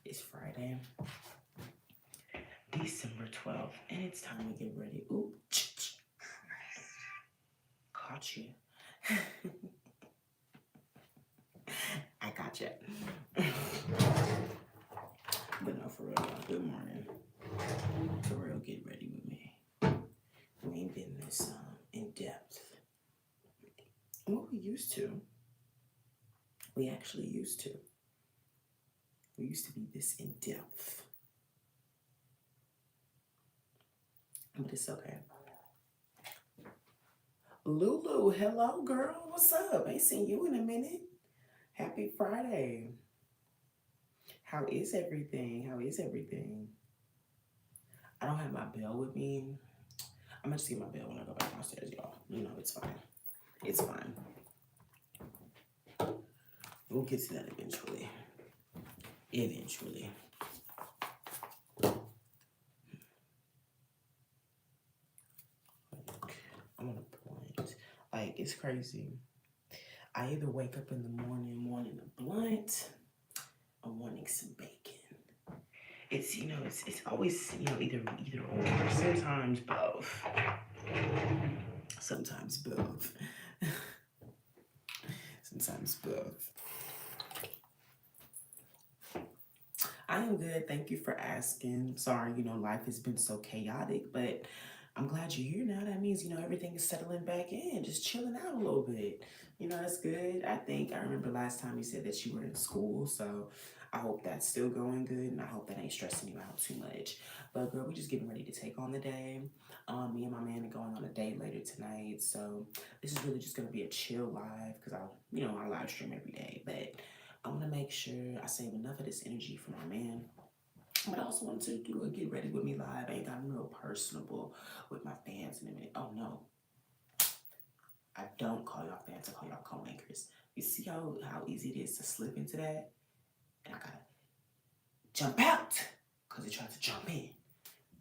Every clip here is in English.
It's Friday, December 12th, and it's time to get ready. Ooh, caught you. I got you. But no, for real, y'all. Good morning. For real, get ready with me. We ain't been this in depth. What we used to. We actually used to. We used to be this in depth. But it's okay. Lulu, hello, girl. What's up? Ain't seen you in a minute. Happy Friday. How is everything? How is everything? I don't have my bell with me. I'm gonna just get my bell when I go back downstairs, y'all. You know, it's fine. It's fine. We'll get to that eventually. Eventually. I'm on a blunt. Like, it's crazy. I either wake up in the morning wanting a blunt or wanting some bacon. It's, you know, it's always, you know, either or. Sometimes both. Sometimes both. Sometimes both. I am good. Thank you for asking. Sorry, you know, life has been so chaotic, but I'm glad you're here now. That means, you know, everything is settling back in, just chilling out a little bit. You know, that's good. I remember last time you said that you were in school, so I hope that's still going good, and I hope that ain't stressing you out too much. But girl, we're just getting ready to take on the day. Me and my man are going on a date later tonight, so this is really just gonna be a chill live because I live stream every day, but I want to make sure I save enough of this energy for my man. But I also want to do a get ready with me live. I ain't got real personable with my fans in a minute. Oh no, I don't call y'all fans. I call y'all co-anchors. You see how easy it is to slip into that? And I gotta jump out because it tries to jump in.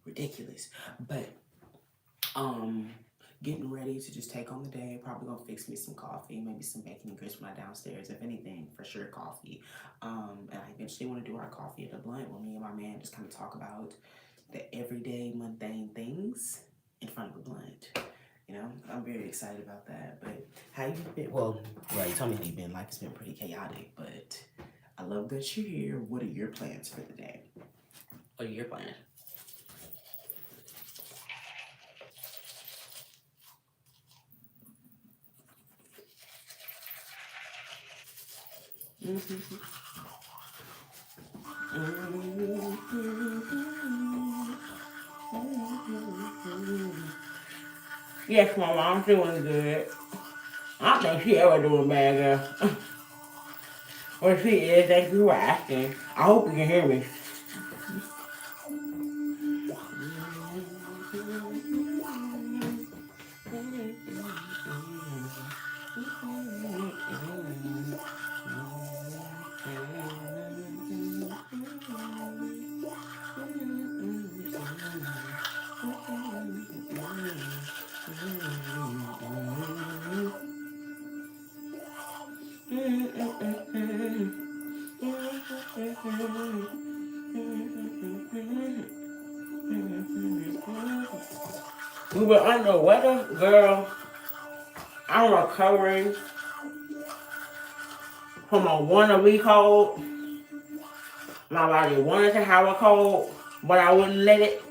Ridiculous. But getting ready to just take on the day. Probably gonna fix me some coffee, maybe some bacon and grits when I downstairs. If anything, for sure coffee. And I eventually want to do our coffee at the blunt where me and my man just kind of talk about the everyday mundane things in front of a blunt. You know, I'm very excited about that. But how you been? Well, you told me how you been. Life has been pretty chaotic, but I love that you're here. What are your plans for the day? What are your plans? Yes, my mom's doing good. I don't think she ever doing bad, girl. Well, she is. Thank you for asking. I hope you can hear me. We were under weather, girl. I'm recovering from a wannabe cold. My body wanted to have a cold, but I wouldn't let it.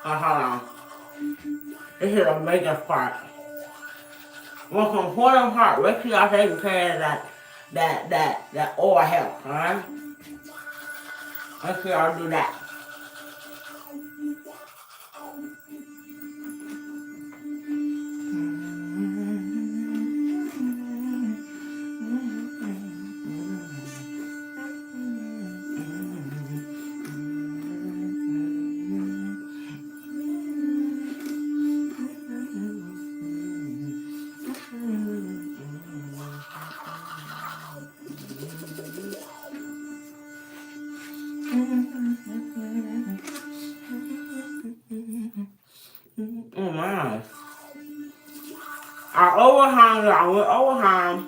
Hold on. This is a major part. What's important part, make sure y'all taking care of that oral health, alright? Make sure y'all do that. I overhang. I went overhang.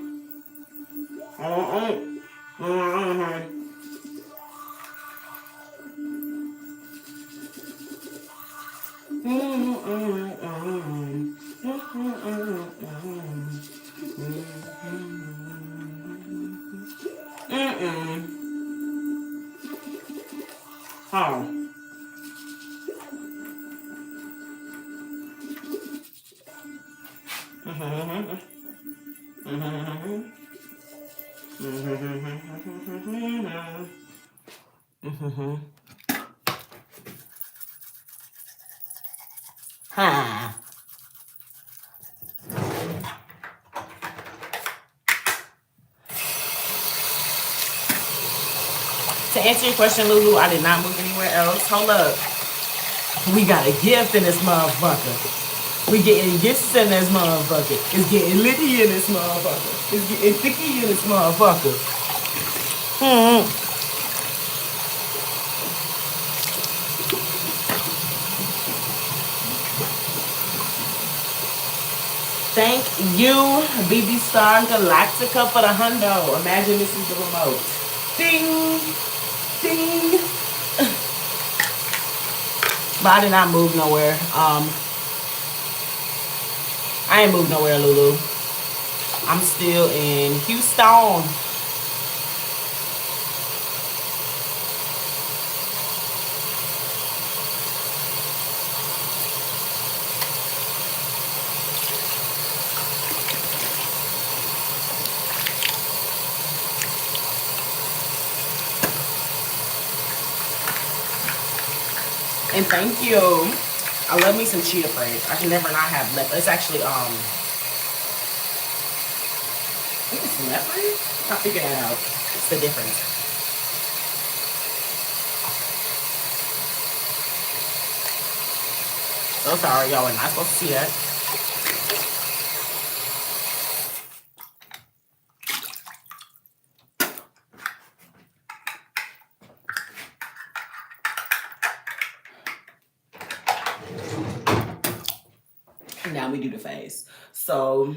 Mm-mm. Mm-mm. Huh. Huh. To answer your question, Lulu, I did not move anywhere else. Hold up. We got a gift in this motherfucker. We getting gifts in this motherfucker. It's getting litty in this motherfucker. It's getting thicky in this motherfucker. Thank you, BB Star Galactica, for the hundo. Imagine this is the remote. Ding, ding. But I did not move nowhere. I ain't moved nowhere, Lulu. I'm still in Houston. And thank you. I love me some chia bread. I can never not have left. It's actually it's leopard? I figured it out. It's the difference. So sorry, y'all were not supposed to see that. Now we do the face. So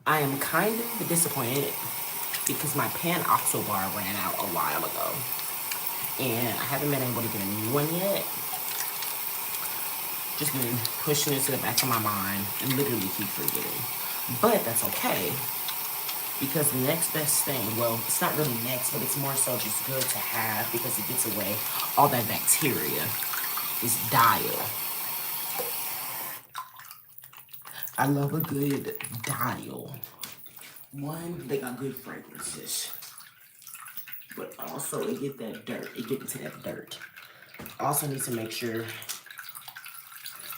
I am kind of disappointed because my pan oxo bar ran out a while ago. And I haven't been able to get a new one yet. Just been pushing it to the back of my mind and literally keep forgetting. But that's okay. Because the next best thing, well, it's not really next, but it's more so just good to have because it gets away all that bacteria, is dial. I love a good dial. One, they got good fragrances. But also, it get that dirt. It get into that dirt. Also need to make sure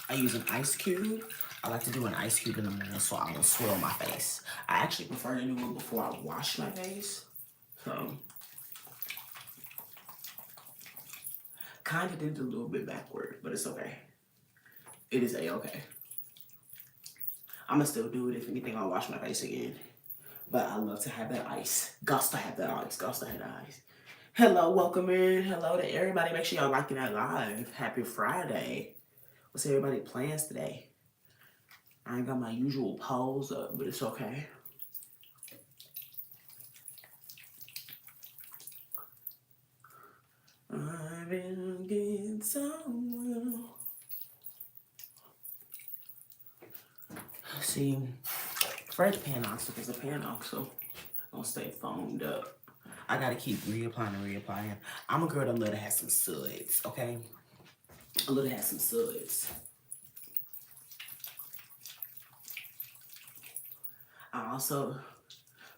I use an ice cube. I like to do an ice cube in the morning so I don't swirl my face. I actually prefer to do it before I wash my face. So, kind of did it a little bit backward, but it's okay. It is a-okay. I'm going to still do it. If anything, I'll wash my face again. But I love to have that ice. Gus to have that ice. Gus to have that ice. Hello, welcome in. Hello to everybody. Make sure y'all liking that live. Happy Friday. What's everybody's plans today? I ain't got my usual pose up, but it's okay. I've been getting somewhere. See, for the pan oxo, because the pan oxo gonna stay foamed up. I gotta keep reapplying and reapplying. I'm a girl that love to have some suds, okay? I love to have some suds. I also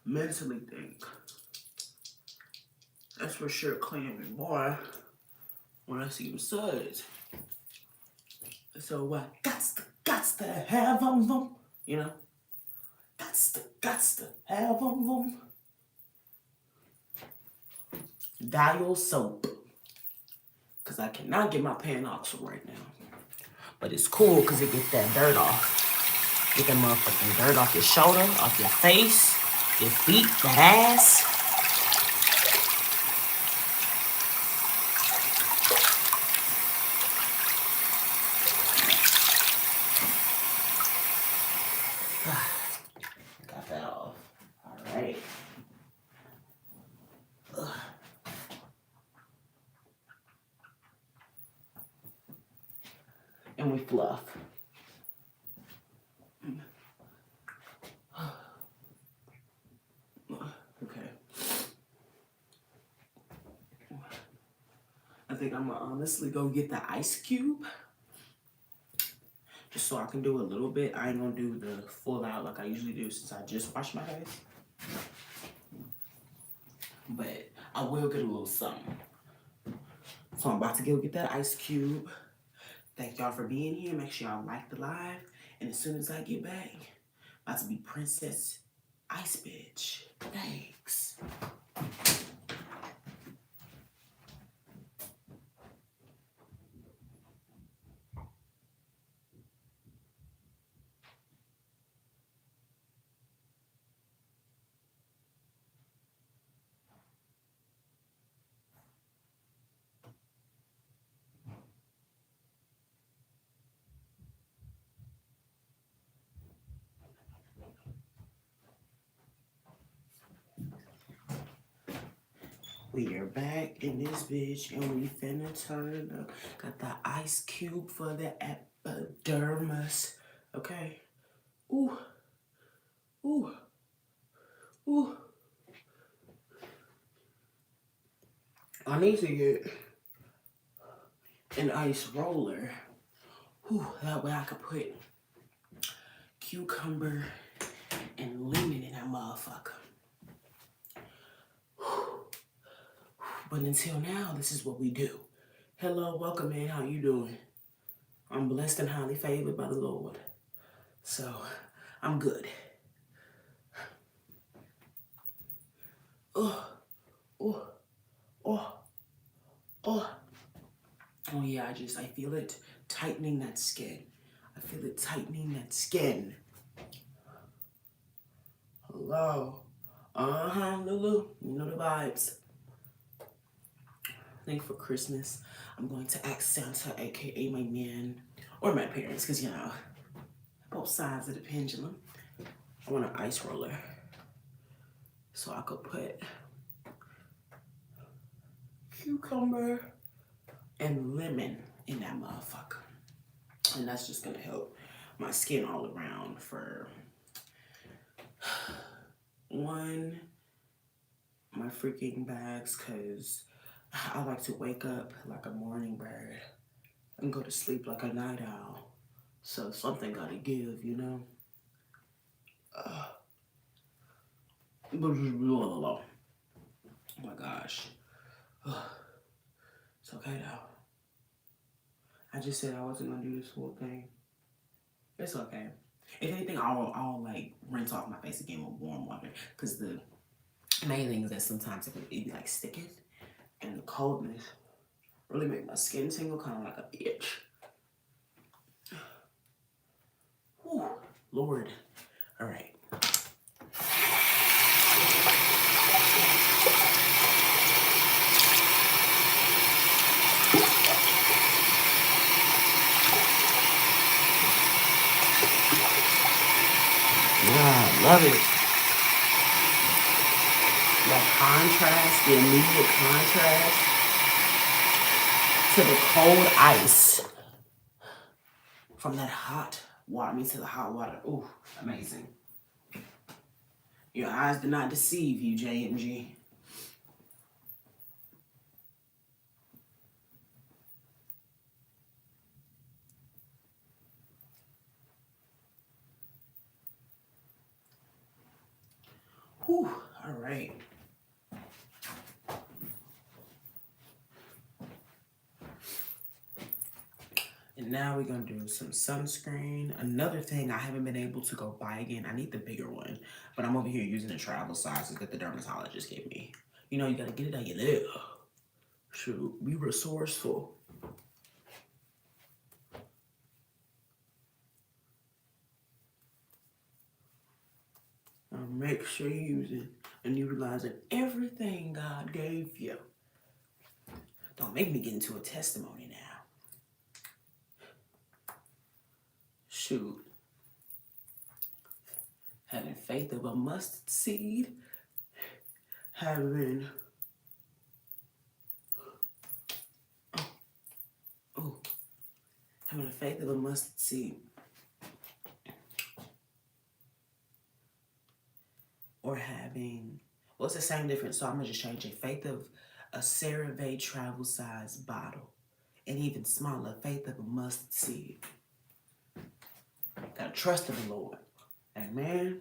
mentally think that's for sure cleaning me more when I see them suds. So I got to have them, you know? Got to have them. Dial soap. Because I cannot get my pan oxo right now. But it's cool because it gets that dirt off. Get that motherfucking dirt off your shoulder, off your face, your feet, that ass. and we fluff. Okay. I think I'm gonna honestly go get the ice cube just so I can do a little bit. I ain't gonna do the full out like I usually do since I just washed my face. But I will get a little something. So I'm about to go get that ice cube. Thank y'all for being here. Make sure y'all like the live. And as soon as I get back, about to be Princess Ice Bitch. Thanks. We are back in this bitch and we finna turn it up. Got the ice cube for the epidermis. Okay. Ooh. Ooh. Ooh. I need to get an ice roller. Ooh, that way I could put cucumber and lemon in that motherfucker. But until now, this is what we do. Hello, welcome in. How you doing? I'm blessed and highly favored by the Lord. So, I'm good. Oh, oh, oh, oh. Oh yeah, I feel it tightening that skin. I feel it tightening that skin. Hello. Lulu. You know the vibes. I think for Christmas, I'm going to ask Santa, aka my man, or my parents, because you know, both sides of the pendulum. I want an ice roller. So I could put cucumber and lemon in that motherfucker. And that's just gonna help my skin all around for one, my freaking bags, cause I like to wake up like a morning bird and go to sleep like a night owl. So something gotta give, you know? Oh my gosh. It's okay though. I just said I wasn't gonna do this whole thing. It's okay. If anything, I'll like rinse off my face again with warm water. Cause the main thing is that sometimes it be like sticking, and the coldness really make my skin tingle, kind of like a itch. Whew, Lord. All right. Yeah, love it. That contrast, the immediate contrast to the cold ice from that hot water, to the hot water. Ooh, amazing. Your eyes do not deceive you, JMG. Whew, all right. And now we're gonna do some sunscreen. Another thing I haven't been able to go buy again. I need the bigger one, but I'm over here using the travel sizes that the dermatologist gave me. You know, you gotta get it how you live. Shoot, be resourceful. Make sure you're using and utilizing everything God gave you. Don't make me get into a testimony now. Shoot. Having faith of a mustard seed. Having Having the faith of a mustard seed. Or having, well, it's the same difference, so I'm gonna just change it. Faith of a CeraVe travel size bottle. And even smaller, faith of a mustard seed. Gotta trust in the Lord. Amen.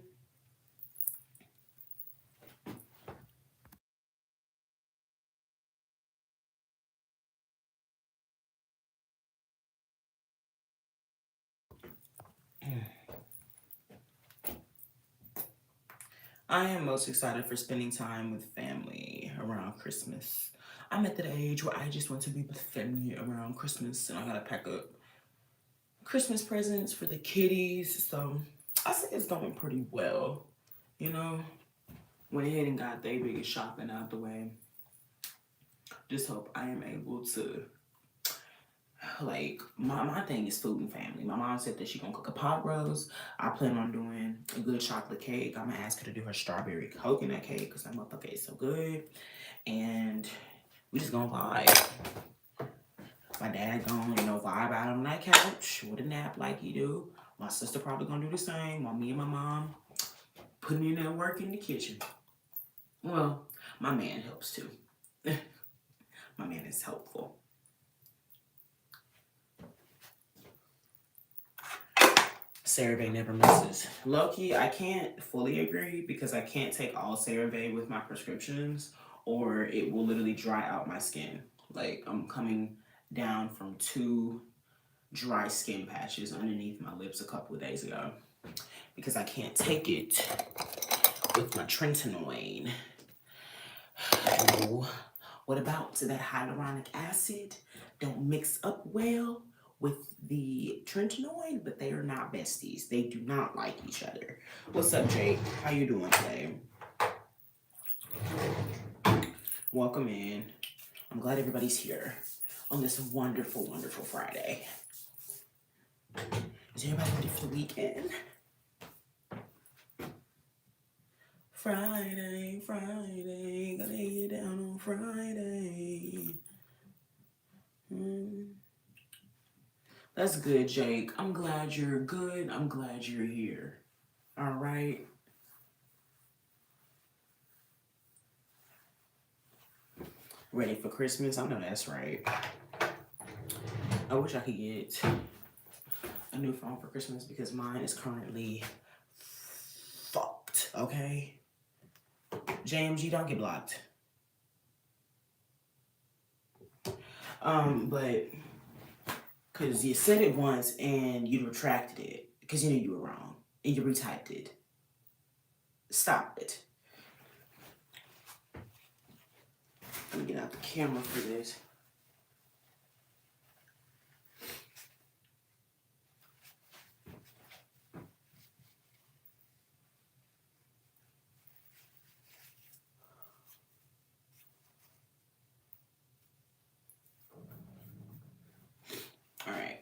I am most excited for spending time with family around Christmas. I'm at that age where I just want to be with family around Christmas, and I gotta pack up Christmas presents for the kiddies. So I think it's going pretty well. You know, went ahead and got their biggest shopping out the way. Just hope I am able to, like, my thing is food and family. My mom said that she gonna cook a pot roast. I plan on doing a good chocolate cake. I'm gonna ask her to do her strawberry coconut cake because that motherfucker is so good. And we just gonna vibe. My dad gonna, vibe out on that couch with a nap like he do. My sister probably gonna do the same while me and my mom putting in that work in the kitchen. Well, my man helps too. My man is helpful. CeraVe never misses. Low-key, I can't fully agree because I can't take all CeraVe with my prescriptions or it will literally dry out my skin. Like, I'm coming down from 2 dry skin patches underneath my lips a couple of days ago because I can't take it with my tretinoin. No. What about that hyaluronic acid? Don't mix up well with the tretinoin, but they are not besties. They do not like each other. What's up, Jake? How you doing today? Welcome in. I'm glad everybody's here on this wonderful, wonderful Friday. Is everybody ready for the weekend? Friday, Friday, gotta get down on Friday. That's good, Jake. I'm glad you're good. I'm glad you're here. All right. Ready for Christmas? I know that's right. I wish I could get a new phone for Christmas because mine is currently fucked, okay? JMG, don't get blocked. But because you said it once and you retracted it because you knew you were wrong and you retyped it. Stop it. Let me get out the camera for this. All right.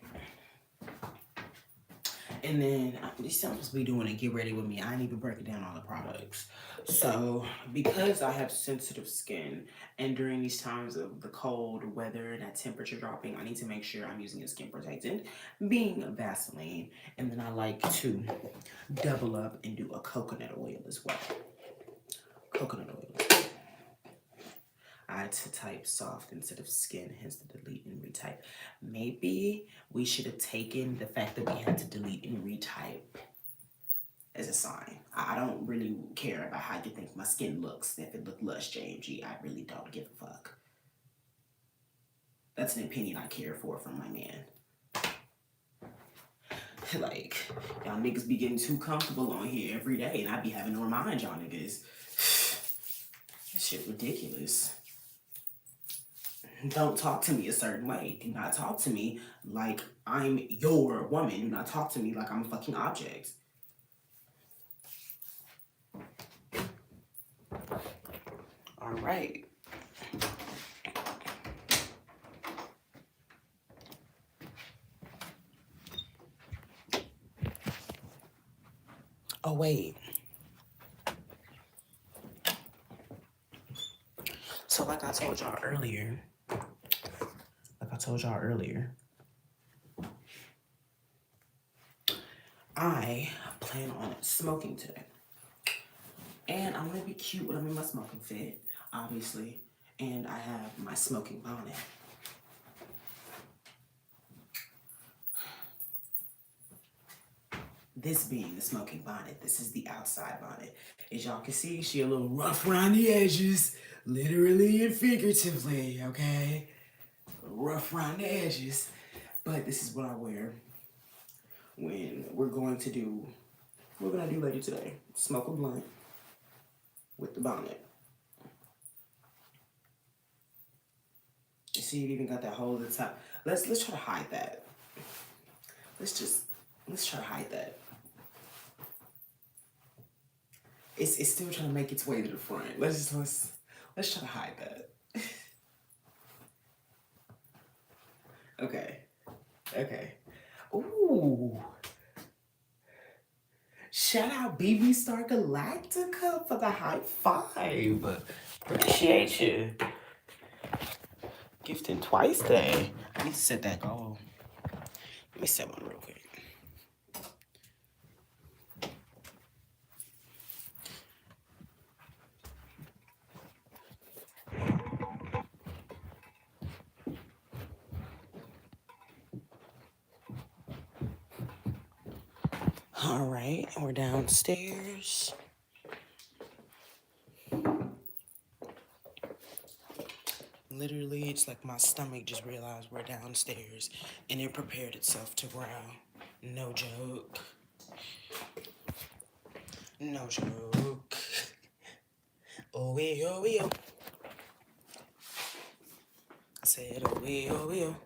And then this I'm supposed to be doing a get ready with me. I ain't even breaking down all the products. So because I have sensitive skin and during these times of the cold weather and that temperature dropping, I need to make sure I'm using a skin protectant, being Vaseline. And then I like to double up and do a coconut oil as well. Coconut oil. I had to type soft instead of skin, hence the delete and retype. Maybe we should have taken the fact that we had to delete and retype as a sign. I don't really care about how you think my skin looks. If it looked lush, JMG, I really don't give a fuck. That's an opinion I care for from my man. Like, y'all niggas be getting too comfortable on here every day, and I be having to remind y'all niggas. That shit ridiculous. Don't talk to me a certain way. Do not talk to me like I'm your woman. Do not talk to me like I'm a fucking object. All right. Oh, wait. So like I told y'all earlier, I plan on smoking today. And I'm gonna be cute when I'm in my smoking fit, obviously. And I have my smoking bonnet. This being the smoking bonnet, this is the outside bonnet. As y'all can see, she a little rough around the edges, literally and figuratively, okay? Rough around the edges. But this is what I wear when we're gonna do later today. Smoke a blunt with the bonnet. You see, it even got that hole at the top. Let's try to hide that. Let's try to hide that. It's still trying to make its way to the front. Let's try to hide that. Okay. Okay. Ooh. Shout out BB Star Galactica for the high five. Appreciate you. Gifting twice today. I need to set that goal. Let me set one real quick. All right, we're downstairs. Literally, it's like my stomach just realized we're downstairs and it prepared itself to growl. No joke. No joke. Oh, wee, oh, wee, oh. I said, oh, wee, oh, wee, oh.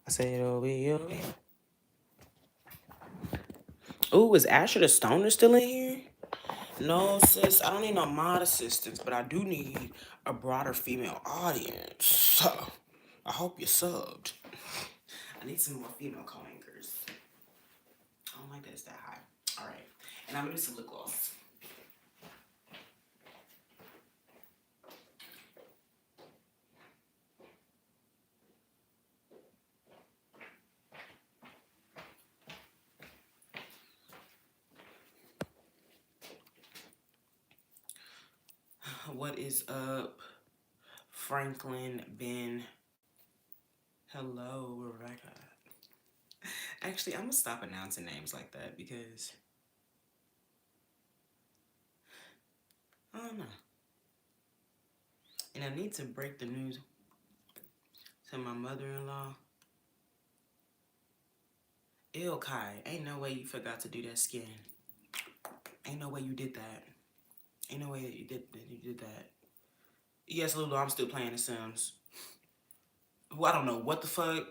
I said, oh, wee, oh, wee. Ooh, is Asher the Stoner still in here? No, sis, I don't need no mod assistance, but I do need a broader female audience. So, I hope you subbed. I need some more female co-anchors. I don't like that it's that high. All right, and I'm gonna do some lip gloss. What is up, Franklin, Ben? Hello, Rebecca. Actually, I'm gonna stop announcing names like that because I don't know. And I need to break the news to my mother-in-law. Ew, Kai, ain't no way you forgot to do that skin. Ain't no way you did that. Ain't no way that you did that. Yes, Lulu, I'm still playing The Sims. Well, I don't know what the fuck.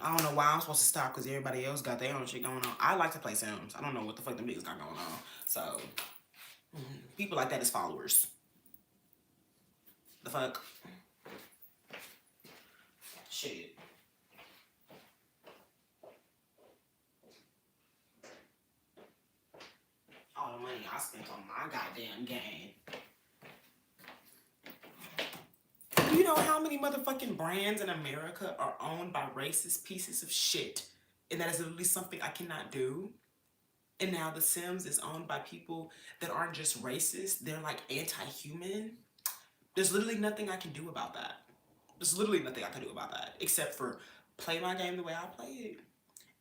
I don't know why I'm supposed to stop because everybody else got their own shit going on. I like to play Sims. I don't know what the fuck them niggas got going on. So, people like that is followers. The fuck? Shit. All the money I spent on my goddamn game. Do you know how many motherfucking brands in America are owned by racist pieces of shit? And that is literally something I cannot do. And now The Sims is owned by people that aren't just racist, they're like anti-human. There's literally nothing I can do about that. There's literally nothing I can do about that except for play my game the way I play it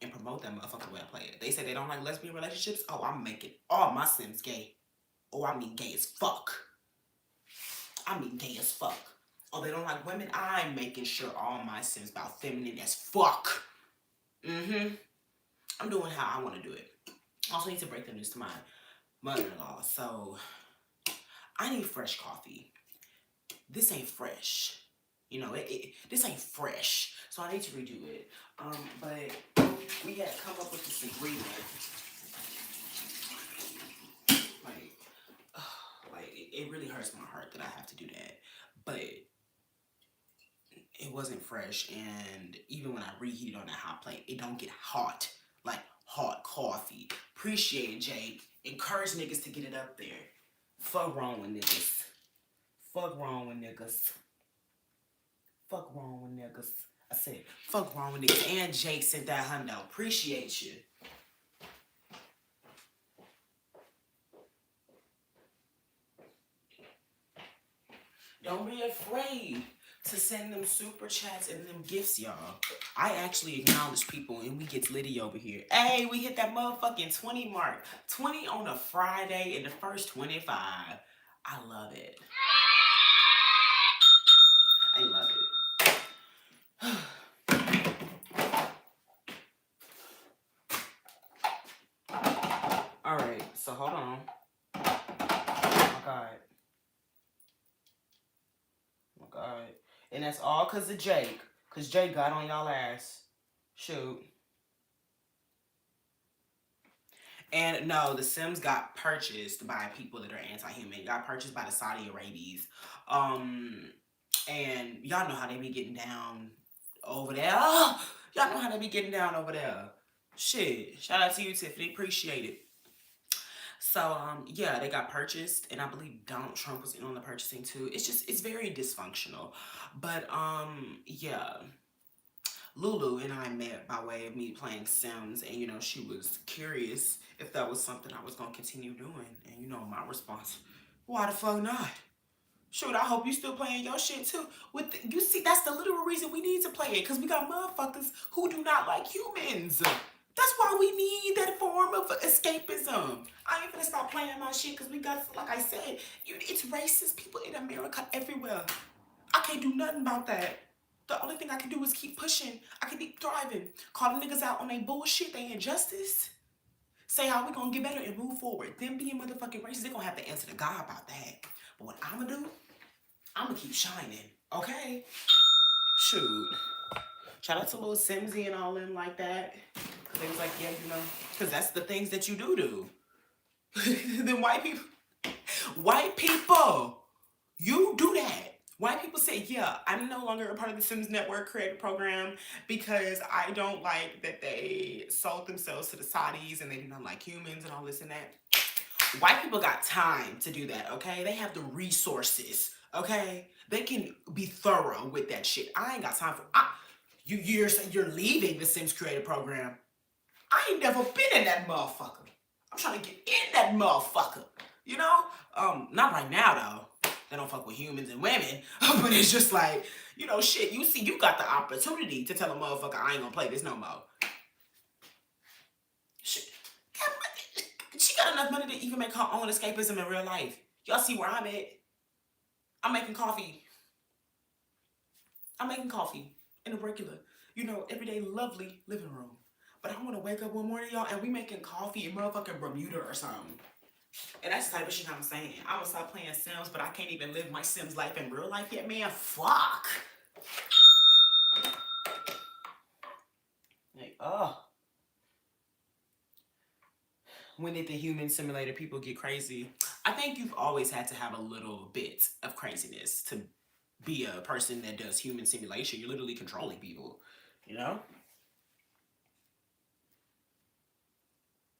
and promote that motherfucker the way I play it. They say they don't like lesbian relationships. Oh, I'm making all my Sims gay. Oh, I mean gay as fuck. I mean gay as fuck. Oh, they don't like women. I'm making sure all my Sims about feminine as fuck. I'm doing how I want to do it. I also need to break the news to my mother-in-law. So I need fresh coffee. This ain't fresh. You know, this ain't fresh. So I need to redo it. But we had come up with this agreement. Like it really hurts my heart that I have to do that. But it wasn't fresh, and even when I reheat it on that hot plate, it don't get hot. Like hot coffee. Appreciate it, Jake. Encourage niggas to get it up there. Fuck wrong with niggas. Fuck wrong with niggas. Fuck wrong with niggas. I said, fuck wrong with niggas. And Jake sent that hundo. Appreciate you. Don't be afraid to send them super chats and them gifts, y'all. I actually acknowledge people and we get litty over here. Hey, we hit that motherfucking 20 mark. 20 on a Friday in the first 25. I love it. I love it. Alright, so hold on. Oh my God. Oh my God. And that's all because of Jake. Because Jake got on y'all ass. Shoot. And no, the Sims got purchased by people that are anti-human. Got purchased by the Saudi Arabians. And y'all know how they be getting down over there. Oh, y'all know how they be getting down over there. Shit. Shout out to you, Tiffany. Appreciate it. So, yeah, they got purchased, and I believe Donald Trump was in on the purchasing too. It's very dysfunctional. But, yeah. Lulu and I met by way of me playing Sims, and she was curious if that was something I was gonna continue doing. And my response, why the fuck not? Shoot, I hope you still playing your shit too. You see, that's the literal reason we need to play it, because we got motherfuckers who do not like humans. That's why we need that form of escapism. I ain't gonna stop playing my shit because we got, like I said, it's racist people in America everywhere. I can't do nothing about that. The only thing I can do is keep pushing. I can keep thriving. Call the niggas out on their bullshit, they injustice. Say how we gonna get better and move forward. Them being motherfucking racist, they gonna have to answer to God about that. But what I'm gonna do, I'm gonna keep shining, okay? Shoot. Shout out to little Simsy and all them like that. They was like, yeah, because that's the things that you do. Then white people, you do that. White people say, yeah, I'm no longer a part of the Sims Network creative program because I don't like that they sold themselves to the Saudis and they do not like humans and all this and that. White people got time to do that, okay? They have the resources, okay? They can be thorough with that shit. I ain't got time for... You're leaving the Sims creative program. I ain't never been in that motherfucker. I'm trying to get in that motherfucker. Not right now, though. They don't fuck with humans and women. But it's just like, shit, you got the opportunity to tell a motherfucker, I ain't gonna play this no more. Shit. She got enough money to even make her own escapism in real life. Y'all see where I'm at? I'm making coffee. In a regular, everyday lovely living room. But I want to wake up one morning, y'all, and we making coffee in motherfucking Bermuda or something. And that's the type of shit I'm saying. I'm gonna stop playing Sims, but I can't even live my Sims life in real life yet, man. Fuck. Like, when did the human simulator people get crazy? I think you've always had to have a little bit of craziness to be a person that does human simulation. You're literally controlling people,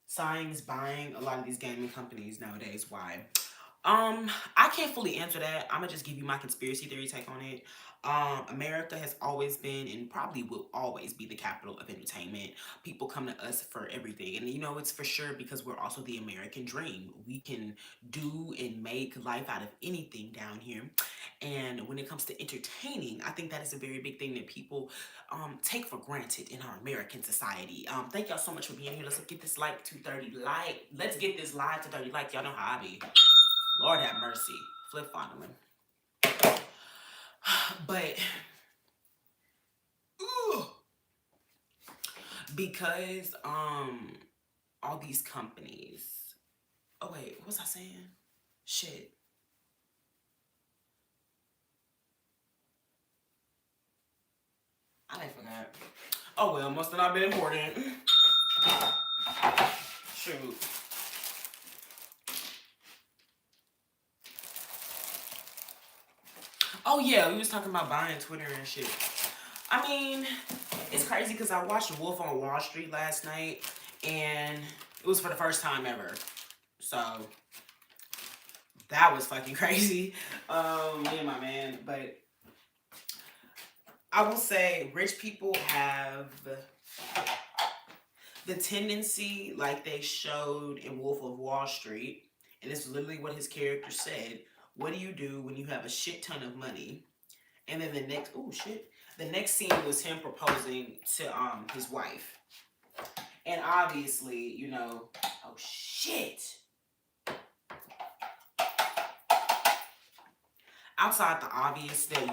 Signs buying a lot of these gaming companies nowadays. Why? I can't fully answer that. I'm gonna just give you my conspiracy theory take on it. America has always been and probably will always be the capital of entertainment. People come to us for everything. And it's for sure because we're also the American dream. We can do and make life out of anything down here. And when it comes to entertaining, I think that is a very big thing that people take for granted in our American society. Thank y'all so much for being here. Let's get this like to 30 like. Let's get this live to 30 like. Y'all know how I be. Lord have mercy. Flip fondling. But because all these companies. Oh wait, what was I saying? Shit. I forgot. Oh well, must have not been important. Shoot. Oh yeah, we was talking about buying Twitter and shit. I mean, it's crazy because I watched Wolf on Wall Street last night, and it was for the first time ever. So that was fucking crazy. Me and my man, but I will say rich people have the tendency, like they showed in Wolf of Wall Street, and it's literally what his character said. What do you do when you have a shit ton of money? And then the next, oh shit, the next scene was him proposing to his wife, and obviously, oh shit. Outside the obvious that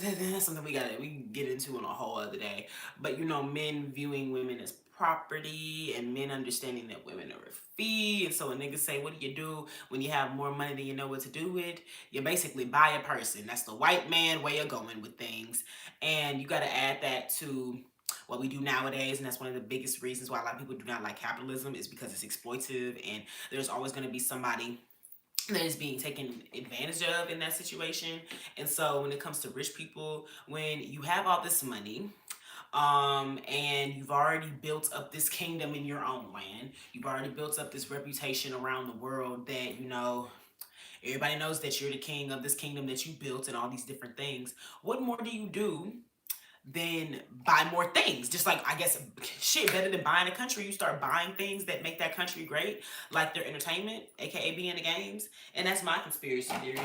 that's something we can get into on a whole other day. But men viewing women as property and men understanding that women are a fee. And so when niggas say, what do you do when you have more money than you know what to do with? You basically buy a person. That's the white man way of going with things. And you got to add that to what we do nowadays, and that's one of the biggest reasons why a lot of people do not like capitalism, is because it's exploitative, and there's always going to be somebody that is being taken advantage of in that situation. And so when it comes to rich people, when you have all this money, and you've already built up this kingdom in your own land, you've already built up this reputation around the world that everybody knows that you're the king of this kingdom that you built and all these different things. What more do you do then buy more things? Just like, I guess, shit, better than buying a country, you start buying things that make that country great, like their entertainment, aka being the games. And that's my conspiracy theory.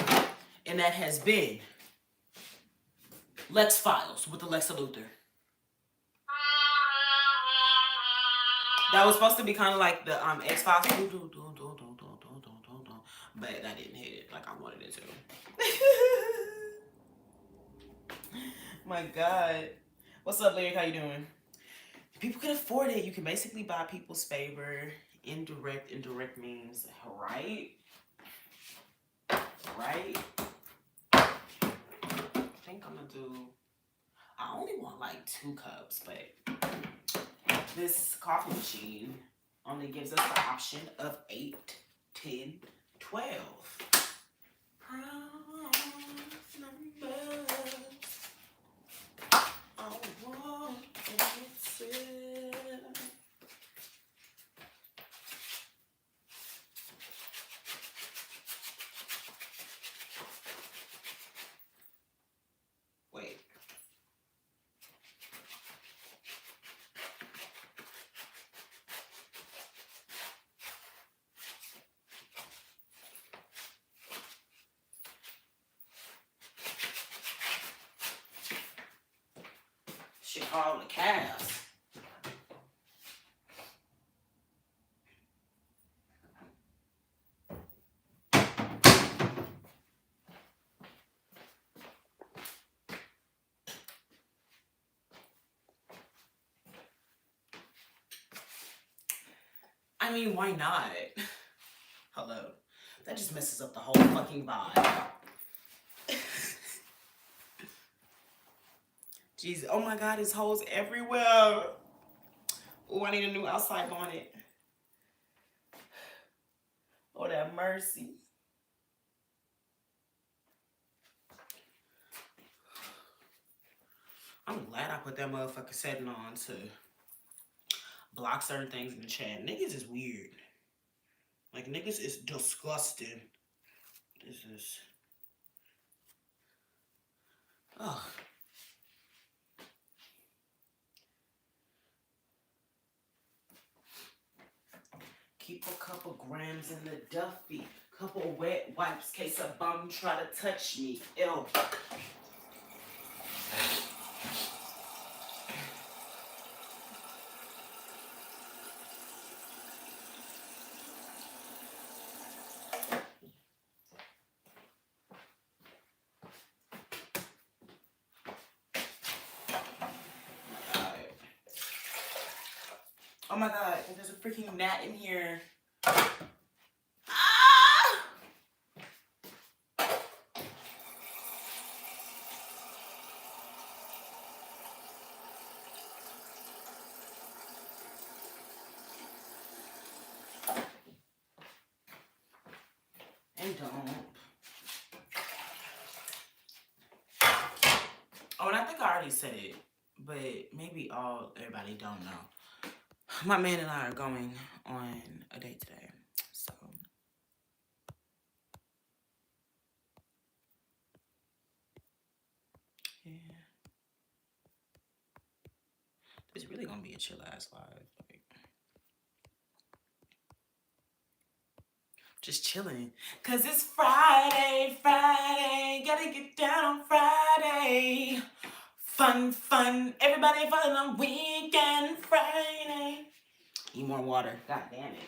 And that has been Lex Files with Alexa Luthor. That was supposed to be kind of like the X Files, but I didn't hit it like I wanted it to. My God. What's up, Lyric? How you doing? People can afford it. You can basically buy people's favor. Indirect means right. Right. I think I'm gonna do. I only want like 2 cups, but this coffee machine only gives us the option of 8, 10, 12. Wait. Shit called the calves. I mean, why not? Hello. That just messes up the whole fucking vibe. Jeez, oh my God, there's holes everywhere. Oh, I need a new outside bonnet. Lord have mercy. I'm glad I put that motherfucking setting on to block certain things in the chat. Niggas is weird. Like, niggas is disgusting. This is... Ugh. Keep a couple grams in the Duffy. Couple wet wipes, case a bum try to touch me. Ew. Oh my God, there's a freaking gnat in here. Ah! And don't. Oh, and I think I already said it, but maybe everybody don't know. My man and I are going on a date today. So gonna be a chill ass live. Like, just chilling. Cause it's Friday, Friday. Gotta get down on Friday. Fun, fun. Everybody fun on weekend Friday. Need more water. God damn it.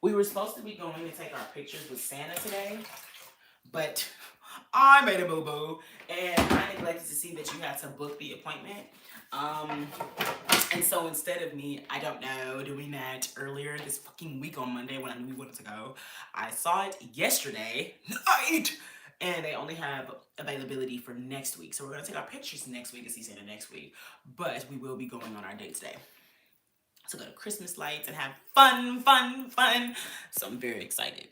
We were supposed to be going to take our pictures with Santa today, but I made a boo-boo, and I neglected to see that you had to book the appointment. And so instead of me, I don't know, doing that earlier this fucking week on Monday when I knew we wanted to go, I saw it yesterday night, and they only have availability for next week. So we're gonna take our pictures next week and see Santa next week, but we will be going on our date today. So go to Christmas lights and have fun, fun, fun. So I'm very excited.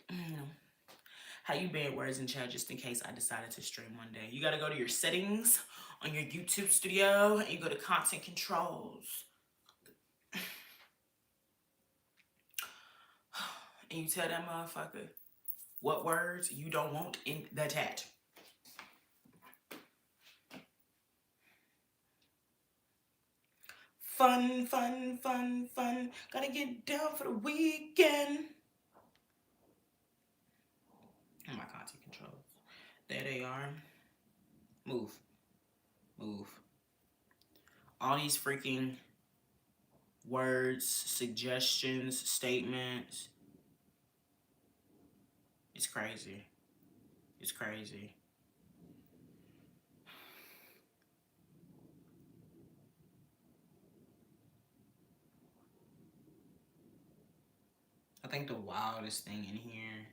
How you been, words in chat, just in case I decided to stream one day. You gotta go to your settings on your YouTube studio and you go to content controls. And you tell that motherfucker what words you don't want in the chat. Fun, fun, fun, fun. Gotta get down for the weekend. Oh, my content controls. There they are. Move. Move. All these freaking words, suggestions, statements. It's crazy. It's crazy. I think the wildest thing in here.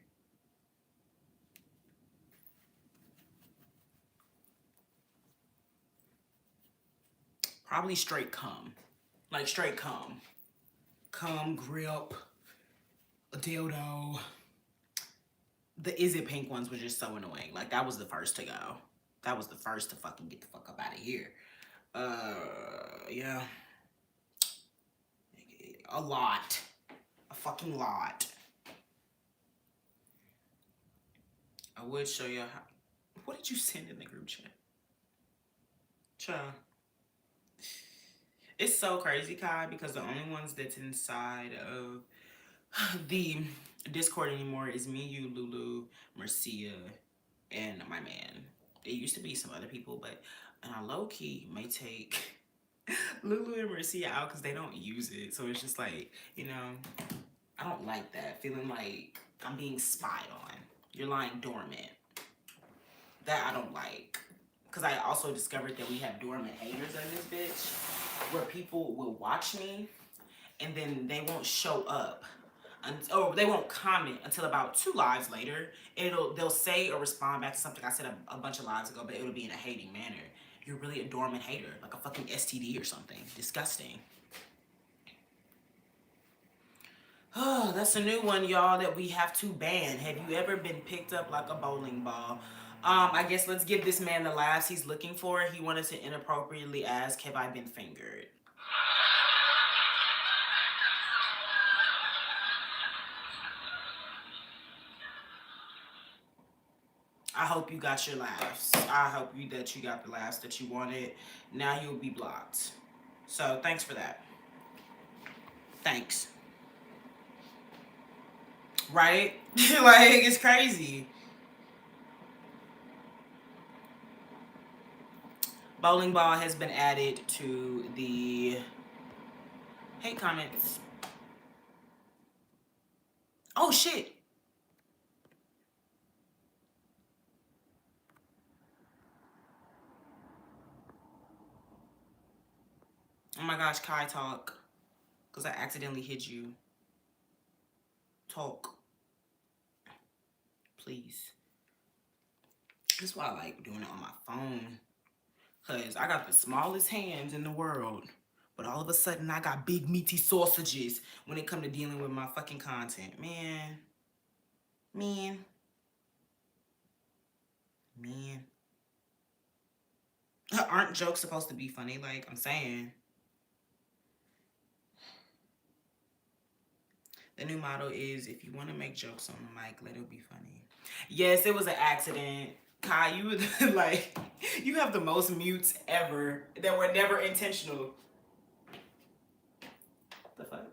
Probably straight cum. Like straight cum. Cum, grip, a dildo. The Is It Pink ones were just so annoying. Like that was the first to go. That was the first to fucking get the fuck up out of here. Yeah. A lot. A fucking lot. I would show you how. What did you send in the group chat? Child. It's so crazy, Kai, because the only ones that's inside of the Discord anymore is me, you, Lulu, Marcia, and my man. It used to be some other people, but I low-key may take Lulu and Marcia out because they don't use it. So it's just like, you know, I don't like that. Feeling like I'm being spied on. You're lying dormant. That I don't like. Because I also discovered that we have dormant haters in this bitch. Where people will watch me and then they won't show up. Or they won't comment until about 2 lives later. They'll say or respond back to something I said a bunch of lives ago, but it'll be in a hating manner. You're really a dormant hater, like a fucking STD or something. Disgusting. Oh, that's a new one, y'all, that we have to ban. Have you ever been picked up like a bowling ball? I guess let's give this man the laughs he's looking for. He wanted to inappropriately ask, have I been fingered? I hope you got your laughs. I hope that you got the laughs that you wanted. Now you'll be blocked. So thanks for that. Thanks. Right? Like, it's crazy. Bowling ball has been added to the hate comments. Oh, shit. Oh my gosh, Kai, talk. Because I accidentally hit you. Talk. Please. That's why I like doing it on my phone. Because I got the smallest hands in the world. But all of a sudden, I got big meaty sausages when it come to dealing with my fucking content. Man. Man. Aren't jokes supposed to be funny? Like, I'm saying. The new motto is, if you want to make jokes on the mic, let it be funny. Yes, it was an accident. Kai, you would like, you have the most mutes ever that were never intentional. The fuck?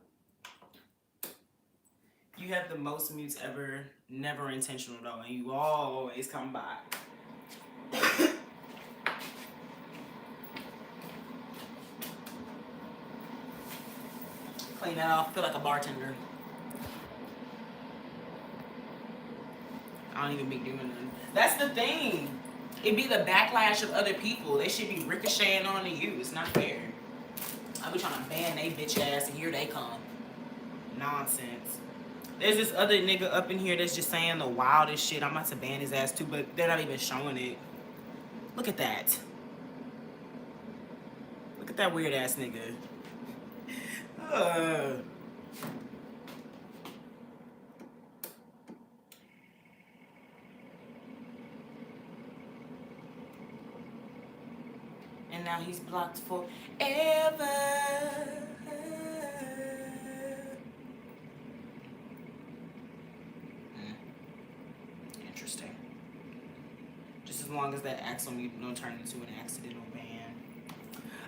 You have the most mutes ever, never intentional though, and you always come by. Clean that off. Feel like a bartender. I don't even be doing nothing. That's the thing. It be the backlash of other people. They should be ricocheting onto you. It's not fair. I be trying to ban they bitch ass, and here they come. Nonsense. There's this other nigga up in here that's just saying the wildest shit. I'm about to ban his ass too, but they're not even showing it. Look at that. Look at that weird ass nigga. And now he's blocked forever. Interesting. Just as long as that acts on you don't turn into an accidental ban.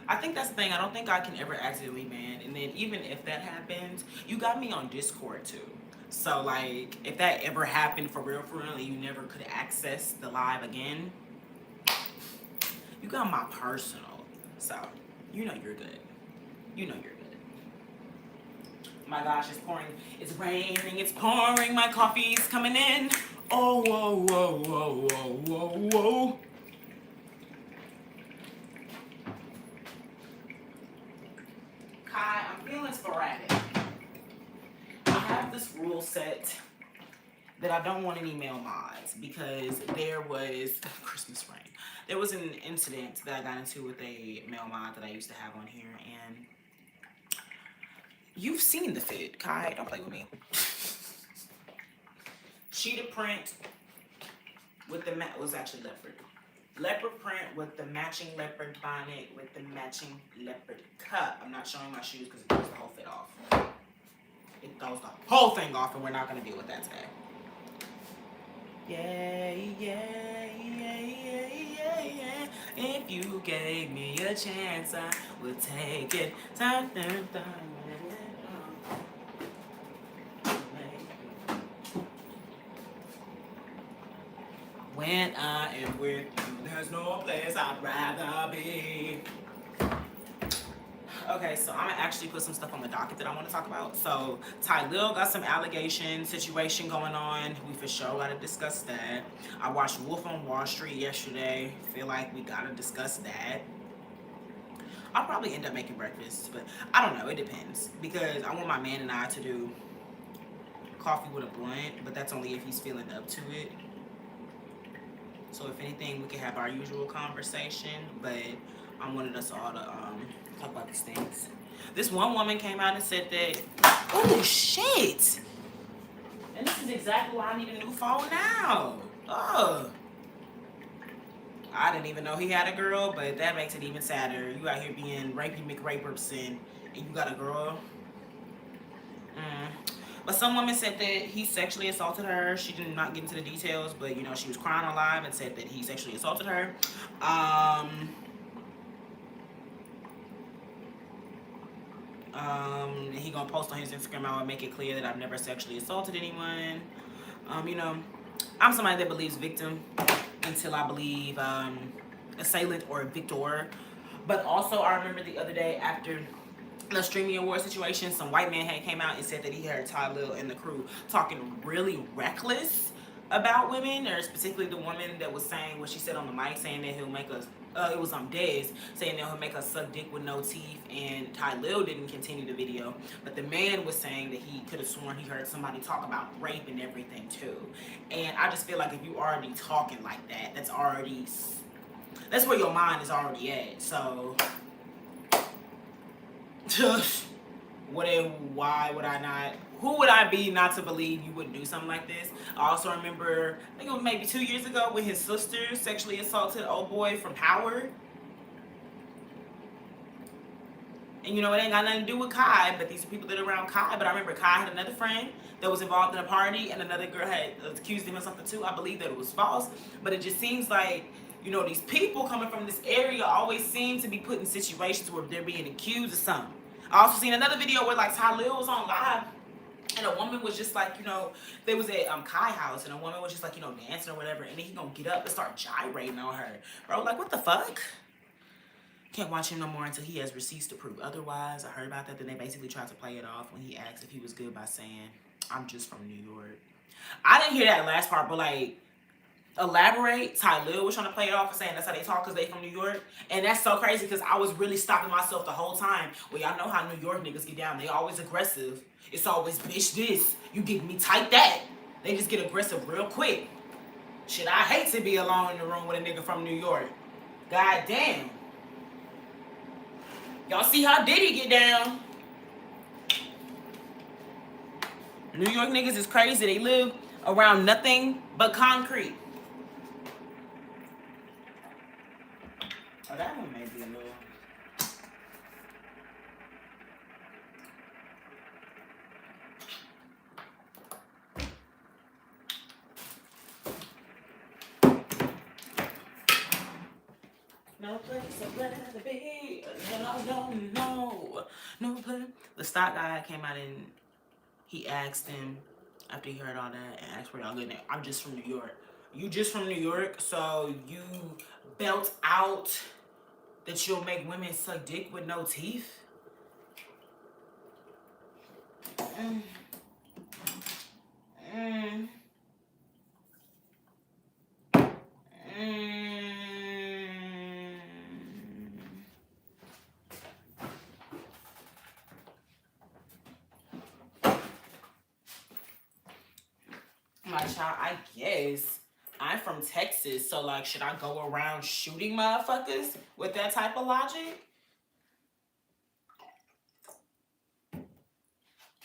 I think that's the thing. I don't think I can ever accidentally ban. And then even if that happens, you got me on Discord too. So like, if that ever happened for real, and you never could access the live again, you got my personal. So, you know you're good. You know you're good. My gosh, it's pouring. It's raining. It's pouring. My coffee's coming in. Oh, whoa, whoa, whoa, whoa, whoa, whoa. Kai, I'm feeling sporadic. I have this rule set that I don't want any male mods because there was Christmas rain. There was an incident that I got into with a male mod that I used to have on here, and you've seen the fit, Kai. Don't play with me. Cheetah print with the was actually leopard. Leopard print with the matching leopard bonnet with the matching leopard cup. I'm not showing my shoes because it throws the whole fit off. It throws the whole thing off, and we're not going to deal with that today. Yeah, yeah, yeah, yeah, yeah, yeah. If you gave me a chance, I would take it. Time. When I am with you, there's no place I'd rather be. Okay, so I'm gonna actually put some stuff on the docket that I want to talk about. So Ty Lil got some allegation situation going on. We for sure gotta discuss that. I watched Wolf on Wall Street yesterday. Feel like we gotta discuss that. I'll probably end up making breakfast, but I don't know. It depends because I want my man and I to do coffee with a blunt, but that's only if he's feeling up to it. So if anything, we can have our usual conversation, but I wanted us all to talk about these things. This one woman came out and said that, oh shit! And this is exactly why I need a new phone now. Ugh. I didn't even know he had a girl, but that makes it even sadder. You out here being rapey McRaperson, and you got a girl. But some woman said that he sexually assaulted her. She did not get into the details, but you know, she was crying on live and said that he sexually assaulted her. He gonna post on his Instagram. I would make it clear that I've never sexually assaulted anyone. You know, I'm somebody that believes victim until I believe assailant or victor. But also, I remember the other day after the streaming award situation, some white man had came out and said that he heard Ty Lil and the crew talking really reckless about women, or specifically the woman that was saying what she said on the mic, saying that he'll make us it was Dez saying that he'll make us suck dick with no teeth, and Ty Lil didn't continue the video, but the man was saying that he could have sworn he heard somebody talk about rape and everything too. And I just feel like if you already talking like that, that's where your mind is already at. So why would I not? Who would I be not to believe you wouldn't do something like this? I also remember, I think it was maybe 2 years ago when his sister sexually assaulted old boy from Howard. And you know, it ain't got nothing to do with Kai, but these are people that are around Kai. But I remember Kai had another friend that was involved in a party, and another girl had accused him of something too. I believe that it was false, but it just seems like, you know, these people coming from this area always seem to be put in situations where they're being accused of something. I also seen another video where like Tylil was on live, and a woman was just like, you know, they was at Kai house, and a woman was just like, you know, dancing or whatever, and then he gonna get up and start gyrating on her. Bro, like, what the fuck? Can't watch him no more until he has receipts to prove otherwise. I heard about that. Then they basically tried to play it off when he asked if he was good by saying, I'm just from New York. I didn't hear that last part, but like, elaborate. Tylil was trying to play it off and saying that's how they talk because they from New York. And that's so crazy because I was really stopping myself the whole time. Well, y'all know how New York niggas get down. They always aggressive. It's always, bitch, this. You give me tight that. They just get aggressive real quick. Shit, I hate to be alone in the room with a nigga from New York. God damn. Y'all see how Diddy get down? New York niggas is crazy. They live around nothing but concrete. Oh, that one may be a little... No place I'd rather be. No place. The stock guy came out and he asked him after he heard all that and asked where y'all living. I'm just from New York. You just from New York, so you belt out that you'll make women suck dick with no teeth? Mm. Mm. Mm. My child, I guess. I'm from Texas, so like, should I go around shooting motherfuckers with that type of logic?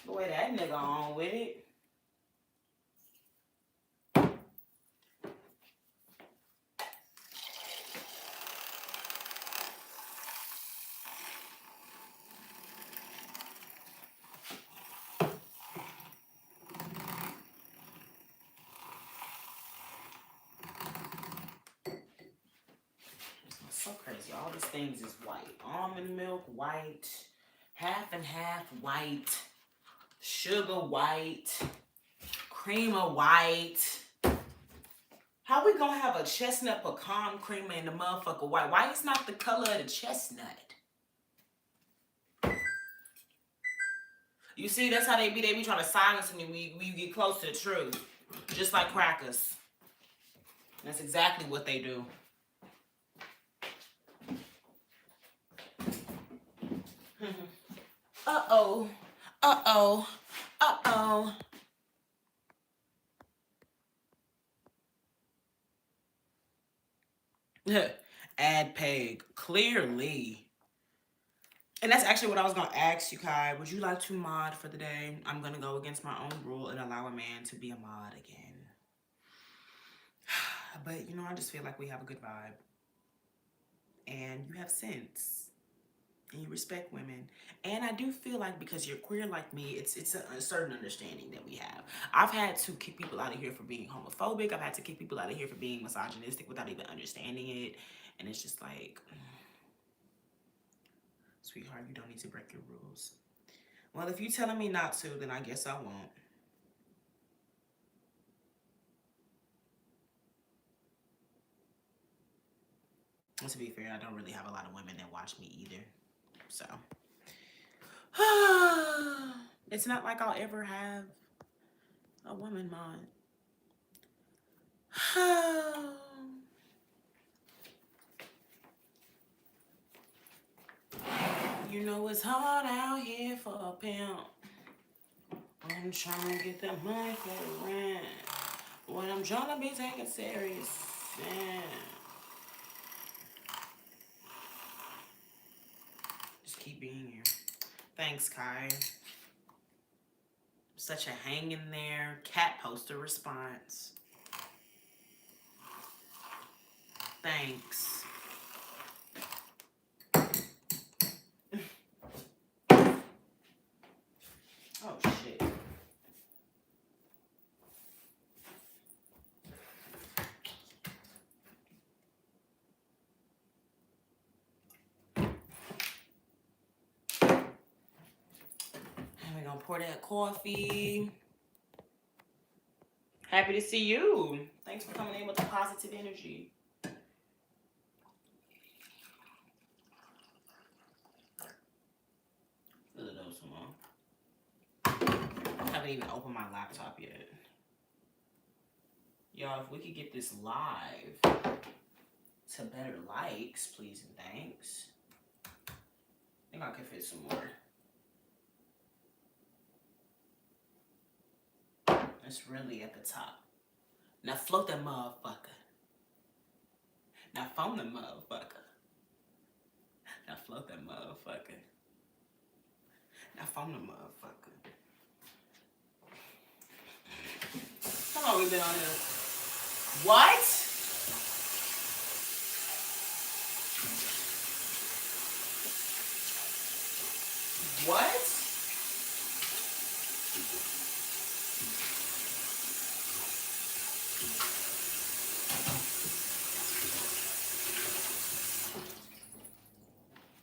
The way that nigga on with it. So crazy. All these things is white. Almond milk, white. Half and half, white. Sugar, white. Creamer, white. How we gonna have a chestnut pecan creamer in the motherfucker white? Why is not the color of the chestnut? You see, that's how they be. They be trying to silence me when you get close to the truth. Just like crackers. That's exactly what they do. Uh-oh. Uh-oh. Uh-oh. Ad peg. Clearly. And that's actually what I was going to ask you, Kai. Would you like to mod for the day? I'm going to go against my own rule and allow a man to be a mod again. But, you know, I just feel like we have a good vibe. And you have sense. And you respect women. And I do feel like because you're queer like me, it's a certain understanding that we have. I've had to kick people out of here for being homophobic. I've had to kick people out of here for being misogynistic without even understanding it. And it's just like, sweetheart, you don't need to break your rules. Well, if you're telling me not to, then I guess I won't. And to be fair, I don't really have a lot of women that watch me either. So, it's not like I'll ever have a woman mod. You know it's hard out here for a pimp. I'm trying to get that money for the rent. When I'm trying to be taken serious. Yeah. Just keep being here. Thanks, Kai. Such a hang in there cat poster response. Thanks. gonna pour that coffee. Happy to see you. Thanks for coming in with the positive energy. I haven't even opened my laptop yet. Y'all, if we could get this live to better likes, please and thanks. I think I can fit some more. It's really at the top. Now float that motherfucker. Now foam that motherfucker. Now float that motherfucker. Now foam the motherfucker. How long we been on here? What? What?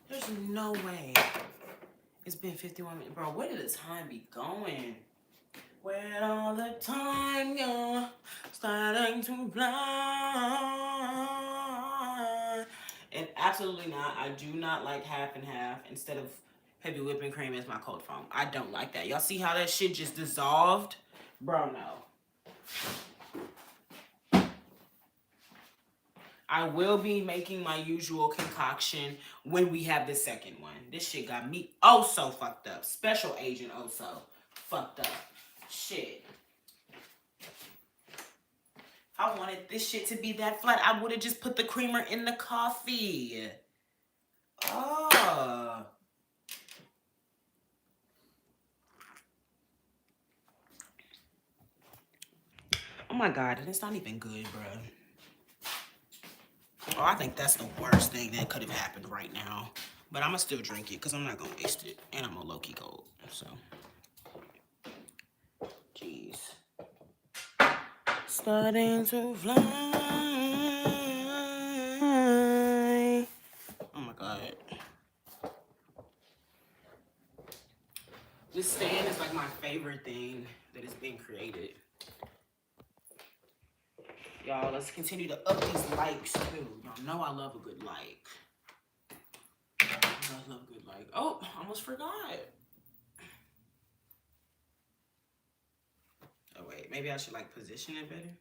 There's no way. It's been 51 minutes. Bro, where did the time be going? Where all the time go? Starting to fly. And absolutely not. I do not like half and half instead of heavy whipping cream as my cold foam. I don't like that. Y'all see how that shit just dissolved? Bro, no. I will be making my usual concoction when we have the second one. This shit got me oh so fucked up. Special agent oh so fucked up. Shit. If I wanted this shit to be that flat, I would have just put the creamer in the coffee. Oh. Oh my God, and it's not even good, bro. Oh, I think that's the worst thing that could have happened right now. But I'm going to still drink it because I'm not going to waste it. And I'm a low-key cold, so. Jeez. Starting to fly. Oh my God. This stand is like my favorite thing that has been created. Y'all, let's continue to up these likes too. Y'all know I love a good like. I love a good like. Oh, almost forgot. Oh wait, maybe I should like position it better.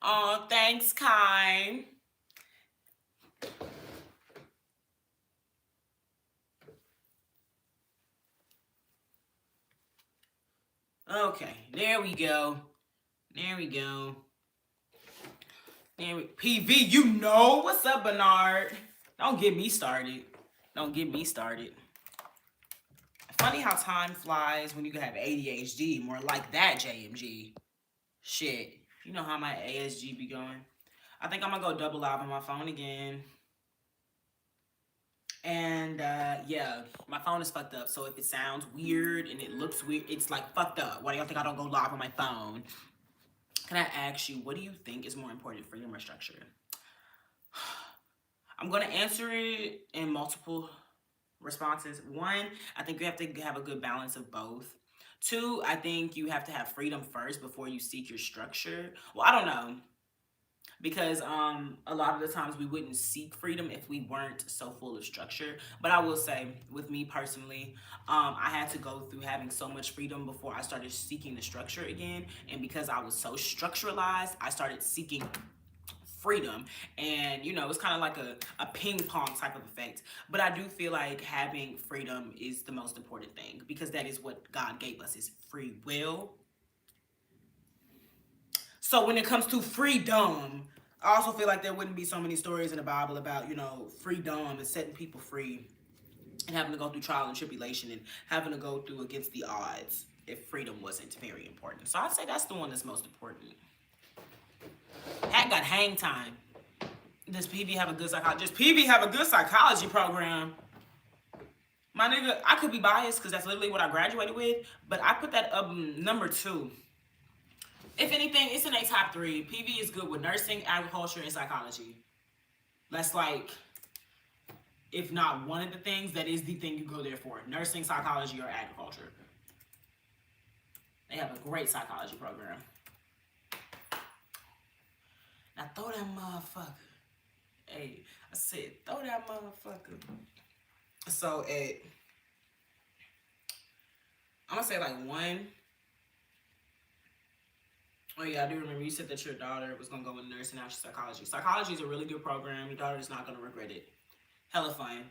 Oh, thanks, Kai. Okay, there we go. There we go. PV, you know what's up, Bernard? Don't get me started. Don't get me started. Funny how time flies when you can have ADHD. More like that, JMG. Shit. You know how my ASG be going. I think I'm gonna go double live on my phone again. And yeah, my phone is fucked up. So if it sounds weird and it looks weird, it's like fucked up. Why do y'all think I don't go live on my phone? Can I ask you, what do you think is more important, freedom or structure? I'm going to answer it in multiple responses. One, I think you have to have a good balance of both. Two, I think you have to have freedom first before you seek your structure. Well, I don't know. Because a lot of the times we wouldn't seek freedom if we weren't so full of structure. But I will say, with me personally, I had to go through having so much freedom before I started seeking the structure again. And because I was so structuralized, I started seeking freedom. And, you know, it's kind of like a ping pong type of effect. But I do feel like having freedom is the most important thing, because that is what God gave us, is free will. So when it comes to freedom, I also feel like there wouldn't be so many stories in the Bible about, you know, freedom and setting people free and having to go through trial and tribulation and having to go through against the odds if freedom wasn't very important. So I'd say that's the one that's most important. Hat got hang time. Does PV have a good psychology? Does PV have a good psychology program? My nigga, I could be biased because that's literally what I graduated with, but I put that number 2. If anything, it's in a top three. PV is good with nursing, agriculture, and psychology. That's like, if not one of the things, that is the thing you go there for: nursing, psychology, or agriculture. They have a great psychology program. Now throw that motherfucker. Hey, I said throw that motherfucker. So at, I'm gonna say like one. Oh yeah, I do remember you said that your daughter was gonna go in nursing after psychology. Psychology is a really good program. Your daughter is not gonna regret it. Hella fun.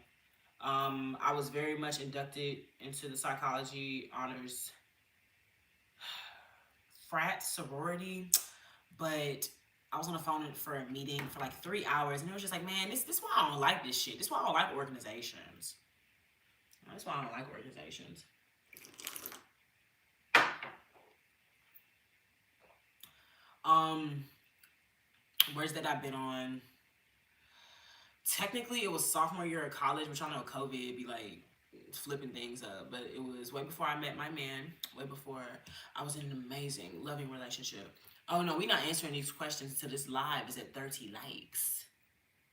I was very much inducted into the psychology honors frat sorority, but I was on the phone for a meeting for like 3 hours, and it was just like, man, this why I don't like this shit. This why I don't like organizations. That's why I don't like organizations. Um, where's that I've been on? Technically, it was sophomore year of college, which I know COVID be like flipping things up, but it was way before I met my man, way before I was in an amazing, loving relationship. Oh no, we not answering these questions until this live is at 30 likes.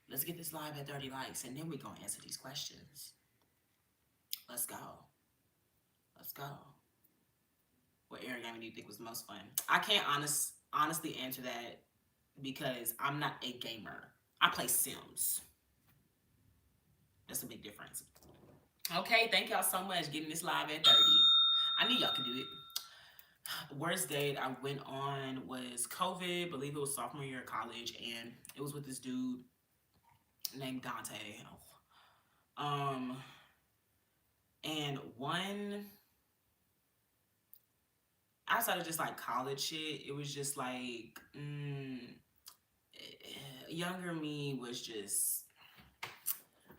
Let's get this live at 30 likes, and then we gonna answer these questions. Let's go. Let's go. What area game do you think was the most fun? I can't honestly answer that because I'm not a gamer. I play Sims. That's a big difference. Okay, thank y'all so much getting this live at 30. I knew y'all could do it. Worst date I went on was COVID. I believe it was sophomore year of college, and it was with this dude named Dante. Um, and one outside of just like college shit, it was just like younger me was just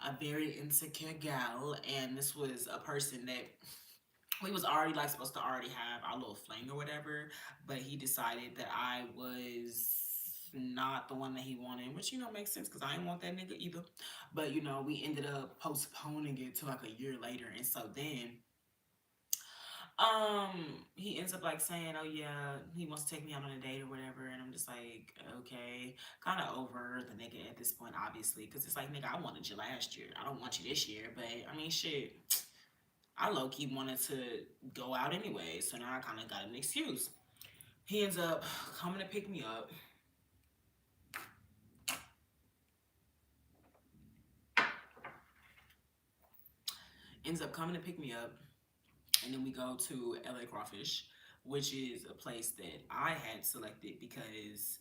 a very insecure gal, and this was a person that we was already like supposed to already have our little fling or whatever, but he decided that I was not the one that he wanted, which makes sense because I didn't want that nigga either. But we ended up postponing it to like a year later, and so then he ends up like saying, oh yeah, he wants to take me out on a date or whatever, and I'm just like, okay, kind of over the nigga at this point, obviously, because it's like, nigga, I wanted you last year, I don't want you this year. But I mean, shit, I low-key wanted to go out anyway, so now I kind of got an excuse. He ends up coming to pick me up. Ends up coming to pick me up, and then we go to LA Crawfish, which is a place that I had selected because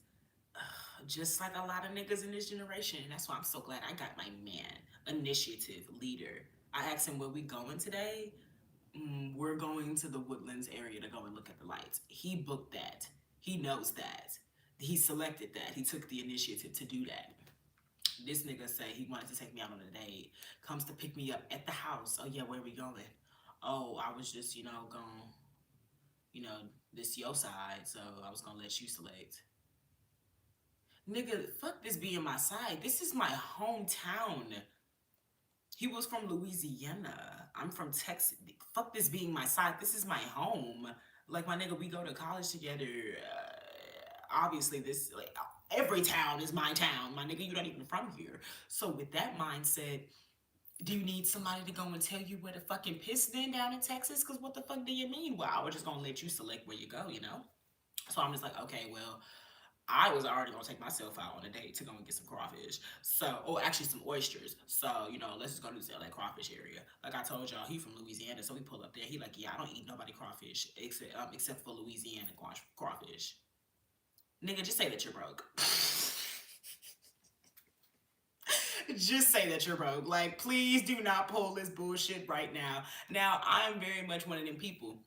just like a lot of niggas in this generation, and that's why I'm so glad I got my man, initiative leader. I asked him, where we going today? We're going to the Woodlands area to go and look at the lights. He booked that. He knows that. He selected that. He took the initiative to do that. This nigga say he wanted to take me out on a date. Comes to pick me up at the house. Oh yeah, where we going? Oh, I was just, going, this your side, so I was gonna let you select. Nigga, fuck this being my side. This is my hometown. He was from Louisiana. I'm from Texas. Fuck this being my side. This is my home. Like, my nigga, we go to college together. Obviously, this, like, every town is my town. My nigga, you're not even from here. So, with that mindset, do you need somebody to go and tell you where the fucking piss then down in Texas? Because what the fuck do you mean? Well, I was just gonna let you select where you go? So, I'm just like, okay, well, I was already gonna take myself out on a date to go and get some crawfish. So, or actually some oysters. So, let's just go to this LA crawfish area. Like I told y'all, he from Louisiana, so we pull up there. He like, yeah, I don't eat nobody crawfish except for Louisiana crawfish. Nigga, just say that you're broke. Just say that you're broke. Like, please do not pull this bullshit right now. Now, I'm very much one of them people.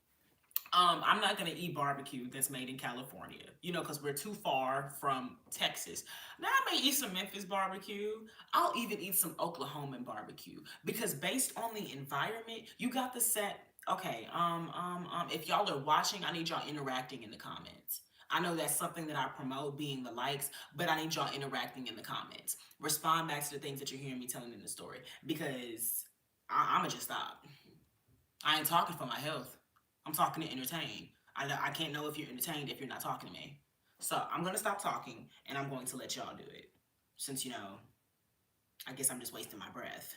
I'm not gonna eat barbecue that's made in California, because we're too far from Texas. Now I may eat some Memphis barbecue. I'll even eat some Oklahoman barbecue because based on the environment, you got the set. Okay, if y'all are watching, I need y'all interacting in the comments. I know that's something that I promote, being the likes, but I need y'all interacting in the comments. Respond back to the things that you're hearing me telling in the story because I'ma just stop. I ain't talking for my health. I'm talking to entertain. I can't know if you're entertained if you're not talking to me. So I'm gonna stop talking and I'm going to let y'all do it. Since I guess I'm just wasting my breath.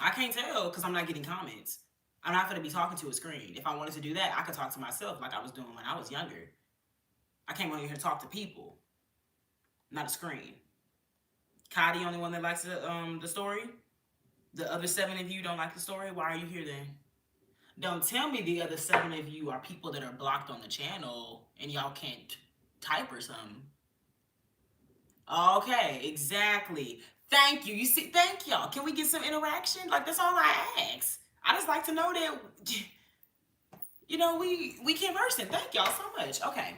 I can't tell because I'm not getting comments. I'm not gonna be talking to a screen. If I wanted to do that, I could talk to myself like I was doing when I was younger. I came on here to talk to people, not a screen. Kai, the only one that likes the story. The other seven of you don't like the story. Why are you here then? Don't tell me the other seven of you are people that are blocked on the channel and y'all can't type or something. Okay, exactly. Thank you. You see, thank y'all. Can we get some interaction? Like that's all I ask. I just like to know that we conversing. Thank y'all so much. Okay.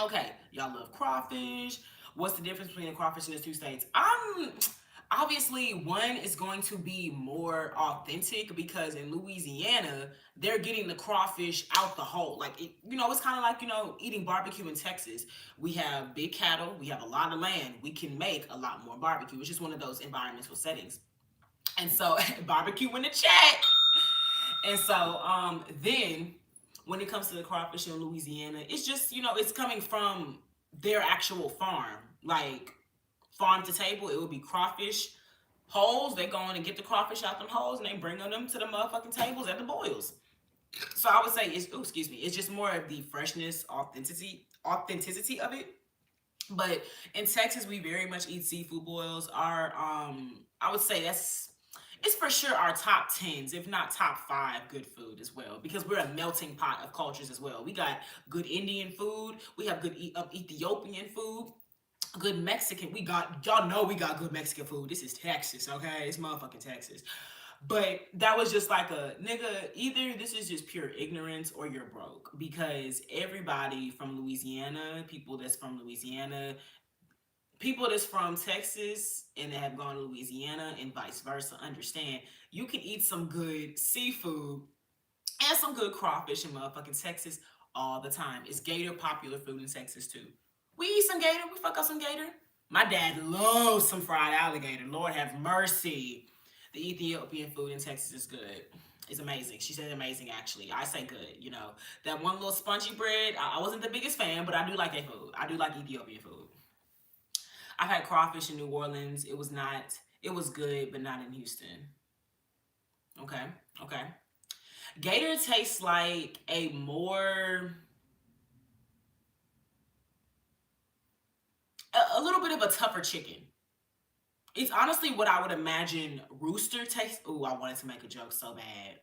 Okay, y'all love crawfish. What's the difference between the crawfish in the two states? Obviously one is going to be more authentic because in Louisiana they're getting the crawfish out the hole. Like it's kind of like eating barbecue in Texas. We have big cattle, we have a lot of land, we can make a lot more barbecue. It's just one of those environmental settings. And so barbecue in the chat. And so then when it comes to the crawfish in Louisiana, it's just, it's coming from their actual farm. Like farm to table, it would be crawfish holes. They go in and get the crawfish out them holes and they bring them to the motherfucking tables at the boils. So I would say it's just more of the freshness, authenticity of it. But in Texas, we very much eat seafood boils. Our I would say it's for sure our top tens, if not top five, good food as well. Because we're a melting pot of cultures as well. We got good Indian food. We have good Ethiopian food. Good Mexican. Y'all know we got good Mexican food. This is Texas, okay? It's motherfucking Texas. But that was just like a nigga, either this is just pure ignorance or you're broke. Because everybody from Louisiana, people that's from Texas and that have gone to Louisiana and vice versa understand you can eat some good seafood and some good crawfish in motherfucking Texas all the time. Is gator popular food in Texas too? We eat some gator. We fuck up some gator. My dad loves some fried alligator. Lord have mercy. The Ethiopian food in Texas is good. It's amazing. She said amazing, actually. I say good. That one little spongy bread, I wasn't the biggest fan, but I do like that food. I do like Ethiopian food. I've had crawfish in New Orleans. It was good, but not in Houston. Okay, okay. Gator tastes like a little bit of a tougher chicken. It's honestly what I would imagine rooster tastes. Ooh, I wanted to make a joke so bad.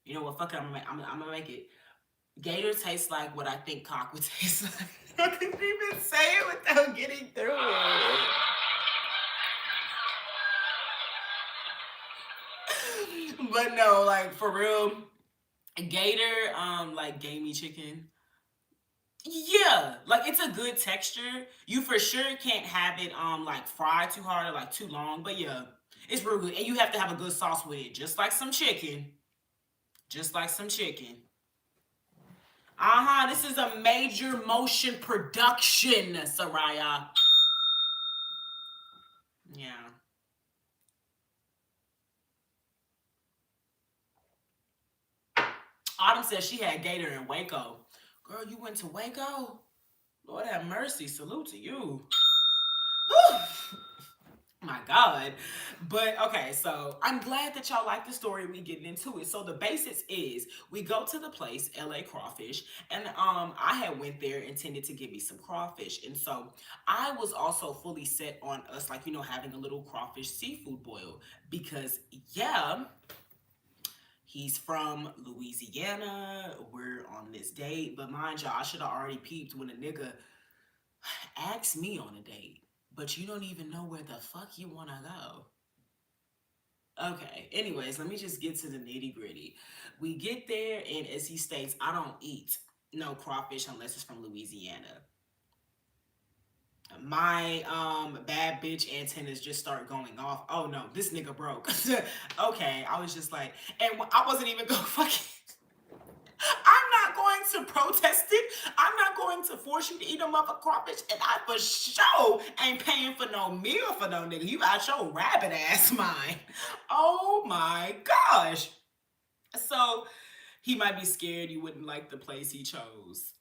You know what? Fuck it. I'm gonna make it. Gator tastes like what I think cock would taste like. I couldn't even say it without getting through it. But no, like for real, gator, like gamey chicken. Yeah, like it's a good texture. You for sure can't have it like fried too hard or like too long, but yeah, it's real good. And you have to have a good sauce with it, just like some chicken. Just like some chicken. This is a major motion production, Soraya. Yeah. Autumn says she had gator in Waco. Girl, you went to Waco? Lord have mercy. Salute to you. My God. But okay, so I'm glad that y'all like the story. We getting into it. So the basics is we go to the place, LA Crawfish, and I had went there intended to give me some crawfish. And so I was also fully set on us like, having a little crawfish seafood boil because yeah, he's from Louisiana. We're on this date. But mind y'all, I should have already peeped when a nigga asked me on a date. But you don't even know where the fuck you want to go. Okay, anyways, let me just get to the nitty gritty. We get there, and as he states, I don't eat no crawfish unless it's from Louisiana. My bad bitch antennas just start going off. Oh no, this nigga broke. Okay, I was just like, and I wasn't even going fucking. I'm not going to protest it. I'm not going to force you to eat a mother crawfish, and I for sure ain't paying for no meal for no nigga. You out your rabbit ass mind. Oh my gosh. So he might be scared you wouldn't like the place he chose.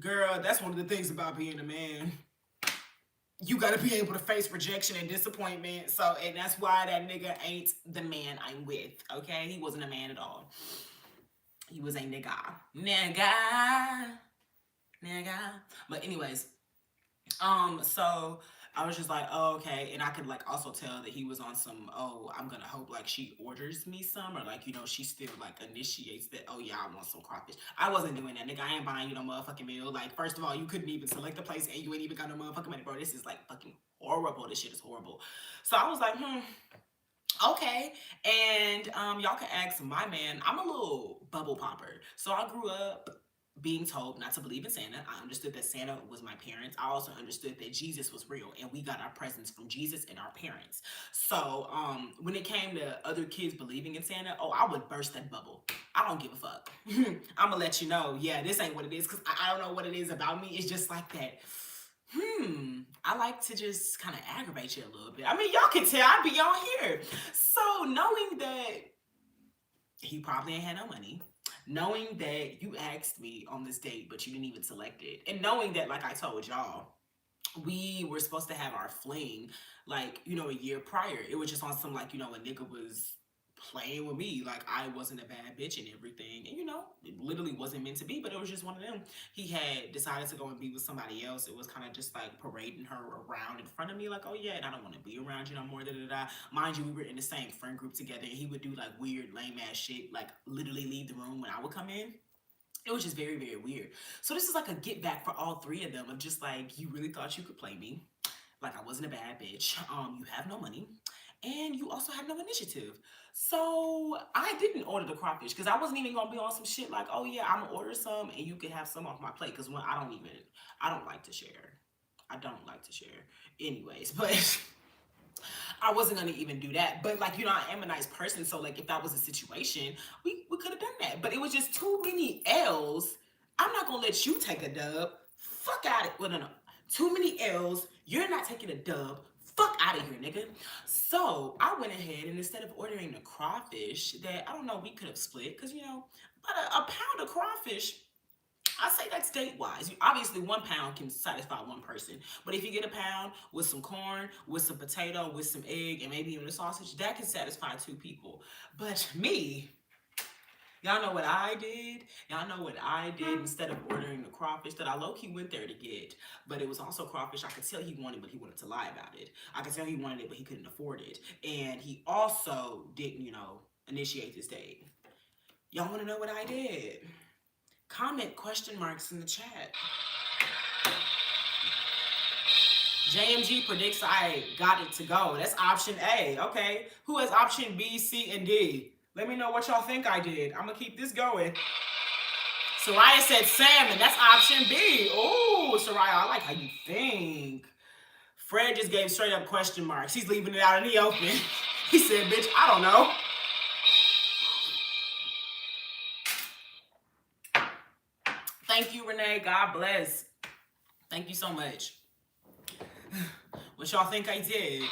Girl, that's one of the things about being a man. You gotta be able to face rejection and disappointment. So, and that's why that nigga ain't the man I'm with. Okay, he wasn't a man at all. He was a nigga, nigga, nigga. But anyways, so I was just like, oh, okay. And I could like also tell that he was on some, oh, I'm gonna hope like she orders me some, or like, she still like initiates that, oh yeah, I want some crawfish. I wasn't doing that, nigga. I ain't buying you no motherfucking meal. Like, first of all, you couldn't even select the place and you ain't even got no motherfucking money, bro. This is like fucking horrible. This shit is horrible. So I was like, okay. And y'all can ask my man. I'm a little bubble popper. So I grew up being told not to believe in Santa. I understood that Santa was my parents. I also understood that Jesus was real and we got our presents from Jesus and our parents. So when it came to other kids believing in Santa, oh, I would burst that bubble. I don't give a fuck. I'm gonna let you know, yeah, this ain't what it is, because I don't know what it is about me. It's just like that. I like to just kind of aggravate you a little bit. I mean, y'all can tell I be on here. So knowing that he probably ain't had no money, knowing that you asked me on this date, but you didn't even select it, and knowing that, like I told y'all, we were supposed to have our fling like, a year prior. It was just on some like, a nigga was playing with me like I wasn't a bad bitch and everything. And it literally wasn't meant to be, but it was just one of them. He had decided to go and be with somebody else. It was kind of just like parading her around in front of me, like, oh yeah, and I don't want to be around you no more. Da, da, da. Mind you, we were in the same friend group together, and he would do like weird, lame ass shit, like literally leave the room when I would come in. It was just very, very weird. So this is like a get back for all three of them of just like, you really thought you could play me. Like I wasn't a bad bitch. You have no money. And you also have no initiative. So I didn't order the crawfish because I wasn't even gonna be on some shit like, oh yeah, I'm gonna order some and you can have some off my plate. Cause when I don't like to share. I don't like to share. Anyways, but I wasn't gonna even do that. But like, I am a nice person, so like if that was a situation, we could have done that. But it was just too many L's. I'm not gonna let you take a dub. Fuck out of it. Well, no, no. Too many L's. You're not taking a dub. Fuck out of here, nigga. So I went ahead and instead of ordering the crawfish that I don't know we could have split, because but a pound of crawfish, I say that's date wise. Obviously, 1 pound can satisfy one person. But if you get a pound with some corn, with some potato, with some egg, and maybe even a sausage, that can satisfy two people. But me, y'all know what I did? Y'all know what I did instead of ordering the crawfish that I low-key went there to get. But it was also crawfish I could tell he wanted, but he wanted to lie about it. I could tell he wanted it, but he couldn't afford it. And he also didn't, initiate this date. Y'all want to know what I did? Comment question marks in the chat. JMG predicts I got it to go. That's option A. Okay. Who has option B, C, and D? Let me know what y'all think I did. I'm going to keep this going. Soraya said salmon. That's option B. Ooh, Soraya, I like how you think. Fred just gave straight up question marks. He's leaving it out in the open. He said, bitch, I don't know. Thank you, Renee. God bless. Thank you so much. What y'all think I did?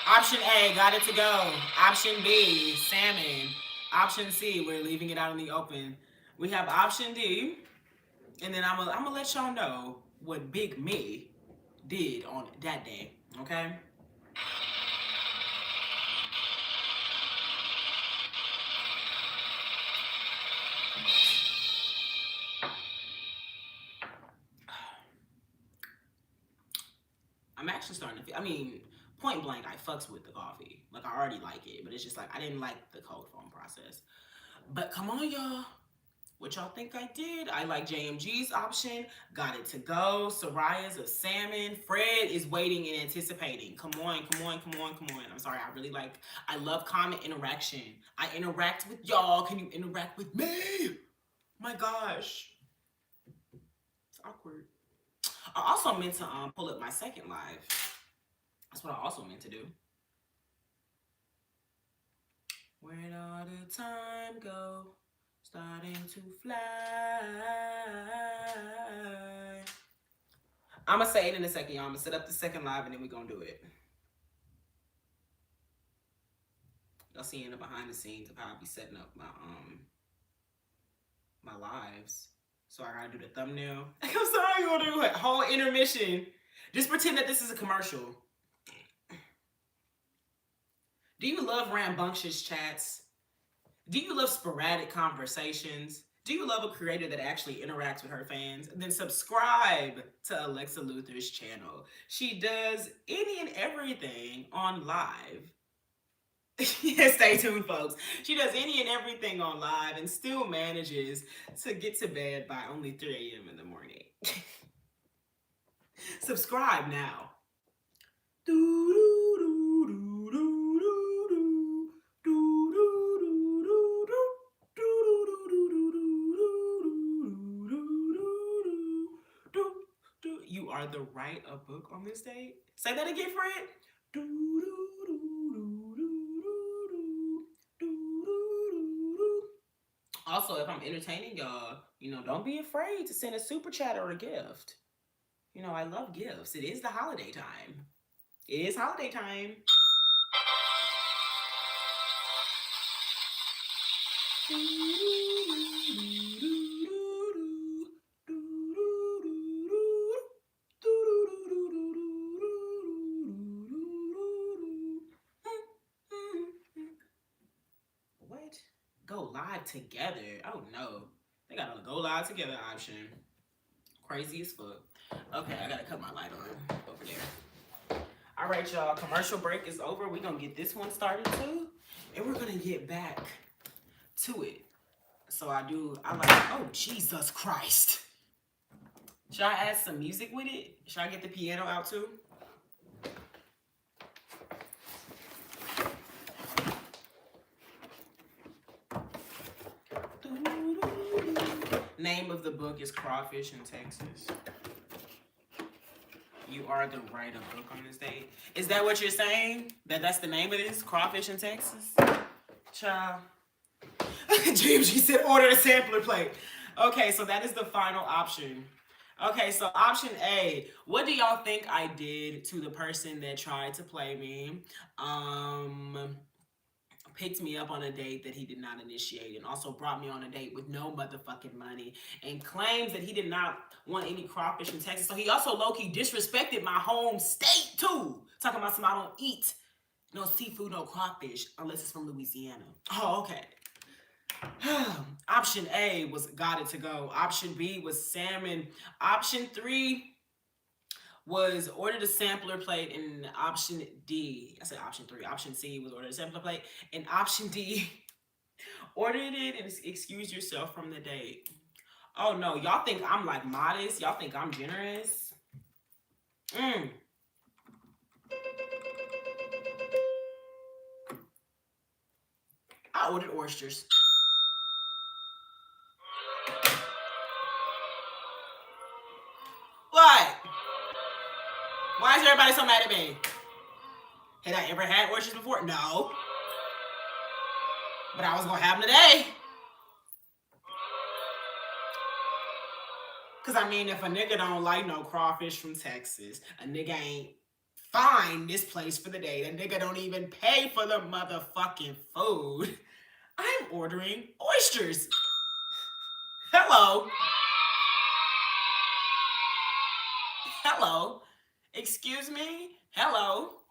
Option A, got it to go. Option B, salmon. Option C, we're leaving it out in the open. We have option D, and then I'm gonna let y'all know what Big Me did on that day, okay? I'm actually starting to feel, point blank, I fucks with the coffee. Like, I already like it, but it's just like, I didn't like the cold foam process. But come on, y'all. What y'all think I did? I like JMG's option. Got it to go. Soraya's of salmon. Fred is waiting and anticipating. Come on, come on, come on, come on. I'm sorry. I love comment interaction. I interact with y'all. Can you interact with me? My gosh. It's awkward. I also meant to pull up my second live. That's what I also meant to do. Where'd all the time go? Starting to fly. I'm going to say it in a second, y'all. I'm going to set up the second live and then we're going to do it. Y'all seeing the behind the scenes of how I be setting up my lives. So I gotta do the thumbnail. I'm sorry, you wanna do a whole intermission. Just pretend that this is a commercial. Do you love rambunctious chats? Do you love sporadic conversations? Do you love a creator that actually interacts with her fans? Then subscribe to Alexa Luther's channel. She does any and everything on live. Yeah, stay tuned, folks. She does any and everything on live and still manages to get to bed by only 3 a.m. in the morning. Subscribe now. You are the write a book on this date. Say that again, Fred. Also, if I'm entertaining y'all, don't be afraid to send a super chat or a gift. I love gifts. It is the holiday time. It is holiday time. What? Go live together? Oh no. They got a go live together option. Crazy as fuck. Okay, I gotta cut my light on over there. All right, y'all. Commercial break is over. We're gonna get this one started too, and we're gonna get back to it. So I like, oh, Jesus Christ. Should I add some music with it? Should I get the piano out too? Name of the book is Crawfish in Texas. You are the writer book on this date. Is that what you're saying? That's the name of this? Crawfish in Texas? Child. GMG said order the sampler plate. Okay, so that is the final option. Okay, so option A. What do y'all think I did to the person that tried to play me? Picked me up on a date that he did not initiate, and also brought me on a date with no motherfucking money, and claims that he did not want any crawfish in Texas. So he also low-key disrespected my home state too. Talking about something I don't eat no seafood, no crawfish, unless it's from Louisiana. Oh, okay. Option A was got it to go. Option B was salmon. Option 3 was ordered a sampler plate, and option D, I said option 3, option C was ordered a sampler plate, and option D, ordered it and excuse yourself from the date. Oh no, y'all think I'm like modest? Y'all think I'm generous? I ordered oysters. What? Why is everybody so mad at me? Had I ever had oysters before? No. But I was gonna have them today. Cause I mean, if a nigga don't like no crawfish from Texas, a nigga ain't find this place for the day. A nigga don't even pay for the motherfucking food. I'm ordering oysters. Hello. Hello. Excuse me? Hello.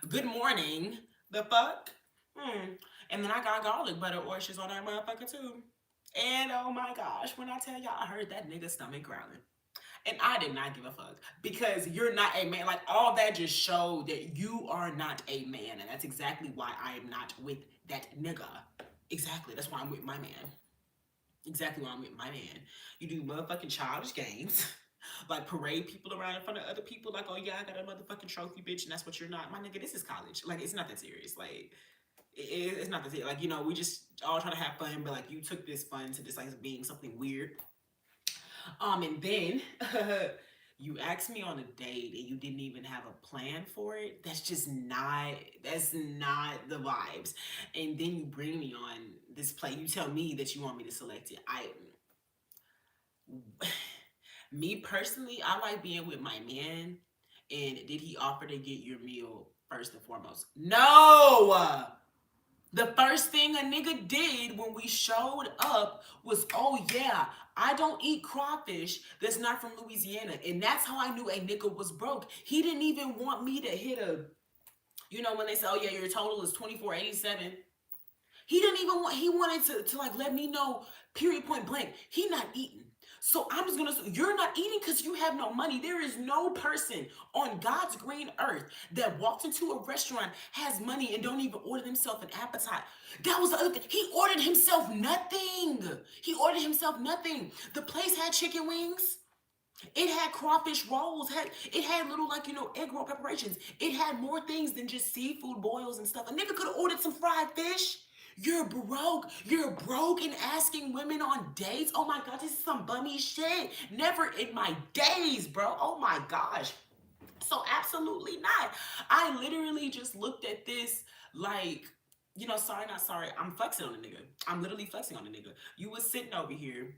Good morning. The fuck? And then I got garlic butter oysters on that motherfucker too. And oh my gosh, when I tell y'all, I heard that nigga stomach growling. And I did not give a fuck, because you're not a man. Like, all that just showed that you are not a man. And that's exactly why I am not with that nigga. Exactly. That's why I'm with my man. Exactly why I'm with my man. You do motherfucking childish games. Like, parade people around in front of other people. Like, oh yeah, I got a motherfucking trophy, bitch. And that's what you're not. My nigga, this is college. Like, it's not that serious. Like, it's not that serious. Like, we just all try to have fun. But like, you took this fun to just like being something weird. And then you asked me on a date and you didn't even have a plan for it. That's not the vibes. And then you bring me on this play. You tell me that you want me to select it. Me personally, I like being with my man. And did he offer to get your meal first and foremost? No! The first thing a nigga did when we showed up was, oh yeah, I don't eat crawfish that's not from Louisiana. And that's how I knew a nigga was broke. He didn't even want me to hit a, when they say, oh yeah, your total is 2487. He didn't even want, he wanted to like let me know, period point blank, he not eating. So I'm just gonna say, you're not eating because you have no money. There is no person on God's green earth that walks into a restaurant, has money, and don't even order themselves an appetite. That was the other thing. He ordered himself nothing. He ordered himself nothing. The place had chicken wings. It had crawfish rolls. It had little egg roll preparations. It had more things than just seafood boils and stuff. A nigga could have ordered some fried fish. You're broke. You're broke and asking women on dates. Oh my god, this is some bummy shit. Never in my days, bro. Oh my gosh. So absolutely not. I literally just looked at this like, sorry, not sorry. I'm flexing on the nigga. I'm literally flexing on the nigga. You was sitting over here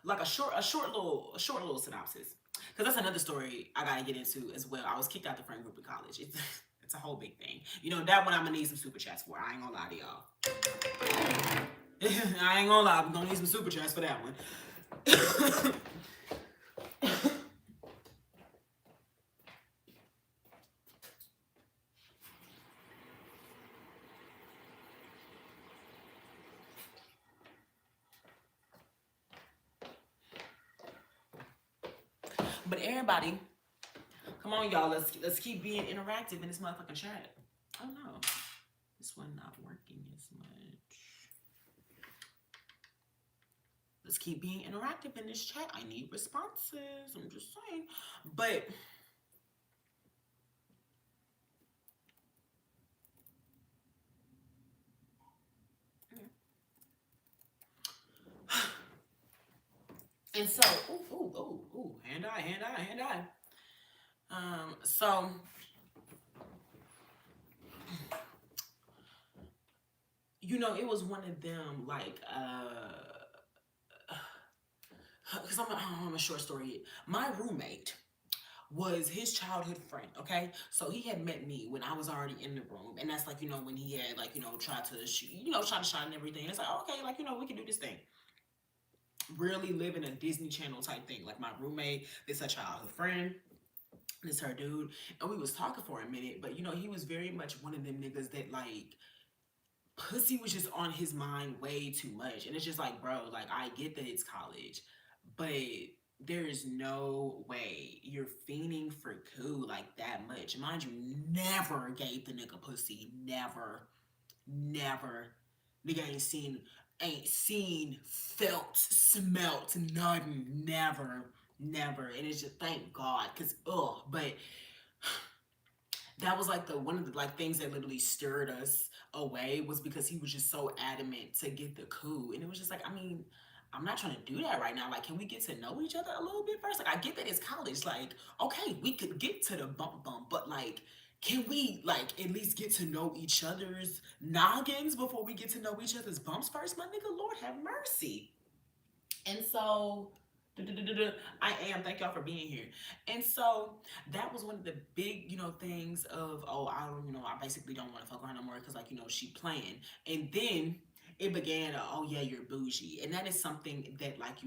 like a short little synopsis, because that's another story I gotta get into as well. I was kicked out the friend group in college. It's a whole big thing. That one I'm gonna need some super chats for. I ain't gonna lie to y'all. I ain't gonna lie, I'm gonna need some super chats for that one. But everybody, come on, y'all. Let's keep being interactive in this motherfucking chat. Oh no, this one not working as much. Let's keep being interactive in this chat. I need responses. I'm just saying. But and so, hand eye. So it was one of them like because I'm a short story. My roommate was his childhood friend, okay? So he had met me when I was already in the room. And that's like, when he had like, tried to shoot, try to shot and everything. It's like, okay, like, we can do this thing. Really living a Disney Channel type thing. Like my roommate, this her childhood friend, this her dude. And we was talking for a minute, but he was very much one of them niggas that like pussy was just on his mind way too much. And it's just like, bro, like I get that it's college, but there is no way you're fiending for coup like that much. Mind you, never gave the nigga pussy. Never. Never. Nigga ain't seen, felt, smelt, nothing. Never. Never. And it's just thank God. Cause but that was like one of the like things that literally stirred us away, was because he was just so adamant to get the coup. And it was just like, I mean, I'm not trying to do that right now. Like, can we get to know each other a little bit first? Like, I get that it's college. Like, okay, we could get to the bump, but like, can we like at least get to know each other's noggins before we get to know each other's bumps first? My nigga, Lord have mercy. And so I am. Thank y'all for being here. And so that was one of the big, things of, oh, I don't, I basically don't want to fuck around no more because, like, she playing. And then it began, oh, yeah, you're bougie. And that is something that, like,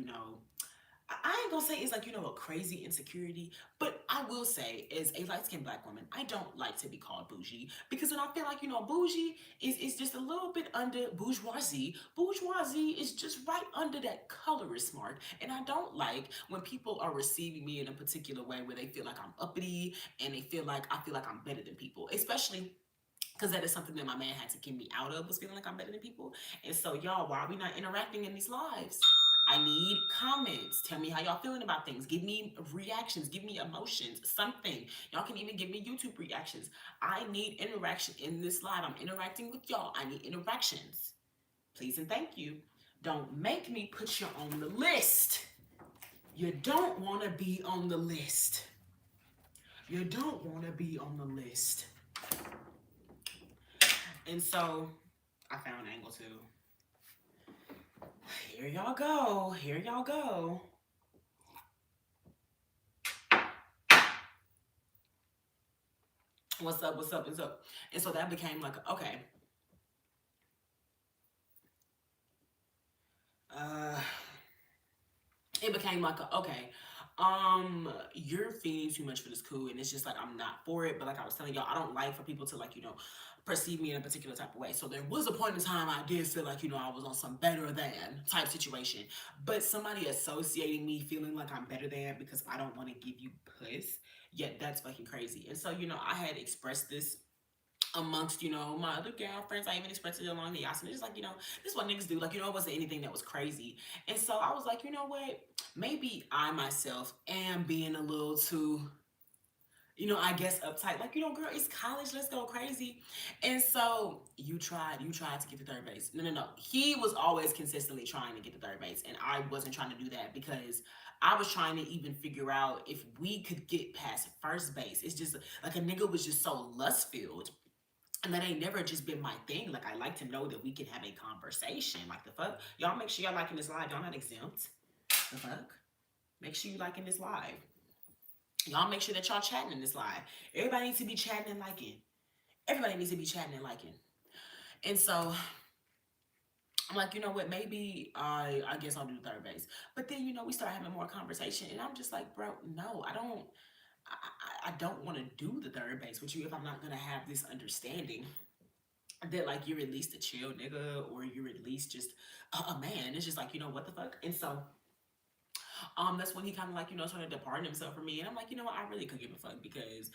I ain't gonna say it's like, a crazy insecurity, but I will say, as a light-skinned black woman, I don't like to be called bougie, because when I feel like, bougie is just a little bit under bourgeoisie. Bourgeoisie is just right under that colorist mark. And I don't like when people are receiving me in a particular way where they feel like I'm uppity and I feel like I'm better than people, especially because that is something that my man had to get me out of, was feeling like I'm better than people. And so, y'all, why are we not interacting in these lives? I need comments. Tell me how y'all feeling about things. Give me reactions. Give me emotions. Something. Y'all can even give me YouTube reactions. I need interaction in this live. I'm interacting with y'all. I need interactions. Please and thank you. Don't make me put you on the list. You don't want to be on the list. You don't want to be on the list. And so I found an angle too. Here y'all go. Here y'all go. What's up? What's up? What's up? And so that became like, okay, uh, it became like, okay, you're feeding too much for this coup, and it's just like I'm not for it. But like I was telling y'all, I don't like for people to like perceive me in a particular type of way. So there was a point in time I did feel like I was on some better than type situation, but somebody associating me feeling like I'm better than because I don't want to give you puss, yeah, that's fucking crazy. And so I had expressed this amongst my other girlfriends. I even expressed it along the yachts, and it's just like this is what niggas do. Like it wasn't anything that was crazy. And so I was like, you know what, maybe I myself am being a little too I guess uptight. Like, girl, it's college, let's go crazy. And so you tried to get the third base. No, no, no. He was always consistently trying to get the third base, and I wasn't trying to do that because I was trying to even figure out if we could get past first base. It's just like a nigga was just so lust filled, and that ain't never just been my thing. Like, I like to know that we can have a conversation. Like, the fuck? Y'all make sure y'all liking this live. Y'all not exempt. The fuck? Make sure you liking this live. Y'all make sure that y'all chatting in this live. Everybody needs to be chatting and liking. Everybody needs to be chatting and liking. And so I'm like, you know what? Maybe I guess I'll do third base. But then we start having more conversation, and I'm just like, bro, no, I don't want to do the third base with you if I'm not gonna have this understanding that like you're at least a chill nigga, or you're at least just a man. It's just like what the fuck. And so that's when he kind of like started departing himself from me, and I'm like, what, I really could give a fuck because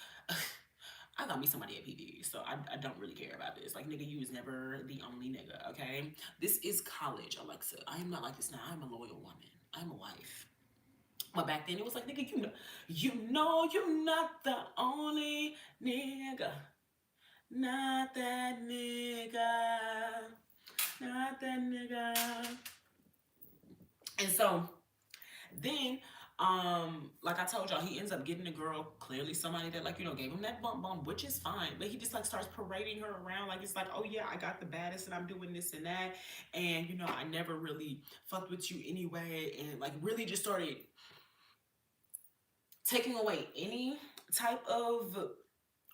I got me somebody at PD, so I don't really care about this. Like, nigga, you was never the only nigga, okay? This is college, Alexa. I am not like this now. I'm a loyal woman. I'm a wife. But back then, it was like, nigga, you're not the only nigga. Not that nigga. Not that nigga. And so then, like I told y'all, he ends up getting a girl, clearly somebody that like, gave him that bump bump, which is fine. But he just like starts parading her around like it's like, oh yeah, I got the baddest and I'm doing this and that. And I never really fucked with you anyway. And like really just started taking away any type of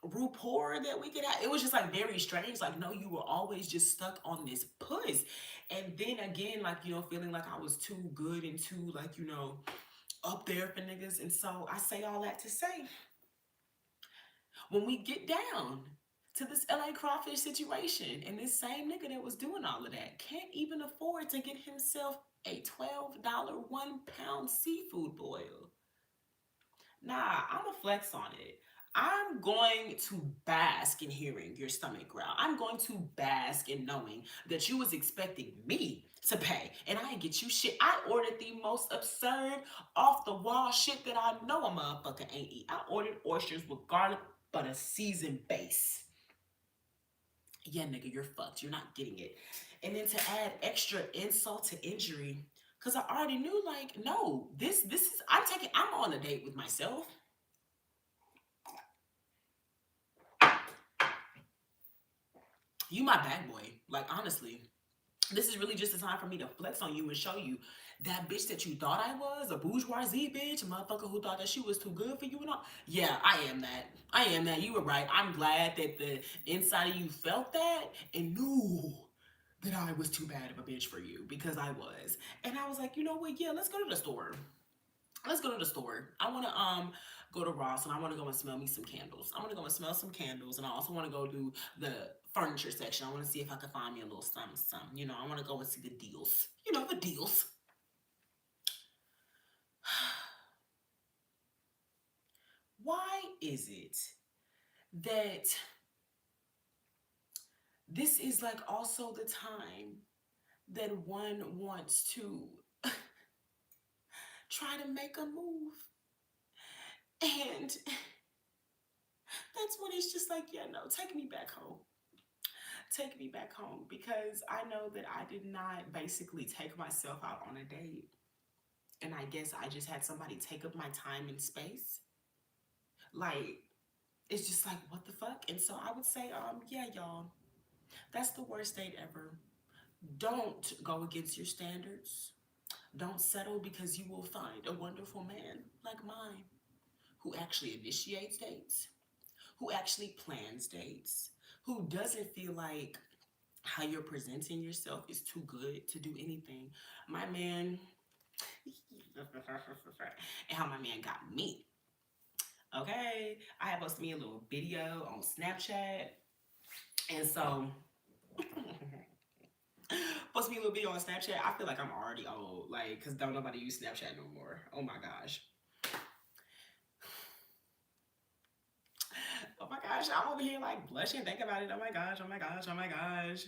rapport that we could have. It was just like very strange. Like, no, you were always just stuck on this puss. And then again, like, feeling like I was too good and too like, up there for niggas. And so I say all that to say, when we get down to this LA crawfish situation, and this same nigga that was doing all of that can't even afford to get himself a $12 1 pound seafood boil. Nah, I'm a flex on it. I'm going to bask in hearing your stomach growl. I'm going to bask in knowing that you was expecting me to pay, and I ain't get you shit. I ordered the most absurd, off the wall shit that I know a motherfucker ain't eat. I ordered oysters with garlic butter seasoned base. Yeah, nigga, you're fucked. You're not getting it. And then to add extra insult to injury, because I already knew, like, no, this is I'm on a date with myself. You my bad boy. Like, honestly, this is really just a time for me to flex on you and show you that bitch that you thought I was, a bourgeoisie bitch, a motherfucker who thought that she was too good for you and all. Yeah, I am that. I am that. You were right. I'm glad that the inside of you felt that and knew that I was too bad of a bitch for you, because I was. And I was like, you know what? Yeah, let's go to the store. Let's go to the store. I want to go to Ross, and I want to go and smell me some candles. I want to go and smell some candles, and I also want to go to the furniture section. I want to see if I can find me a little something, something. I want to go and see the deals. The deals. Why is it that this is like also the time that one wants to try to make a move? And that's when it's just like, yeah, no, take me back home. Take me back home, because I know that I did not basically take myself out on a date. And I guess I just had somebody take up my time and space. Like, it's just like, what the fuck? And so I would say, yeah, y'all, that's the worst date ever. Don't go against your standards. Don't settle, because you will find a wonderful man like mine who actually initiates dates, who actually plans dates, who doesn't feel like how you're presenting yourself is too good to do anything. My man, and how my man got me. Okay, I had posted me a little video on Snapchat, and so posted me a little video on Snapchat. I feel like I'm already old, like, cause don't nobody use Snapchat no more. Oh my gosh. Oh my gosh, I'm over here like blushing. Think about it. Oh my gosh. Oh my gosh. Oh my gosh.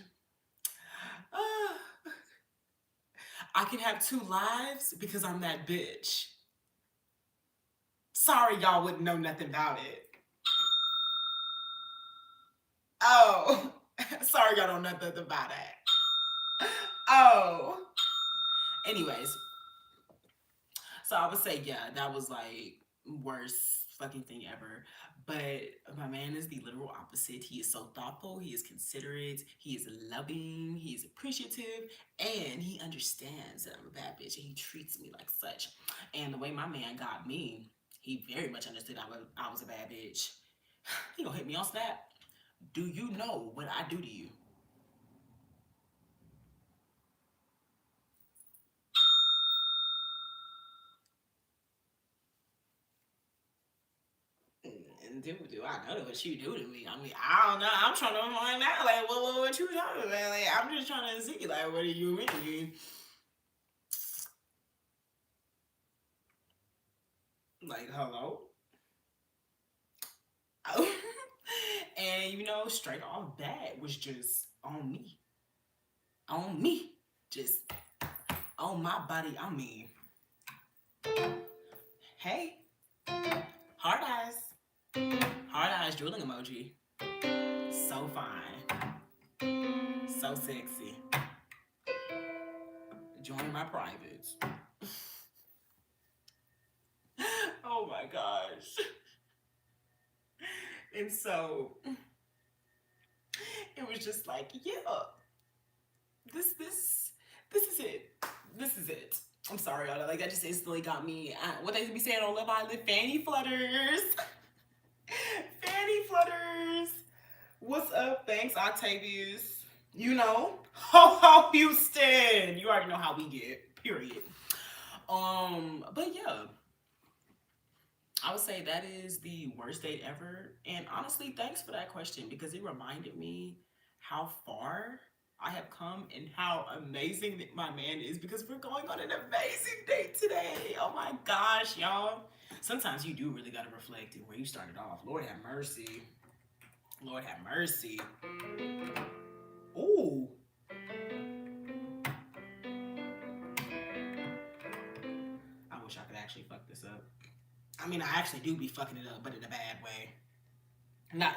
I can have two lives because I'm that bitch. Sorry, y'all wouldn't know nothing about it. Oh, sorry, y'all don't know nothing about it. Oh. Anyways, so I would say, yeah, that was like worst fucking thing ever. But my man is the literal opposite. He is so thoughtful, he is considerate, he is loving, he is appreciative, and he understands that I'm a bad bitch and he treats me like such. And the way my man got me, he very much understood I was a bad bitch. He gonna hit me on Snap. Do you know what I do to you? And do I know what you do to me? I mean, I don't know. I'm trying to find out, like, what you talking about? Like, I'm just trying to see, like, what do you mean? Like, hello? And, straight off bat was just on me. On me. Just on my body. I mean, hey, hard eyes. Hard eyes drooling emoji. So fine. So sexy. Join my privates. Oh my gosh. And so it was just like, yeah, this is it. This is it. I'm sorry, y'all. Like, that just instantly got me. What they be saying on Love Island, fanny flutters. Fanny flutters. What's up? Thanks, Octavius. Ho ho Houston. You already know how we get. Period. But yeah, I would say that is the worst date ever. And honestly, thanks for that question because it reminded me how far I have come and how amazing that my man is because we're going on an amazing date today. Oh my gosh, y'all. Sometimes you do really gotta reflect on where you started off. Lord have mercy. Lord have mercy. Ooh. I wish I could actually fuck this up. I mean, I actually do be fucking it up, but in a bad way.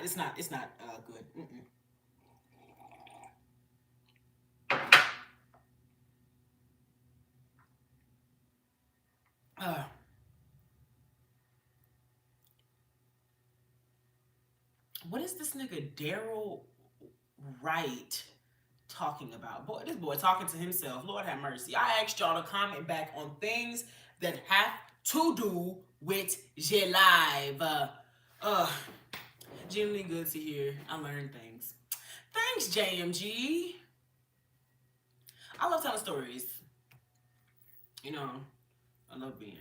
It's not good. Mm-mm. Uh, what is this nigga Daryl Wright talking about? Boy, this boy talking to himself. Lord have mercy. I asked y'all to comment back on things that have to do with J Live. Genuinely good to hear. I learned things. Thanks, JMG. I love telling stories. You know, I love being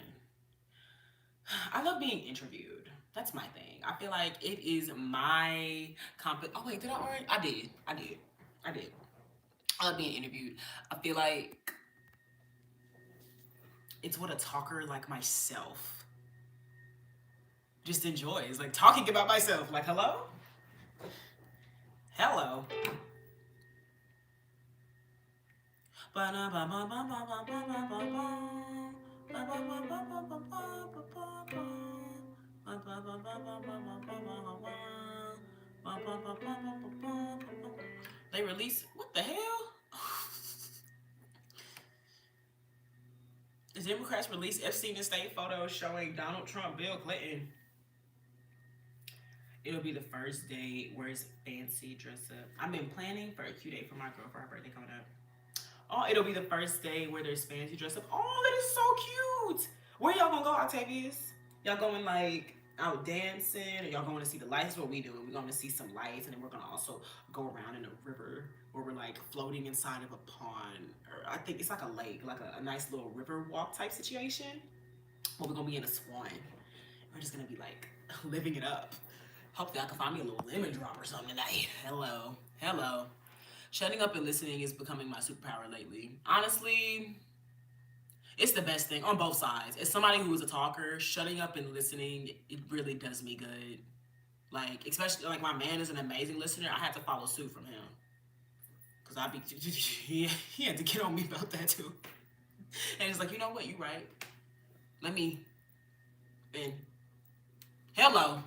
I love being interviewed. That's my thing. I feel like it is my Oh wait, did I already? I did. I did. I love being interviewed. I feel like it's what a talker like myself just enjoys. Like talking about myself. Like, hello? Hello. They release what the hell? The Democrats released Epstein and state photos showing Donald Trump, Bill Clinton. It'll be the first day where it's fancy dress up. I've been planning for a cute date for my girl for her birthday coming up. Oh, it'll be the first day where there's fancy dress up. Oh, that is so cute. Where y'all gonna go, Octavius? Y'all going like out dancing, or y'all going to see the lights? What we doing? We're going to see some lights, and then we're going to also go around in a river where we're like floating inside of a pond, or I think it's like a lake, like a nice little river walk type situation. But we're gonna be in a swan. We're just gonna be like living it up. Hopefully, I can find me a little lemon drop or something tonight. Hello, hello. Shutting up and listening is becoming my superpower lately. Honestly, it's the best thing on both sides. As somebody who is a talker, shutting up and listening, it really does me good. Like, especially like my man is an amazing listener. I had to follow suit from him because I be he had to get on me about that too. And he's like, you know what, you right. Let me and hello.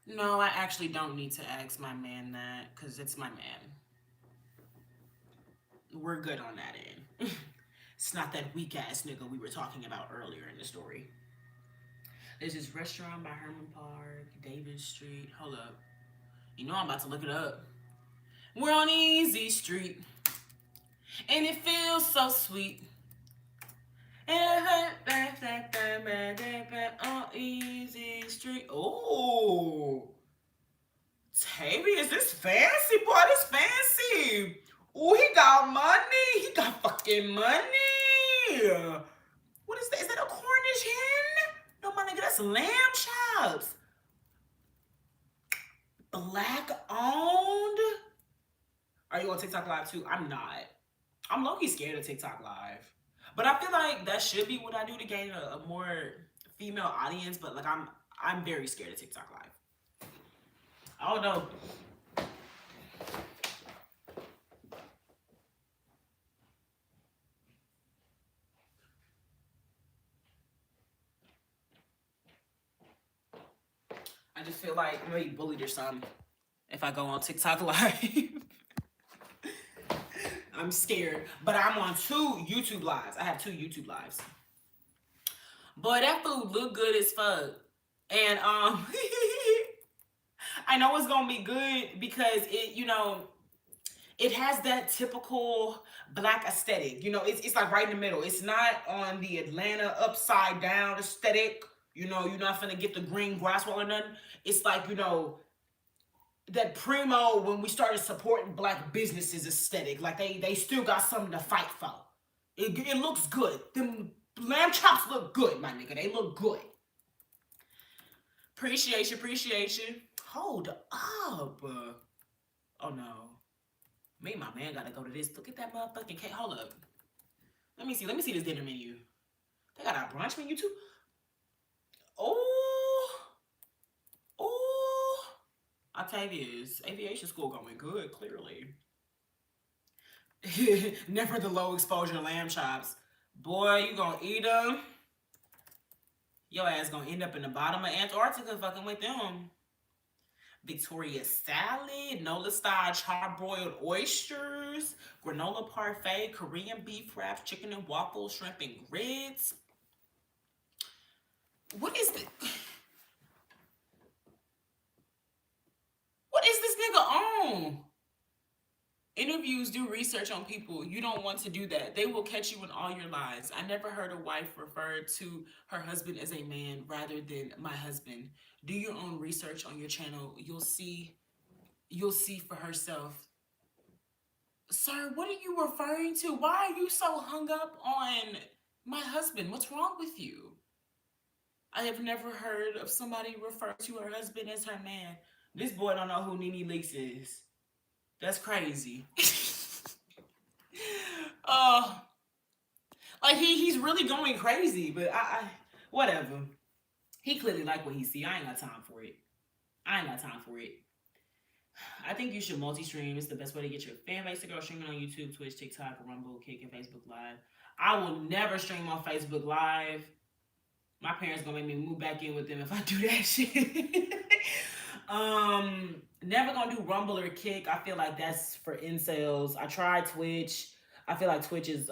No, I actually don't need to ask my man that because it's my man. We're good on that end. It's not that weak ass nigga we were talking about earlier in the story. There's this restaurant by Herman Park, Davis Street. Hold up. You know I'm about to look it up. We're on Easy Street, and it feels so sweet. On Easy Street. Oh, Tavy, is this fancy? Boy, this fancy. Oh, he got money. He got fucking money. What is that? Is that a Cornish hen? No, my nigga, that's lamb chops. Black owned? Are you on TikTok Live too? I'm not. I'm low-key scared of TikTok Live. But I feel like that should be what I do to gain a more female audience. But like I'm very scared of TikTok Live. I don't know. I just feel like I'm gonna be bullied or something if I go on TikTok Live. I'm scared. But I'm on 2 YouTube Lives. I have 2 YouTube Lives. Boy, that food look good as fuck. And I know it's gonna be good because it has that typical black aesthetic. It's like right in the middle. It's not on the Atlanta upside down aesthetic. You're not finna get the green grass wall or nothing. It's like, that primo when we started supporting black businesses aesthetic. Like they still got something to fight for. It looks good. Them lamb chops look good, my nigga. They look good. Appreciation. Hold up. Oh no. Me and my man gotta go to this. Look at that motherfucking cake. Hold up. Let me see this dinner menu. They got a brunch menu too. Oh. Octavia's aviation school going good, clearly. Never the low exposure lamb chops. Boy, you gonna eat them? Your ass gonna end up in the bottom of Antarctica fucking with them. Victoria salad, Nola style charbroiled oysters, granola parfait, Korean beef wraps, chicken and waffles, shrimp and grits. What is this? What is this nigga on? Interviews do research on people. You don't want to do that. They will catch you in all your lies. I never heard a wife refer to her husband as a man rather than my husband. Do your own research on your channel. You'll see for herself. Sir, what are you referring to? Why are you so hung up on my husband? What's wrong with you? I have never heard of somebody refer to her husband as her man. This boy don't know who Nene Leakes is. That's crazy. Like he's really going crazy, but I whatever. He clearly like what he see. I ain't got time for it. I think you should multi-stream. It's the best way to get your fan base to grow. Streaming on YouTube, Twitch, TikTok, Rumble, Kick, and Facebook Live. I will never stream on Facebook Live. My parents gonna make me move back in with them if I do that shit. Never gonna do Rumble or Kick. I feel like that's for incels. I tried Twitch. I feel like Twitch is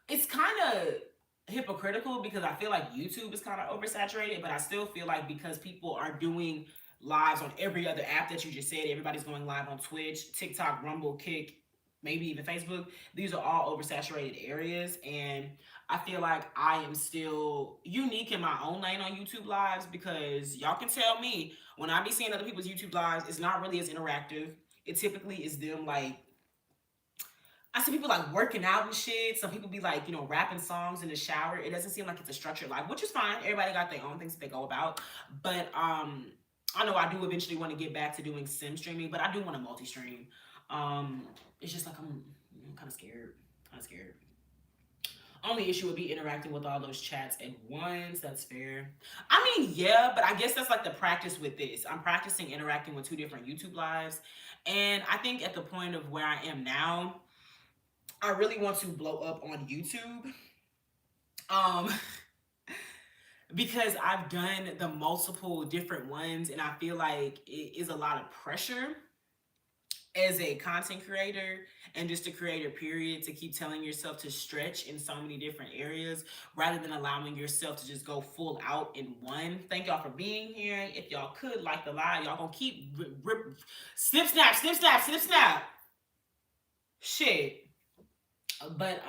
it's kind of hypocritical because I feel like YouTube is kind of oversaturated, but I still feel like because people are doing lives on every other app that you just said. Everybody's going live on Twitch, TikTok, Rumble, Kick, maybe even Facebook. These are all oversaturated areas. And I feel like I am still unique in my own lane on YouTube lives, because y'all can tell me when I be seeing other people's YouTube lives, it's not really as interactive. It typically is them like, I see people like working out and shit. Some people be like, rapping songs in the shower. It doesn't seem like it's a structured life, which is fine. everybody got their own things that they go about. But I know I do eventually want to get back to doing sim streaming, but I do want to multi-stream. um it's just like I'm kind of scared. Only issue would be interacting with all those chats at once. That's fair. I mean, yeah, but I guess that's like the practice with this. I'm practicing interacting with two different YouTube lives. And I think at the point of where I am now, I really want to blow up on YouTube. Um, because I've done the multiple different ones, and I feel like it is a lot of pressure as a content creator and just a creator period, to keep telling yourself to stretch in so many different areas rather than allowing yourself to just go full out in one. Thank y'all for being here. If y'all could like the live, y'all gonna keep snip snap, snip snap, snip snap shit. But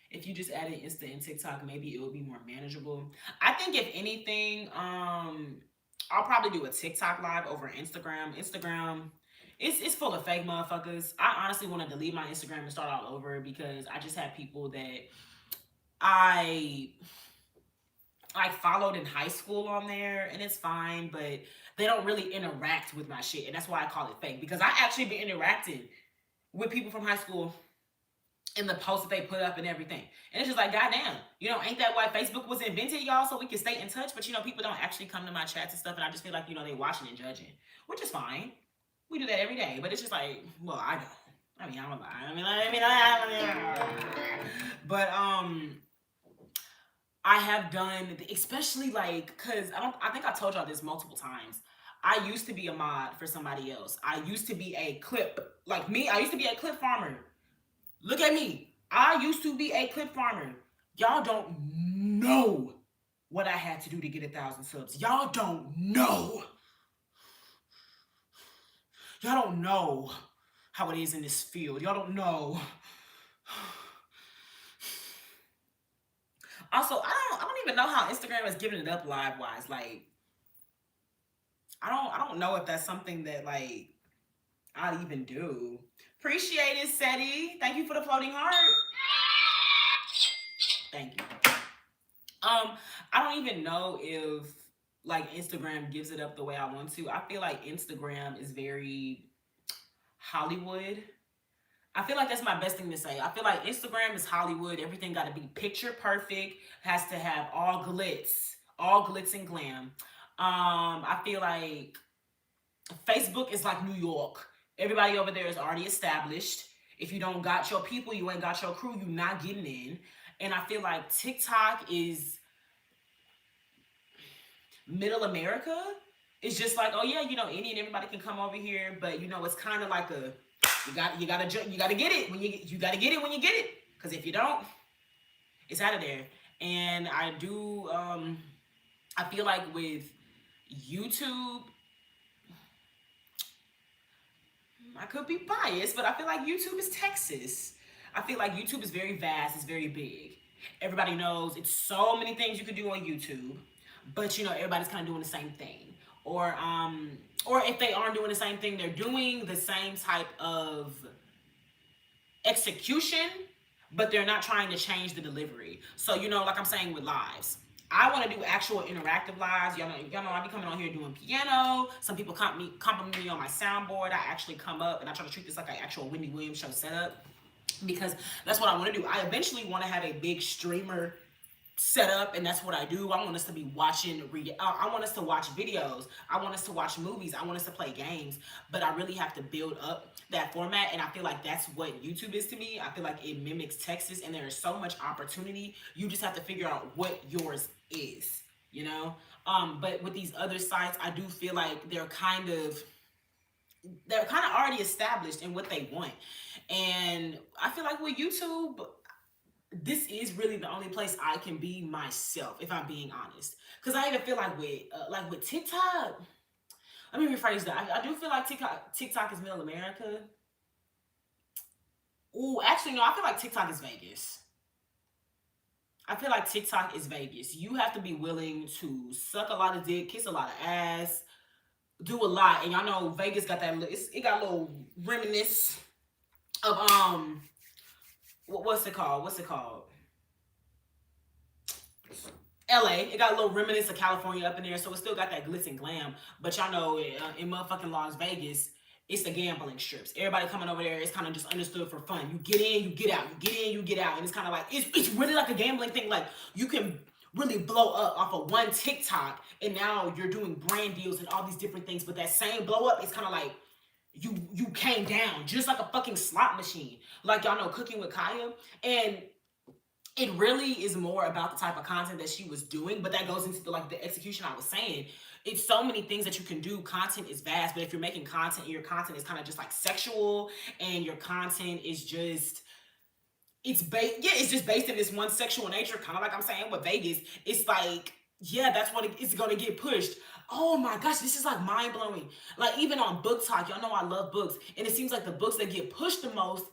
if you just added Insta and TikTok, maybe it would be more manageable. I think if anything, I'll probably do a TikTok live over Instagram. Instagram, it's full of fake motherfuckers. I honestly want to delete my Instagram and start all over, because I just have people that I like followed in high school on there, and it's fine, but they don't really interact with my shit, and that's why I call it fake, because I actually been interacting with people from high school in the posts that they put up and everything. And it's just like, goddamn, ain't that why Facebook was invented, y'all? So we can stay in touch. But people don't actually come to my chats and stuff, and I just feel like, they watching and judging, which is fine. We do that every day. But it's just like, well, I don't. I mean, I don't lie. But I have done, especially like, cause I think I told y'all this multiple times. I used to be a mod for somebody else. I used to be a clip, like me. I used to be a clip farmer. Look at me. I used to be a clip farmer. Y'all don't know what I had to do to get 1,000 subs. Y'all don't know. Y'all don't know how it is in this field. Y'all don't know. Also, I don't even know how Instagram is giving it up live wise. Like, I don't know if that's something that like I'd even do. Appreciate it, Seti. Thank you for the floating heart. Thank you. I don't even know if like Instagram gives it up the way I want to. I feel like Instagram is very Hollywood. I feel like that's my best thing to say. I feel like Instagram is Hollywood. Everything got to be picture perfect. Has to have all glitz and glam. I feel like Facebook is like New York. Everybody over there is already established. If you don't got your people, you ain't got your crew, you not getting in. And I feel like TikTok is middle America. It's just like, oh yeah, any and everybody can come over here, but it's kind of like a you gotta get it when you gotta get it when you get it, because if you don't, it's out of there. And I do I feel like with YouTube, I could be biased, but I feel like YouTube is Texas. I feel like YouTube is very vast, it's very big. Everybody knows it's so many things you could do on YouTube, but everybody's kind of doing the same thing. Or if they aren't doing the same thing, they're doing the same type of execution, but they're not trying to change the delivery. So, like I'm saying with lives, I want to do actual interactive lives. Y'all know I be coming on here doing piano. Some people compliment me on my soundboard. I actually come up and I try to treat this like an actual Wendy Williams show setup, because that's what I want to do. I eventually want to have a big streamer set up, and that's what I do. I want us to be watching, I want us to watch videos. I want us to watch movies. I want us to play games, but I really have to build up that format, and I feel like that's what YouTube is to me. I feel like it mimics Texas, and there is so much opportunity. You just have to figure out what yours is, but with these other sites, I do feel like they're kind of already established in what they want. And I feel like with YouTube, this is really the only place I can be myself, if I'm being honest. Because I even feel like with TikTok, Let me rephrase that. I do feel like TikTok is middle America. Ooh, actually, no. I feel like TikTok is Vegas. I feel like TikTok is Vegas. You have to be willing to suck a lot of dick, kiss a lot of ass, do a lot. And y'all know Vegas got that. It got a little reminiscence of what's it called? What's it called? LA. It got a little reminiscence of California up in there, so it still got that glitz and glam. But y'all know in motherfucking Las Vegas, it's the gambling strips. Everybody coming over there is kind of just understood for fun. You get in, you get out. You get in, you get out. And it's kind of like, it's really like a gambling thing. Like, you can really blow up off of one TikTok, and now you're doing brand deals and all these different things. But that same blow up, it's kind of like, you came down just like a fucking slot machine. Like, y'all know Cooking with Kaya. And it really is more about the type of content that she was doing, but that goes into the execution I was saying. It's so many things that you can do. Content is vast, but if you're making content and your content is kind of just like sexual, and your content is just it's just based in this one sexual nature, kind of like I'm saying with Vegas. It's like, yeah, that's what it's gonna get pushed. Oh my gosh, this is like mind blowing. Like, even on book talk, y'all know I love books, and it seems like the books that get pushed the most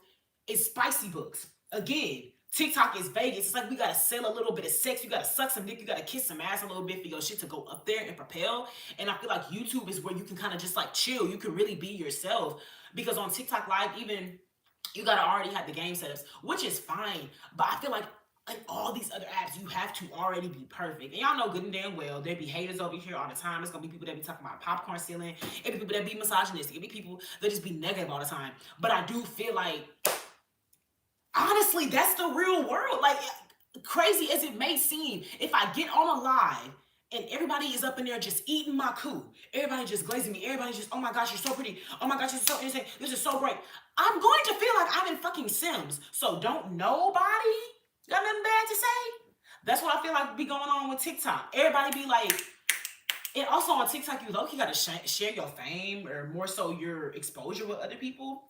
is spicy books. Again, TikTok is Vegas. It's like we gotta sell a little bit of sex, you gotta suck some dick, you gotta kiss some ass a little bit for your shit to go up there and propel. And I feel like YouTube is where you can kind of just like chill. You can really be yourself, because on TikTok Live, even you gotta already have the game setups, which is fine. But I feel like in all these other apps, you have to already be perfect. And y'all know good and damn well there be haters over here all the time. It's gonna be people that be talking about popcorn stealing. It be people that be misogynistic. It be people that just be negative all the time. But I do feel like, honestly, that's the real world. Like, crazy as it may seem, if I get on a live and everybody is up in there just eating my coo, everybody just glazing me, everybody just, oh my gosh, you're so pretty, oh my gosh, you're so innocent, this is so great, I'm going to feel like I'm in fucking Sims. So don't nobody got nothing bad to say. That's what I feel like be going on with TikTok. Everybody be like, and also on TikTok, you low-key gotta share your fame, or more so your exposure with other people.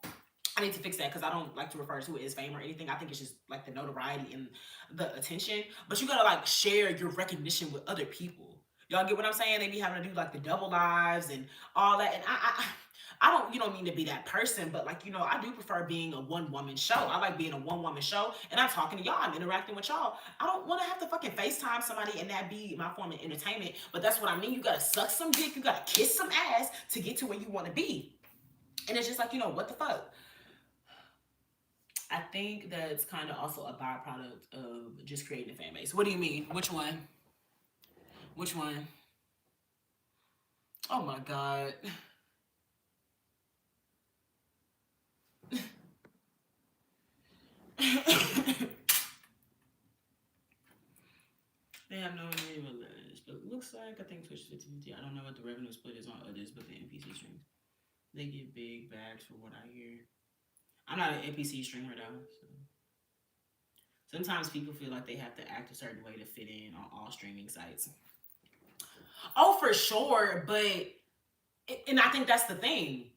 I need to fix that, because I don't like to refer to it as fame or anything. I think it's just like the notoriety and the attention. But you gotta like share your recognition with other people. Y'all get what I'm saying? They be having to do like the double lives and all that. And I don't, you don't mean to be that person, but like, I do prefer being a one woman show. I like being a one woman show, and I'm talking to y'all, I'm interacting with y'all. I don't want to have to fucking FaceTime somebody and that be my form of entertainment. But that's what I mean. You gotta suck some dick, you gotta kiss some ass to get to where you want to be. And it's just like, what the fuck? I think that's kind of also a byproduct of just creating a fan base. What do you mean? Which one? Which one? Oh my god. They have no name of this, but it looks like, I think Twitch 50/50. I don't know what the revenue split is on others, but the NPC streams, they get big bags for what I hear. I'm not an NPC streamer though, so sometimes people feel like they have to act a certain way to fit in on all streaming sites. Oh, for sure, and I think that's the thing.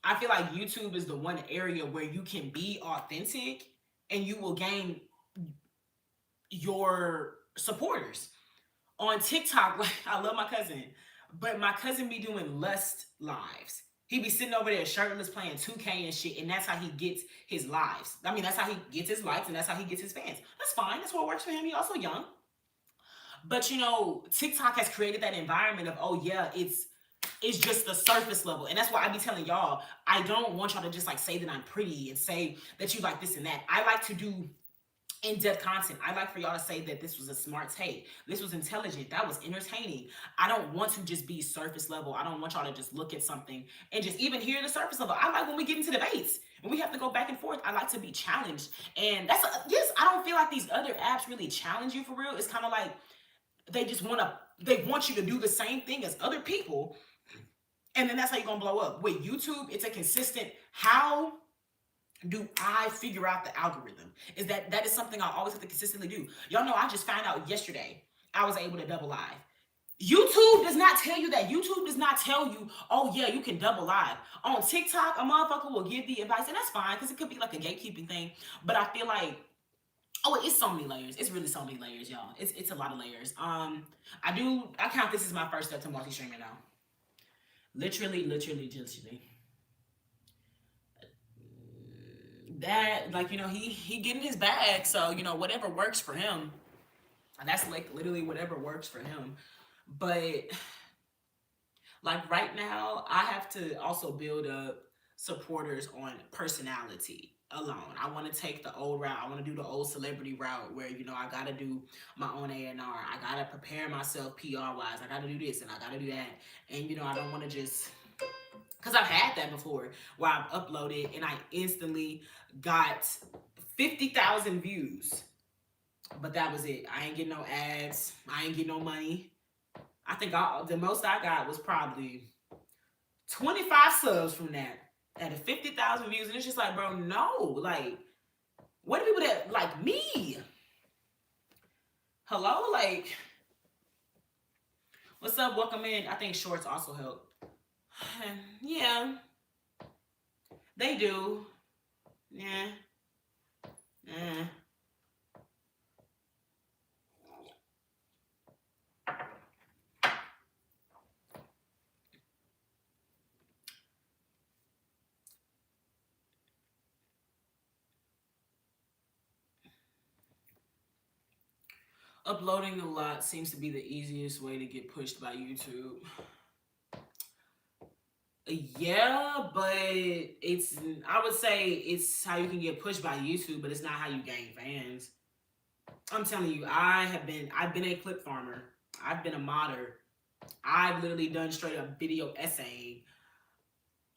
I feel like YouTube is the one area where you can be authentic and you will gain your supporters. On TikTok, like, I love my cousin, but my cousin be doing lust lives. He be sitting over there shirtless playing 2K and shit, and that's how he gets his lives. I mean, that's how he gets his likes, and that's how he gets his fans. That's fine. That's what works for him. He's also young. But TikTok has created that environment of, oh yeah, it's just the surface level. And that's why I be telling y'all, I don't want y'all to just like say that I'm pretty and say that you like this and that. I like to do in-depth content. I like for y'all to say that this was a smart take, this was intelligent, that was entertaining. I don't want to just be surface level. I don't want y'all to just look at something and just even hear the surface level. I like when we get into debates and we have to go back and forth. I like to be challenged. And yes, I don't feel like these other apps really challenge you for real. It's kind of like they want you to do the same thing as other people, and then that's how you're gonna blow up. With YouTube, it's a consistent, how do I figure out the algorithm? That is something I always have to consistently do. Y'all know I just found out yesterday I was able to double live. YouTube does not tell you that. YouTube does not tell you, oh yeah, you can double live. On TikTok, a motherfucker will give the advice, and that's fine, because it could be like a gatekeeping thing. But I feel like, oh, it's so many layers. It's really so many layers, y'all. It's a lot of layers. I count this as my first step to multi-streaming now. Literally, literally, literally. That, like, he getting his bag, so whatever works for him. And that's like literally whatever works for him. But like right now, I have to also build up supporters on personality alone. I want to take the old route. I want to do the old celebrity route where I got to do my own A&R. I got to prepare myself PR wise. I got to do this and I got to do that. And I don't want to just, because I've had that before where I've uploaded and I instantly got 50,000 views, but that was it. I ain't getting no ads. I ain't getting no money. I think the most I got was probably 25 subs from that at a 50,000 views. And it's just like, bro, no. Like, what are people that like me? Hello? Like, what's up? Welcome in. I think shorts also help. Yeah, they do. Yeah. Eh. Uploading a lot seems to be the easiest way to get pushed by YouTube. Yeah, but I would say it's how you can get pushed by YouTube, but it's not how you gain fans. I'm telling you, I've been a clip farmer. I've been a modder. I've literally done straight up video essaying.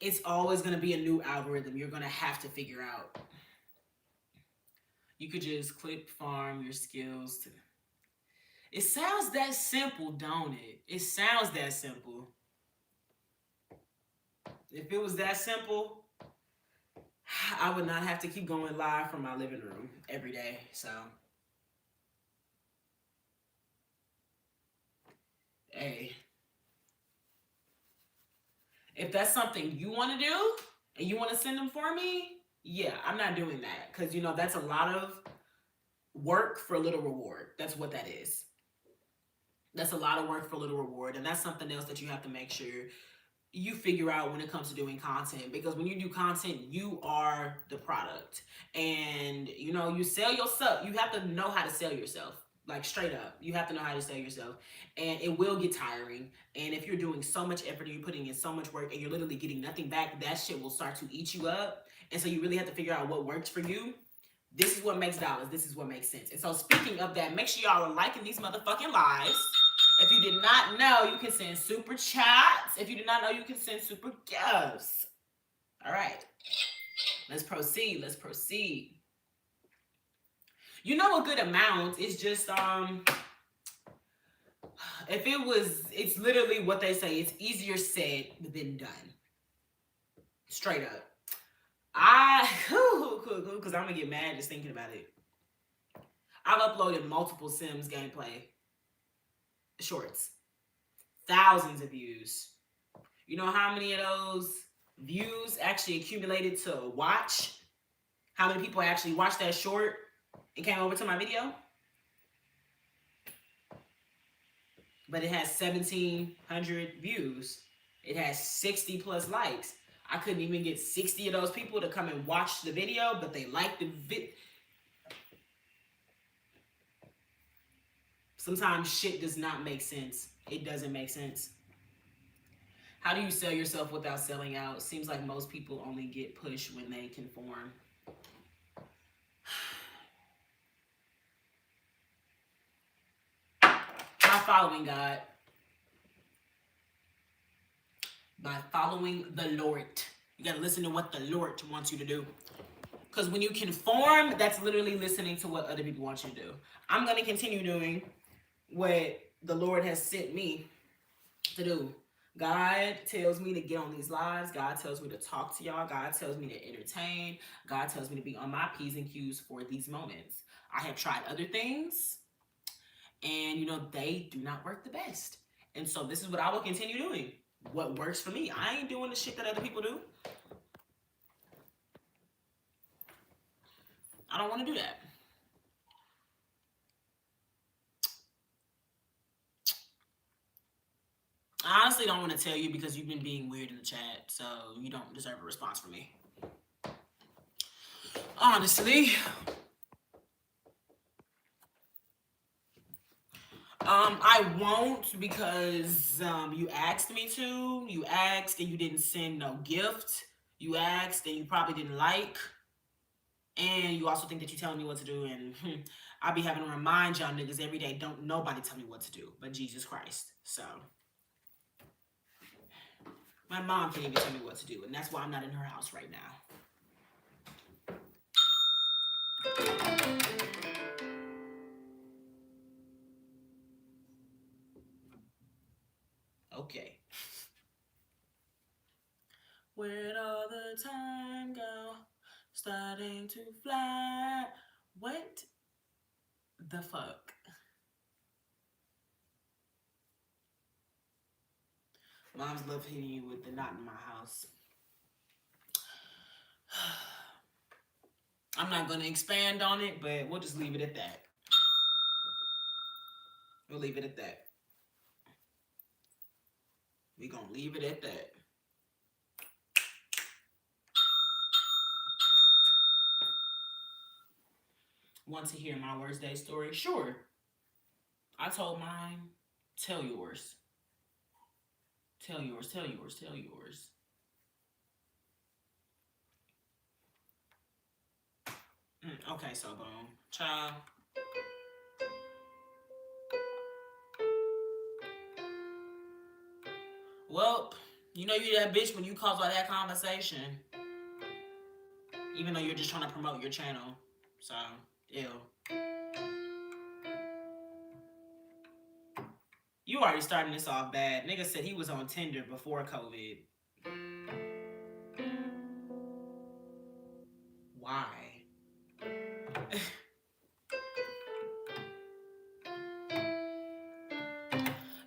It's always going to be a new algorithm you're going to have to figure out. You could just clip farm your skills to. It sounds that simple, don't it? It sounds that simple. If it was that simple, I would not have to keep going live from my living room every day. So, hey, if that's something you want to do and you want to send them for me, yeah, I'm not doing that because that's a lot of work for a little reward. That's what that is. That's a lot of work for a little reward, and that's something else that you have to make sure you figure out when it comes to doing content, because when you do content, you are the product, and you sell yourself. You have to know how to sell yourself, like straight up. You have to know how to sell yourself, and it will get tiring. And if you're doing so much effort and you're putting in so much work and you're literally getting nothing back, that shit will start to eat you up. And so you really have to figure out what works for you. This is what makes dollars. This is what makes sense. And so speaking of that, make sure y'all are liking these motherfucking lives. If you did not know, you can send super chats. If you did not know, you can send super gifts. All right. Let's proceed. Let's proceed. A good amount is just it's literally what they say. It's easier said than done. Straight up. Because I'm gonna get mad just thinking about it. I've uploaded multiple Sims gameplay shorts, thousands of views. You know how many of those views actually accumulated to watch? How many people actually watched that short and came over to my video? But it has 1,700 views. It has 60 plus likes. I couldn't even get 60 of those people to come and watch the video, but they liked the video. Sometimes shit does not make sense. It doesn't make sense. How do you sell yourself without selling out? Seems like most people only get pushed when they conform. By following God. By following the Lord. You gotta listen to what the Lord wants you to do. Because when you conform, that's literally listening to what other people want you to do. I'm gonna continue doing what the Lord has sent me to do. God tells me to get on these lives. God tells me to talk to y'all. God tells me to entertain. God tells me to be on my P's and Q's for these moments. I have tried other things, and they do not work the best. And so this is what I will continue doing. What works for me. I ain't doing the shit that other people do. I don't want to do that. honestly don't want to tell you because you've been being weird in the chat, so you don't deserve a response from me. Honestly. I won't because you asked me to. You asked and you didn't send no gift. You asked and you probably didn't like. And you also think that you're telling me what to do. And I be having to remind y'all niggas every day, don't nobody tell me what to do but Jesus Christ. So my mom can't even tell me what to do. And that's why I'm not in her house right now. Okay. Where'd all the time go? Starting to fly. What the fuck? Moms love hitting you with the not in my house. I'm not going to expand on it, but we'll just leave it at that. We'll leave it at that. We're going to leave it at that. Want to hear my worst day story? Sure. I told mine. Tell yours. Tell yours, tell yours, tell yours. Okay, so boom. Child. Well, you know you that bitch when you cause all that conversation. Even though you're just trying to promote your channel. So, ew. You already starting this off bad. Nigga said he was on Tinder before COVID. Why?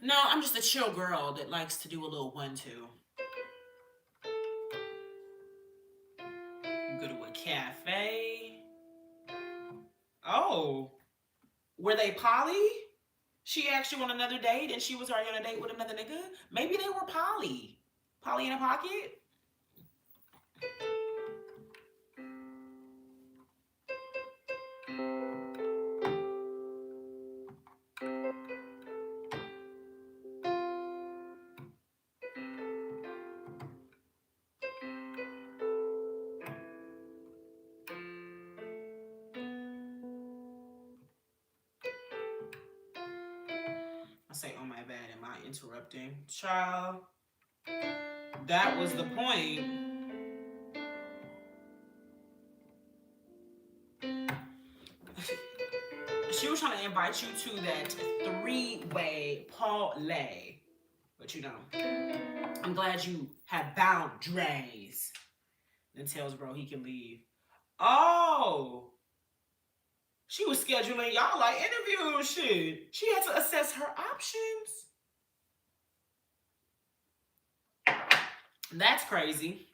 No, I'm just a chill girl that likes to do a little 1-2. Go to a cafe. Oh. Were they poly? She asked you on another date and she was already on a date with another nigga? Maybe they were poly. Poly in a pocket? I say, oh my bad, am I interrupting? Child, that was the point. She was trying to invite you to that 3-way parlay. But you know, I'm glad you have boundaries. Then tells bro he can leave. Oh! She was scheduling y'all like interview and shit. She had to assess her options. That's crazy.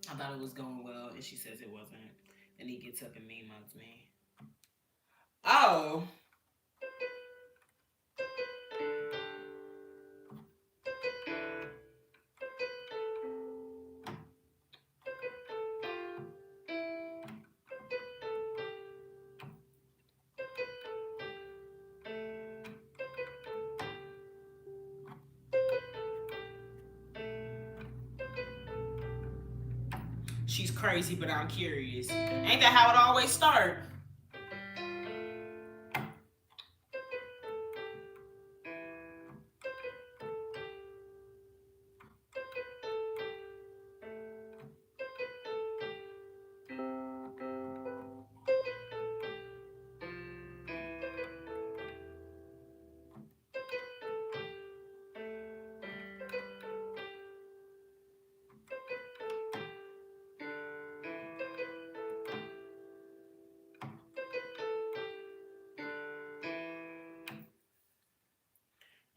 I thought it was going well, and she says it wasn't. And he gets up and mean mugs me. Oh. She's crazy, but I'm curious. Ain't that how it always starts?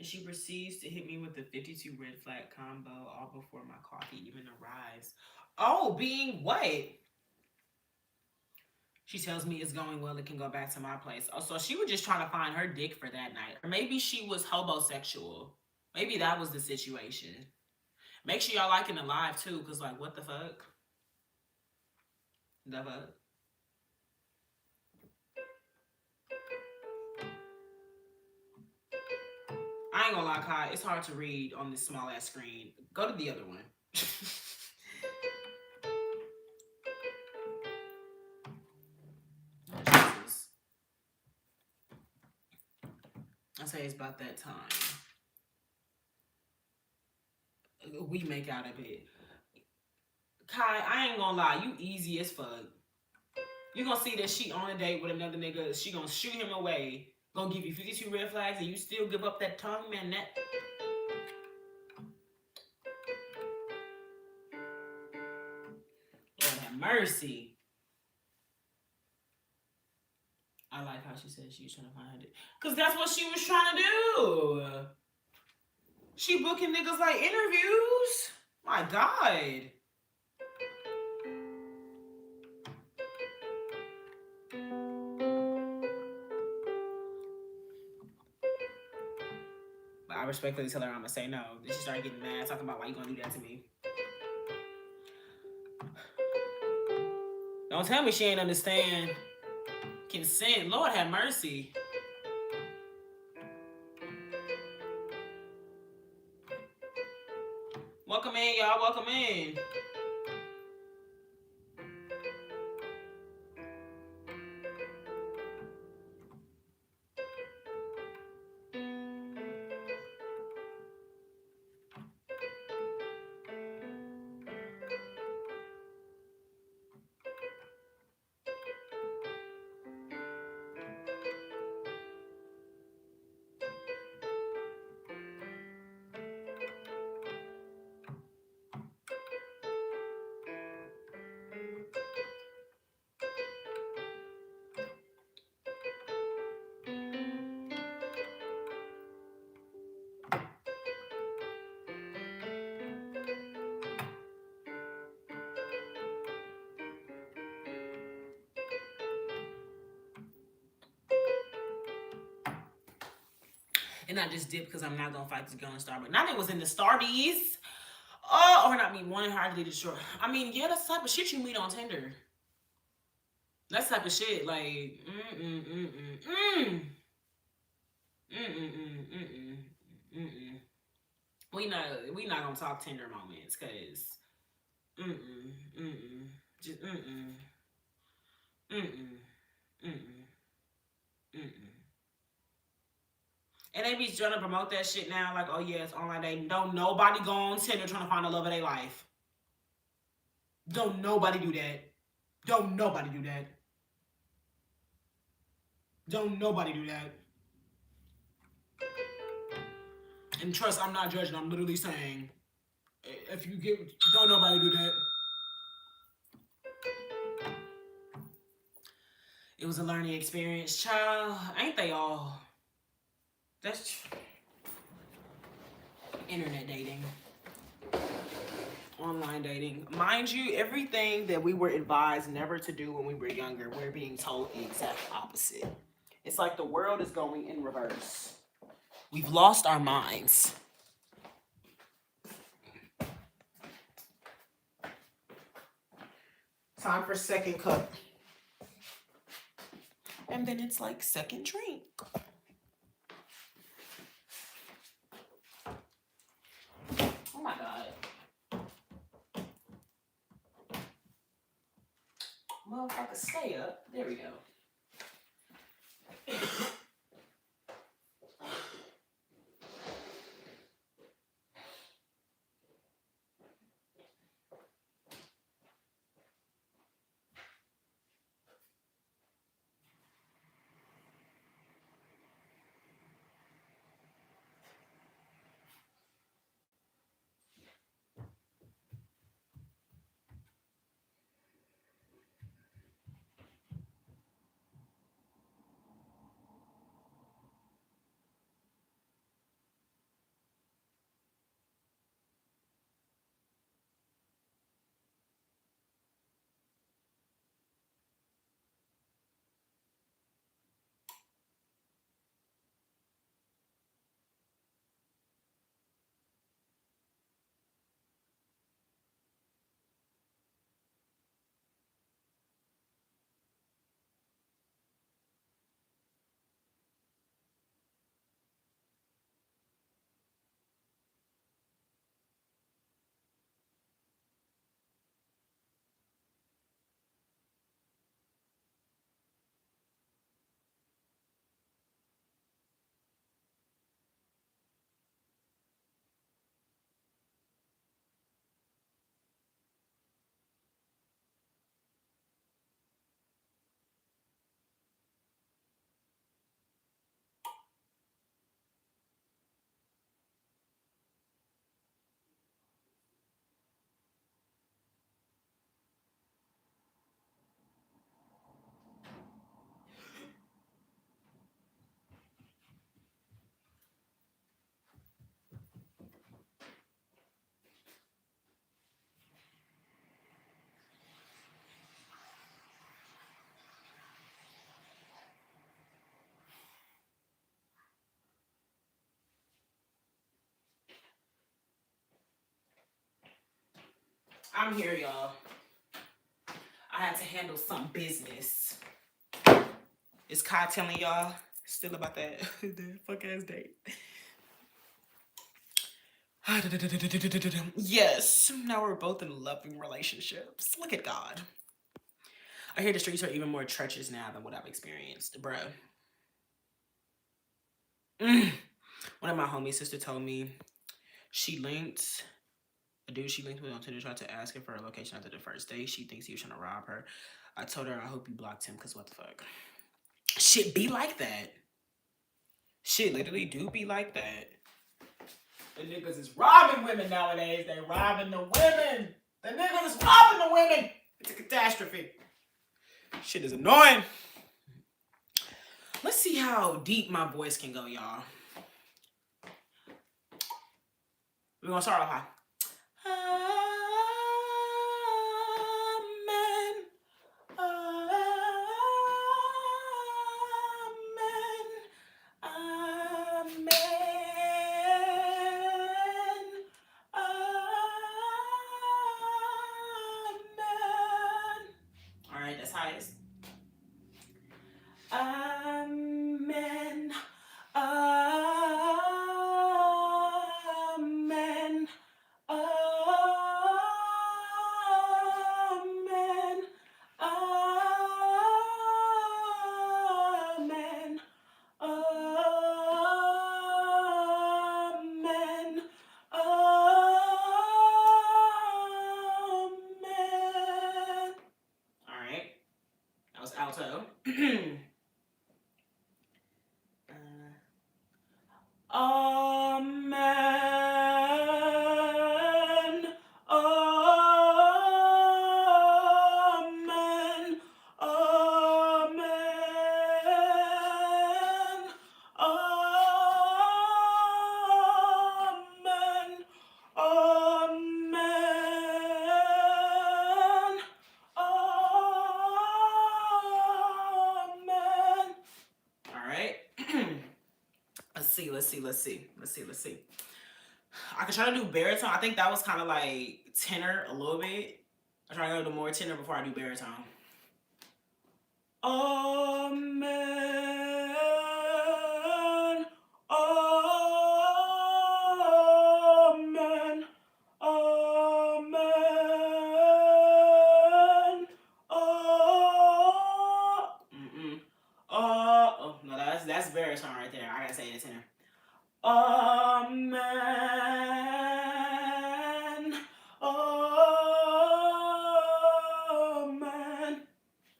And she proceeds to hit me with the 52 red flag combo all before my coffee even arrives. Oh, being what? She tells me it's going well and can go back to my place. Oh, so she was just trying to find her dick for that night. Or maybe she was homosexual. Maybe that was the situation. Make sure y'all liking the live too, because like, what the fuck? The fuck? I ain't gonna lie, Kai. It's hard to read on this small ass screen. Go to the other one. Oh, Jesus. I say it's about that time. We make out of it. Kai, I ain't gonna lie. You easy as fuck. You gonna see that she on a date with another nigga. She gonna shoot him away. Gonna give you 52 red flags and you still give up that tongue, man. That. Lord have mercy. I like how she said she was trying to find her dick. Because that's what she was trying to do. She booking niggas like interviews. My God. But I respectfully tell her I'm going to say no. Then she started getting mad, talking about why you going to do that to me. Don't tell me she ain't understand consent. Lord have mercy. Welcome in, y'all. Welcome in. And I just did because I'm not going to fight this girl in Starbucks. Now they was in the Starbies. Oh, or not me wanting her to destroy. I mean, yeah, that's the type of shit you meet on Tinder. That's the type of shit, like, We not gonna talk Tinder moments, cause, just, And they be trying to promote that shit now, like, oh yeah, it's online dating. Don't nobody go on Tinder trying to find the love of their life. Don't nobody do that. Don't nobody do that. Don't nobody do that. And trust, I'm not judging. I'm literally saying, if you get, don't nobody do that. It was a learning experience, child. Ain't they all? That's internet dating. Online dating. Mind you, everything that we were advised never to do when we were younger, we're being told the exact opposite. It's like the world is going in reverse. We've lost our minds. Time for second cup. And then it's like second drink. Oh my God. Motherfucker, stay up. There we go. I'm here, y'all. I had to handle some business. Is Kai telling y'all still about that the fuck ass date? Yes, now we're both in loving relationships. Look at God. I hear the streets are even more treacherous now than what I've experienced, bruh. One of my homies' sister told me she linked a dude she linked with on Tinder, tried to ask her for her location after the first day. She thinks he was trying to rob her. I told her I hope you blocked him, because what the fuck? Shit be like that. Shit literally do be like that. The niggas is robbing women nowadays. They robbing the women. The niggas is robbing the women. It's a catastrophe. Shit is annoying. Let's see how deep my voice can go, y'all. We're gonna start off high. Amen. Amen. Amen. Amen. All right, that's highest. Amen. Amen. Amen. Amen. Amen. Amen. All right. That was alto. Amen. Amen. Amen. Amen. Amen. Amen. All right. Let's see. I could try to do baritone. I think that was kind of like tenor a little bit. I try to go to more tenor before I do baritone. Amen. Amen. Amen. Oh no, that's baritone right there. I gotta say it in tenor. Amen. Amen.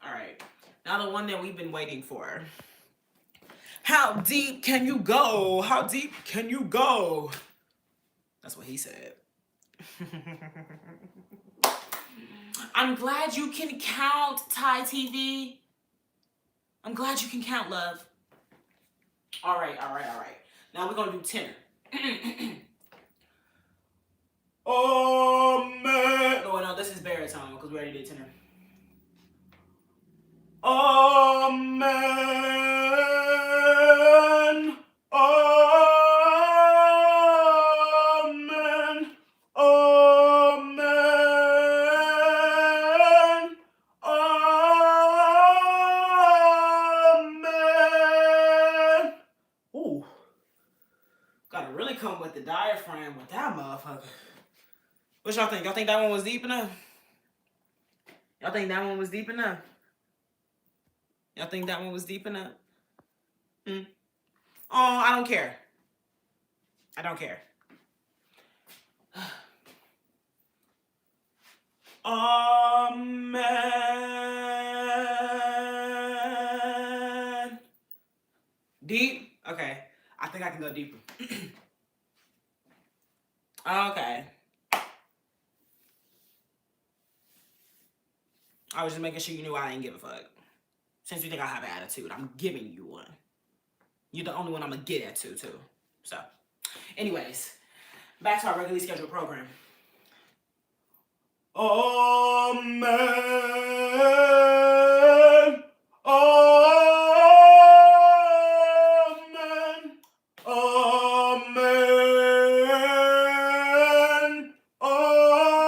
All right. Now the one that we've been waiting for. How deep can you go? How deep can you go? That's what he said. I'm glad you can count, Thai TV. I'm glad you can count, love. All right. Now we're going to do tenor. Amen. No, this is baritone because we already did tenor. Amen. Amen. Amen. Amen. Ooh. Gotta really come with the diaphragm with that motherfucker. What y'all think? Y'all think that one was deep enough? Y'all think that one was deep enough? Y'all think that one was deep enough? Oh, I don't care. I don't care. Amen. Deep? Okay. I think I can go deeper. Okay. I was just making sure you knew I didn't give a fuck. Since you think I have an attitude, I'm giving you one. You're the only one I'm gonna get at too. So, anyways, back to our regularly scheduled program. Amen. Amen. Amen. Amen.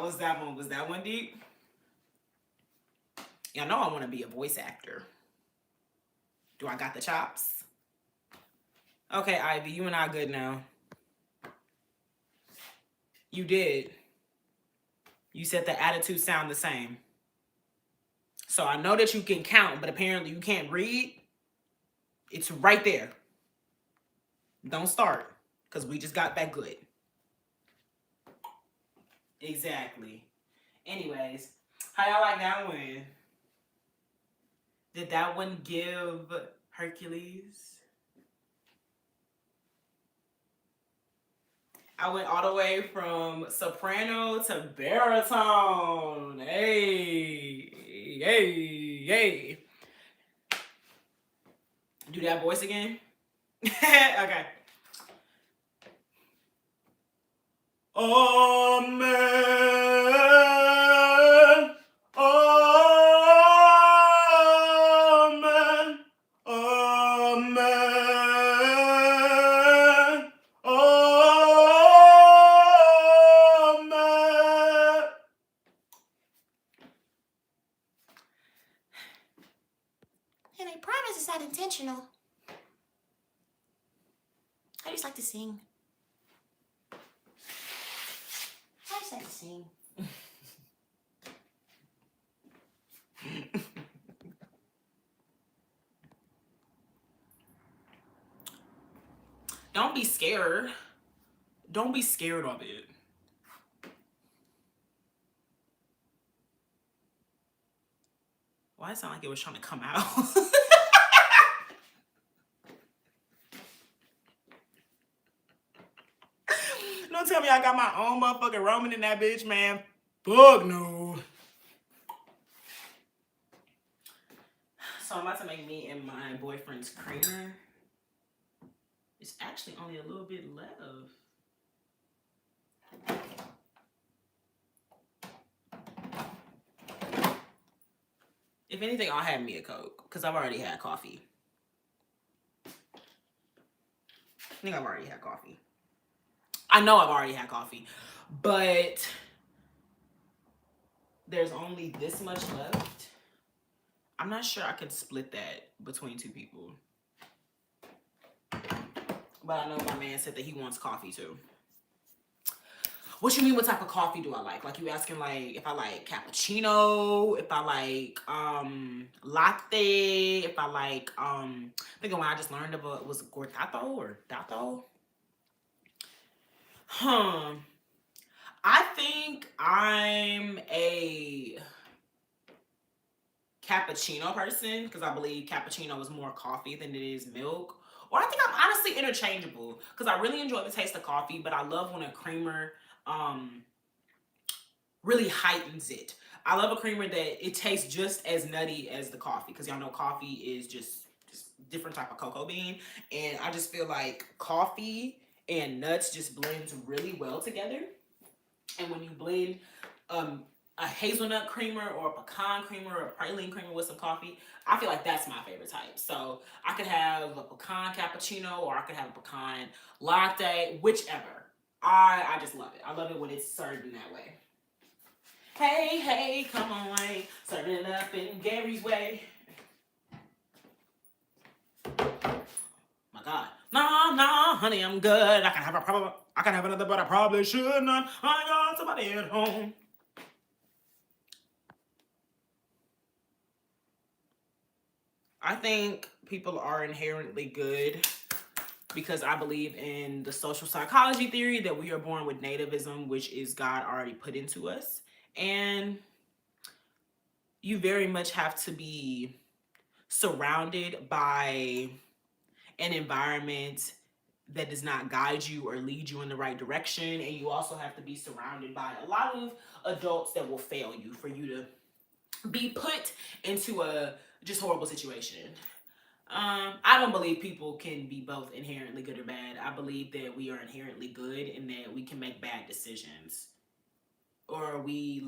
was that one? Was that one deep? Y'all know I want to be a voice actor. Do I got the chops? Okay, Ivy, you and I good now. You did. You said the attitude sound the same. So I know that you can count, but apparently you can't read. It's right there. Don't start, because we just got that good. Exactly. Anyways, how y'all like that one? Did that one give Hercules? I went all the way from soprano to baritone. Hey, hey, hey. Do that voice again? Okay. Amen. Amen. Amen. Amen. And I promise it's not intentional. I just like to sing. I just like to sing. Don't be scared. Don't be scared of it. Why it sound like it was trying to come out? Don't tell me I got my own motherfucking Roman in that bitch, man. Fuck no. So I'm about to make me and my boyfriend's creamer. It's actually only a little bit left. If anything, I'll have me a Coke, because I've already had coffee. I think I've already had coffee. I know I've already had coffee, but there's only this much left. I'm not sure I could split that between two people. But I know my man said that he wants coffee too. What you mean, what type of coffee do I like? Like, you asking, like, if I like cappuccino, if I like latte, if I like I think the one I just learned of was cortado or dato. I think I'm a cappuccino person, because I believe cappuccino is more coffee than it is milk. Or I think I'm honestly interchangeable, because I really enjoy the taste of coffee, but I love when a creamer really heightens it. I love a creamer that it tastes just as nutty as the coffee, because y'all know coffee is just different type of cocoa bean, and I just feel like coffee and nuts just blends really well together. And when you blend a hazelnut creamer or a pecan creamer or a praline creamer with some coffee, I feel like that's my favorite type. So I could have a pecan cappuccino, or I could have a pecan latte, whichever. I just love it. I love it when it's served in that way. Hey, hey, come on, Wayne. Serve it up in Gary's way. My God. No, honey, I'm good. I can have a problem. I can have another, but I probably should not. I got somebody at home. I think people are inherently good, because I believe in the social psychology theory that we are born with nativism, which is God already put into us. And you very much have to be surrounded by an environment that does not guide you or lead you in the right direction. And you also have to be surrounded by a lot of adults that will fail you for you to be put into a just horrible situation. I don't believe people can be both inherently good or bad. I believe that we are inherently good and that we can make bad decisions. Or we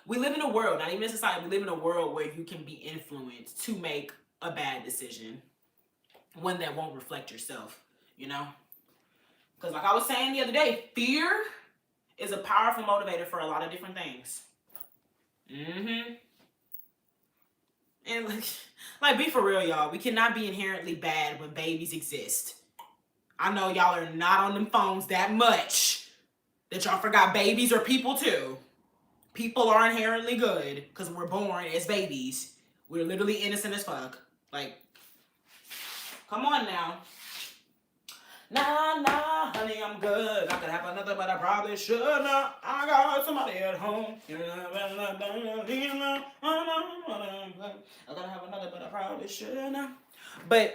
live in a world, not even in society, we live in a world where you can be influenced to make a bad decision, one that won't reflect yourself, you know? Because like I was saying the other day, fear is a powerful motivator for a lot of different things. And like, be for real, y'all. We cannot be inherently bad when babies exist. I know y'all are not on them phones that much that y'all forgot babies are people too. People are inherently good because we're born as babies. We're literally innocent as fuck. Like, come on now. Nah, honey, I'm good. I could have another, but I probably should not. I got somebody at home. I gotta have another, but I probably should not. But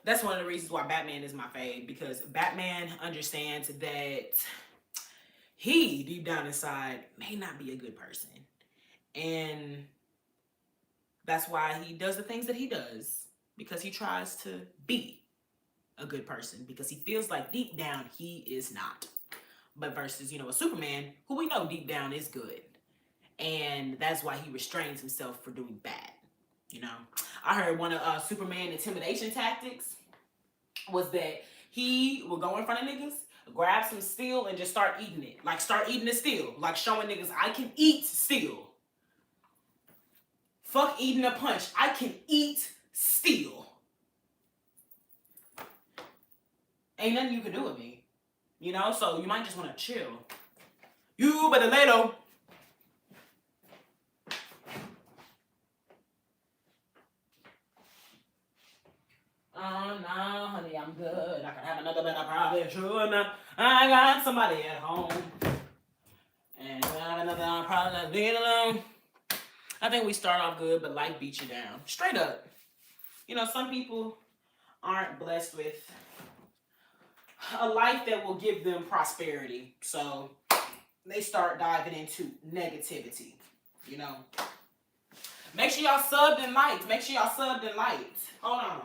that's one of the reasons why Batman is my fave, because Batman understands that he, deep down inside, may not be a good person. And that's why he does the things that he does, because he tries to be a good person, because he feels like deep down he is not. But versus, a Superman, who we know deep down is good. And that's why he restrains himself for doing bad. I heard one of Superman intimidation tactics was that he would go in front of niggas, grab some steel, and just start eating it. Like, start eating the steel. Like, showing niggas, I can eat steel. Fuck eating a punch. I can eat steel. Ain't nothing you can do with me. So you might just want to chill. You better lay low. Oh, no, honey, I'm good. I can have another, but I probably should not. I got somebody at home. And I have another, I'll probably leave it alone. I think we start off good, but life beats you down. Straight up. Some people aren't blessed with a life that will give them prosperity. So they start diving into negativity. Make sure y'all subbed and liked. Hold on.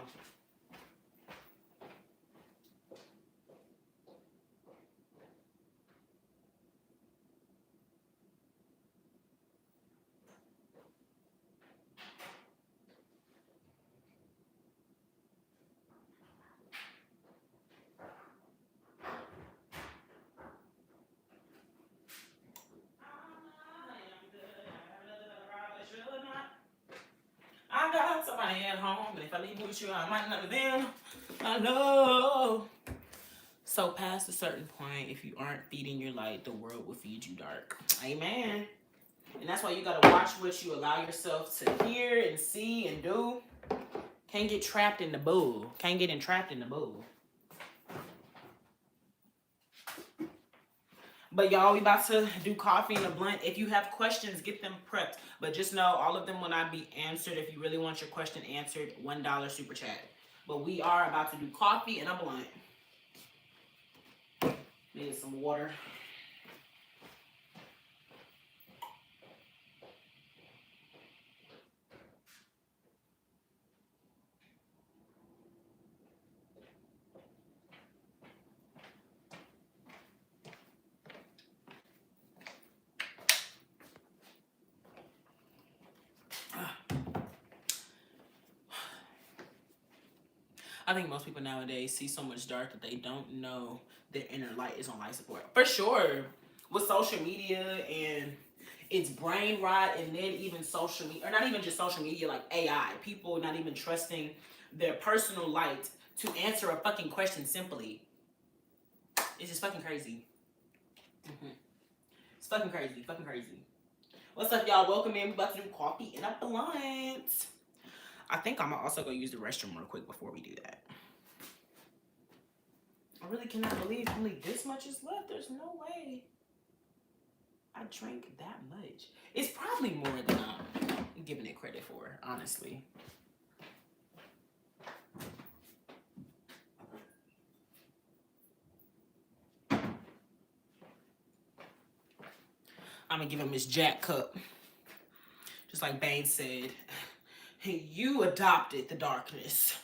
I got somebody at home, and if I leave with you, I might not have been. I know. So past a certain point, if you aren't feeding your light, the world will feed you dark. Amen. And that's why you gotta watch what you allow yourself to hear and see and do. Can't get trapped in the bull. Can't get entrapped in the bull. But y'all, we about to do coffee and a blunt. If you have questions, get them prepped. But just know all of them will not be answered. If you really want your question answered, $1 super chat. But we are about to do coffee and a blunt. Need some water. I think most people nowadays see so much dark that they don't know their inner light is on life support. For sure, with social media and it's brain rot, and then even social media, or not even just social media, like AI, people not even trusting their personal light to answer a fucking question simply. It's just fucking crazy. It's fucking crazy. What's up, y'all? Welcome in. We about to do coffee and a blunt. I think I'm also going to use the restroom real quick before we do that. I really cannot believe only this much is left. There's no way I drank that much. It's probably more than I'm giving it credit for, honestly. I'm going to give him his Jack cup. Just like Bane said, hey, you adopted the darkness.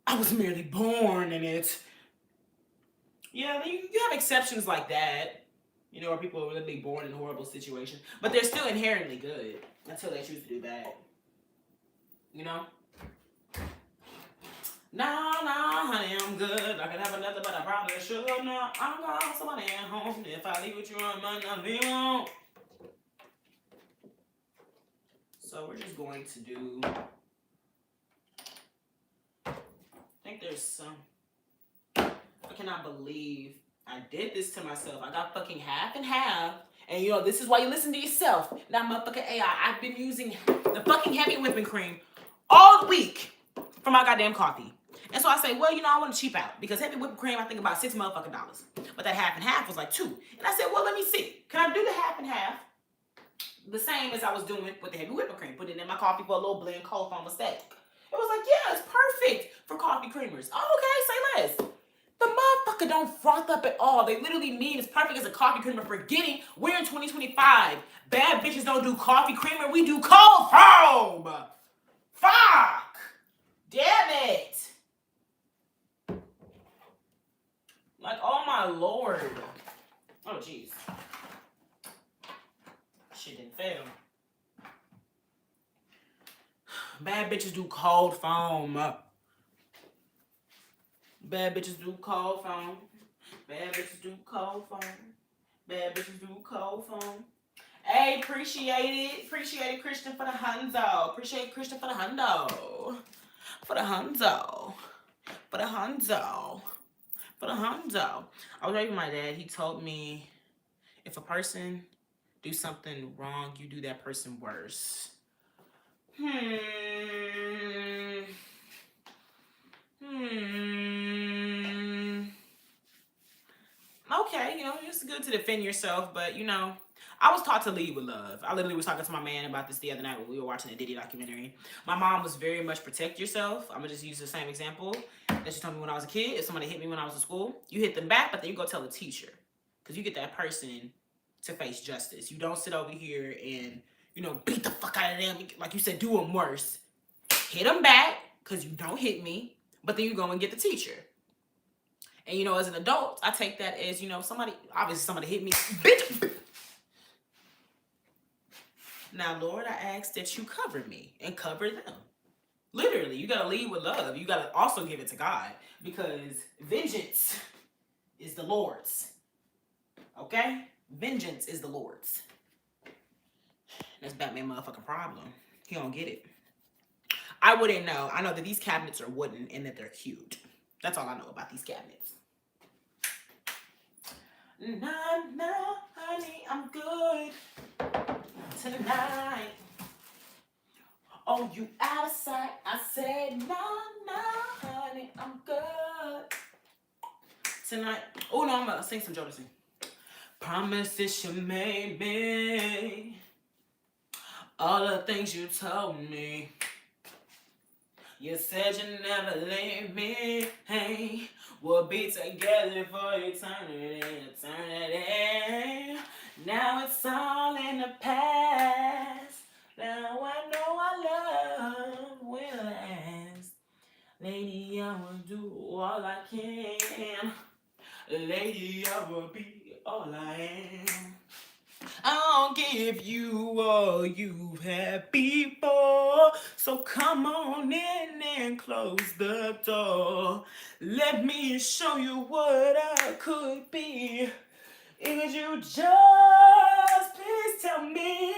I was merely born in it. Yeah, you have exceptions like that, where people are really born in horrible situations, but they're still inherently good until they choose to do bad. No, honey, I'm good. I can have another, but I probably should. No, I'm gonna have somebody at home. If I leave with you, I might not be home. So we're just going to do. I think there's some. I cannot believe I did this to myself. I got fucking half and half. And you know, this is why you listen to yourself. Now, motherfucking AI, I've been using the fucking heavy whipping cream all week for my goddamn coffee. And so I say, well, you know, I want to cheap out because heavy whipping cream, I think about $6 motherfucking dollars. But that half and half was like $2. And I said, well, let me see. Can I do the half and half the same as I was doing with the heavy whipping cream? Put it in my coffee for a little blend, cold foam mistake. It was like, yeah, it's perfect for coffee creamers. Oh, okay, say less. The motherfucker don't froth up at all. They literally mean it's perfect as a coffee creamer. Forgetting we're in 2025. Bad bitches don't do coffee creamer. We do cold foam. Fuck. Damn it. Like, oh my lord. Oh, jeez. Shit didn't fail. Bad bitches do cold foam. Bad bitches do cold foam. Bad bitches do cold foam. Bad bitches do cold foam. Hey, appreciate it. Appreciate it, Christian, for the hundo. Appreciate Christian for the hundo. For the hundo. For the hundo. For the hundo. I was raising my dad. He told me if a person do something wrong, you do that person worse. Okay, you know, it's good to defend yourself, but you know, I was taught to lead with love. I literally was talking to my man about this the other night when we were watching the Diddy documentary. My mom was very much protect yourself. I'm gonna just use the same example that she told me when I was a kid. If somebody hit me when I was in school, you hit them back, but then you go tell the teacher. Because you get that person to face justice. You don't sit over here and, you know, beat the fuck out of them. Like you said, do them worse. Hit them back, because you don't hit me, but then you go and get the teacher. And, you know, as an adult, I take that as, you know, obviously somebody hit me. Bitch! Now, Lord, I ask that you cover me and cover them. Literally, you got to lead with love. You got to also give it to God because vengeance is the Lord's. Okay? Vengeance is the Lord's. That's Batman motherfucking problem. He don't get it. I wouldn't know. I know that these cabinets are wooden and that they're cute. That's all I know about these cabinets. No, honey, I'm good tonight. Oh, you out of sight. I said, no, honey, I'm good tonight. Oh, no, I'm going to sing some Jordans. Promises you made me. All the things you told me. You said you never leave me. Hey, we'll be together for eternity. Now it's all in the past. Now I know our love will last. Lady, I will do all I can. Lady, I will be all I am. I'll give you all you've had before. So come on in and close the door. Let me show you what I could be. If you just please tell me,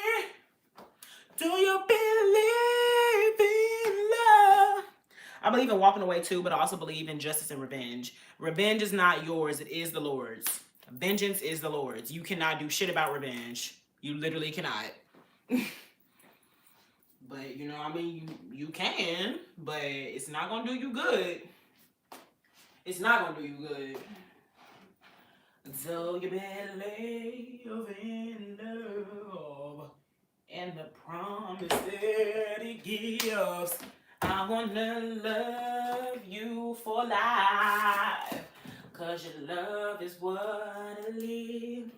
do you believe in love? I believe in walking away too, but I also believe in justice and revenge. Revenge is not yours, it is the Lord's. Vengeance is the Lord's. You cannot do shit about revenge. You literally cannot. But, you know, I mean, you can, but it's not going to do you good. It's not going to do you good. So you better live in love and the promise that it gives. I want to love you for life. Cause your love is what I live.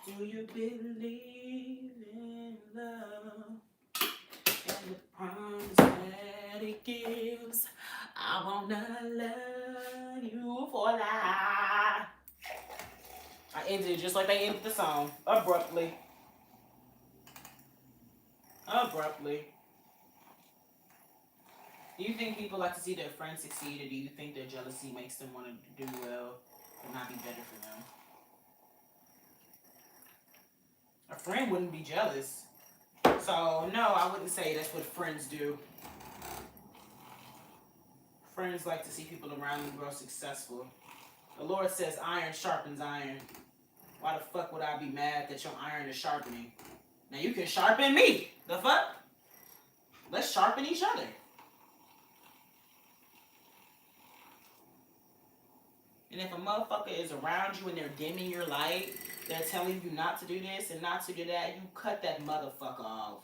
Do you believe in love? And the promise that it gives. I wanna love you for life. I ended it just like they ended the song. Abruptly. Do you think people like to see their friends succeed, or do you think their jealousy makes them want to do well and not be better for them? A friend wouldn't be jealous. So, no, I wouldn't say that's what friends do. Friends like to see people around them grow successful. The Lord says iron sharpens iron. Why the fuck would I be mad that your iron is sharpening? Now you can sharpen me. The fuck? Let's sharpen each other. And if a motherfucker is around you and they're dimming your light, they're telling you not to do this and not to do that, you cut that motherfucker off.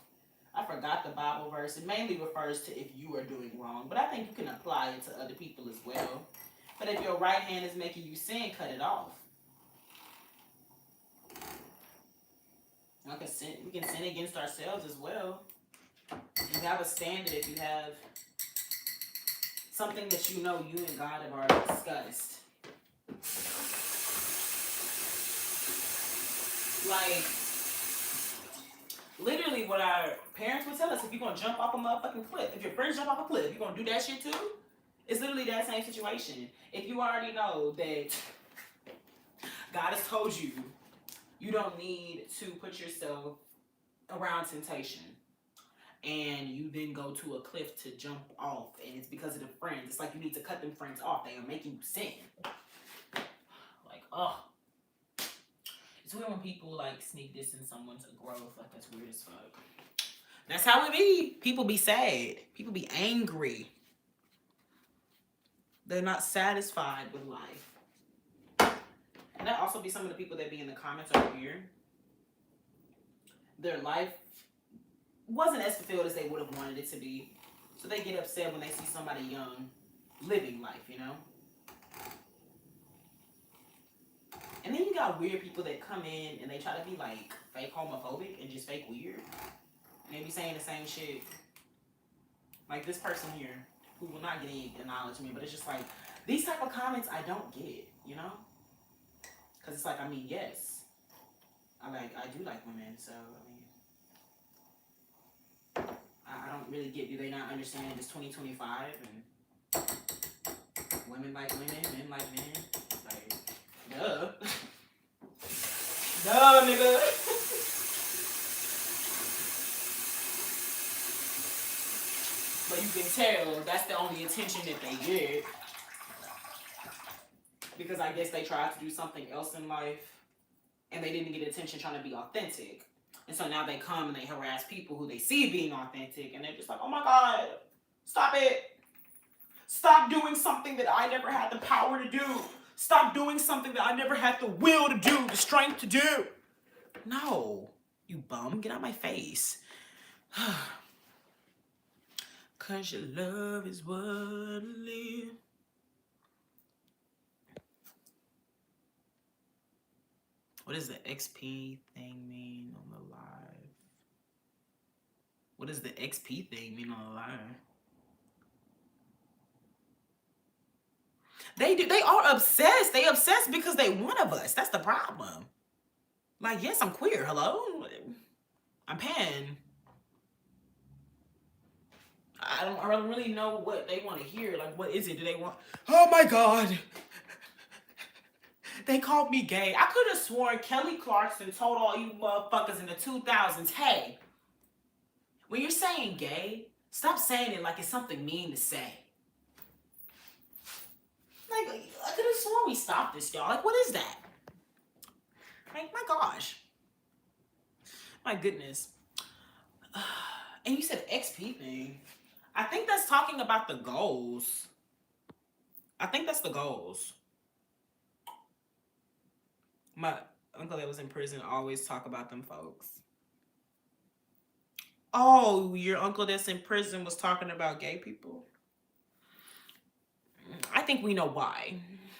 I forgot the Bible verse. It mainly refers to if you are doing wrong, but I think you can apply it to other people as well. But if your right hand is making you sin, cut it off. We can sin against ourselves as well. If you have a standard, if you have something that you know you and God have already discussed. Like, literally what our parents would tell us, if you're going to jump off a motherfucking cliff, if your friends jump off a cliff, you're going to do that shit too? It's literally that same situation. If you already know that God has told you, you don't need to put yourself around temptation, and you then go to a cliff to jump off, and it's because of the friends. It's like you need to cut them friends off. They are making you sin. Like, oh. It's weird when people like sneak this in someone's growth. Like, that's weird as fuck. That's how it be. People be sad. People be angry. They're not satisfied with life. And that also be some of the people that be in the comments over here. Their life wasn't as fulfilled as they would have wanted it to be. So they get upset when they see somebody young living life, you know? And then you got weird people that come in and they try to be like fake homophobic and just fake weird. And they be saying the same shit. Like this person here, who will not get any acknowledgement, but it's just like, these type of comments I don't get, you know? Because it's like, I mean, yes. I do like women, so, I mean, I don't really get, do they not understand it's 2025 and women like women, men like men? Like, duh. Duh, nigga. But you can tell that's the only attention that they get. Because I guess they tried to do something else in life and they didn't get attention trying to be authentic. And so now they come and they harass people who they see being authentic and they're just like, oh my God, stop it. Stop doing something that I never had the power to do. Stop doing something that I never had the will to do, the strength to do. No, you bum, get out my face. Cause your love is what I live. What does the XP thing mean on the live? What does the XP thing mean on the live? They are obsessed. They obsessed because they one of us. That's the problem. Like, yes, I'm queer. Hello? I'm pan. I don't really know what they want to hear. Like, what is it? Do they want... Oh, my God. They called me gay. I could have sworn Kelly Clarkson told all you motherfuckers in the 2000s, hey, when you're saying gay, stop saying it like it's something mean to say. Like, I could have sworn we stopped this, y'all. Like, what is that? Like, my gosh. My goodness. And you said XP thing. I think that's talking about the goals. I think that's the goals. My uncle that was in prison always talk about them folks. Oh, your uncle that's in prison was talking about gay people? I think we know why.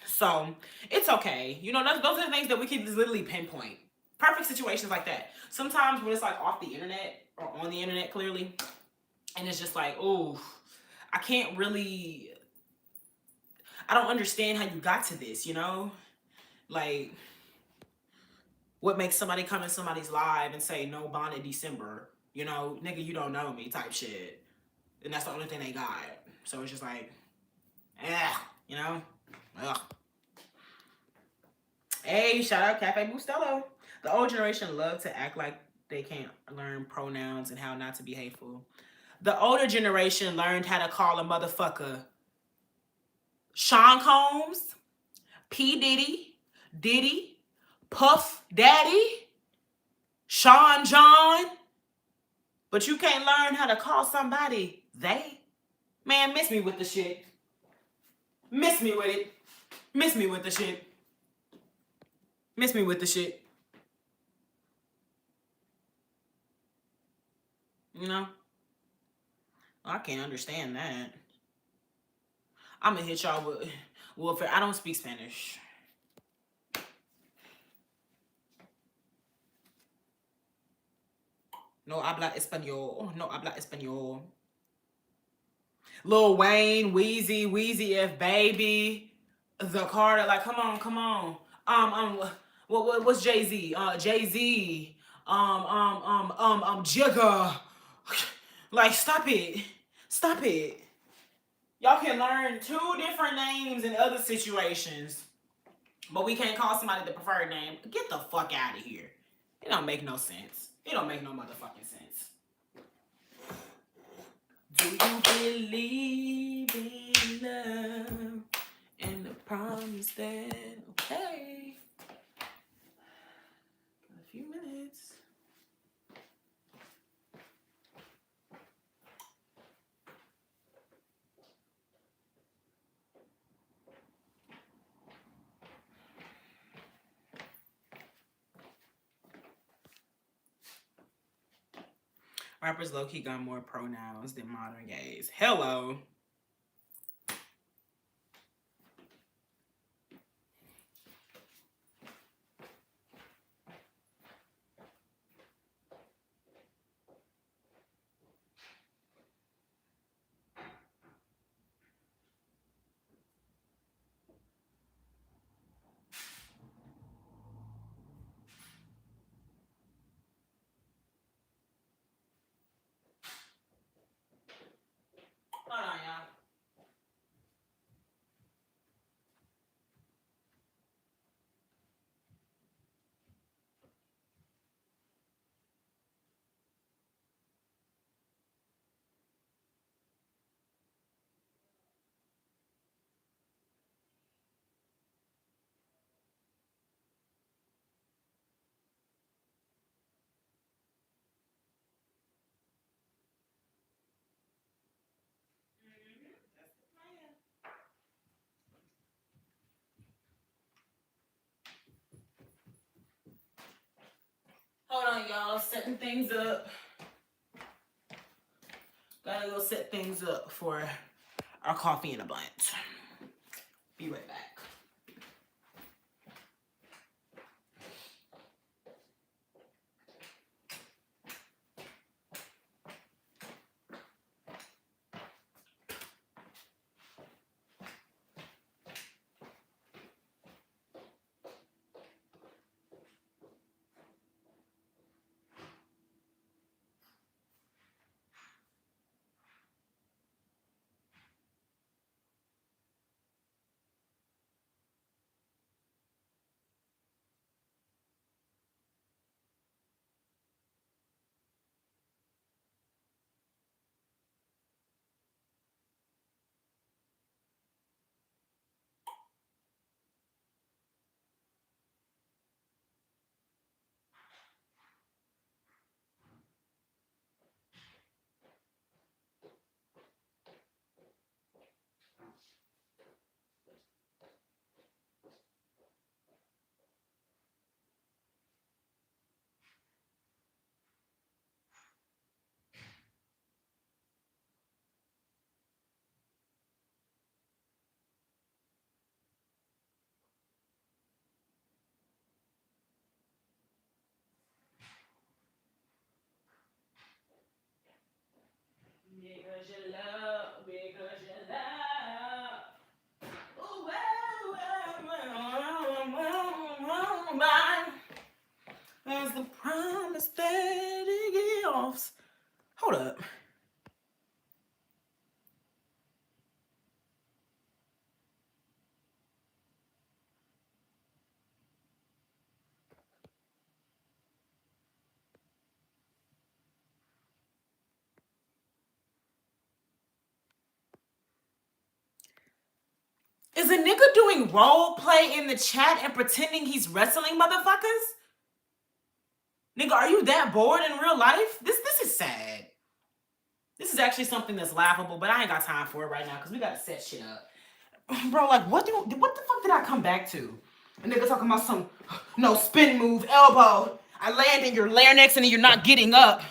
So, it's okay. You know, those are the things that we can just literally pinpoint. Perfect situations like that. Sometimes when it's like off the internet, or on the internet clearly, and it's just like, oh, I can't really... I don't understand how you got to this, you know? Like... What makes somebody come in somebody's live and say, no bonnet December? You know, nigga, you don't know me type shit. And that's the only thing they got. So it's just like, ugh, you know? Ugh. Hey, shout out Cafe Bustelo. The old generation love to act like they can't learn pronouns and how not to be hateful. The older generation learned how to call a motherfucker Sean Combs, P. Diddy, Puff Daddy, Sean John. But you can't learn how to call somebody they. Man, miss me with the shit. Miss me with it. Miss me with the shit. Miss me with the shit. You know? I can't understand that. I'm gonna hit y'all with, well, I don't speak Spanish. No habla español. No habla español. Lil Wayne, Wheezy F Baby, The Carter. Like, come on. What's Jay Z? Jay Z. Jigga. Like, stop it. Y'all can learn 2 different names in other situations, but we can't call somebody the preferred name. Get the fuck out of here. It don't make no sense. It don't make no motherfucking sense. Do you believe in love and the promise that, okay, got a few minutes. Rappers low-key got more pronouns than modern gays. Hello. Hold on, y'all. That's the plan. Hold on, y'all. Setting things up. Gotta go set things up for our coffee and a blunt. Be right back. Because you love. Ooh, as the promise that it gives. Hold up. Is a nigga doing role play in the chat and pretending he's wrestling motherfuckers? Nigga, are you that bored in real life? This is sad. This is actually something that's laughable, but I ain't got time for it right now because we gotta set shit up. Bro, like what the fuck did I come back to? A nigga talking about some no spin move, elbow. I land in your larynx and you're not getting up.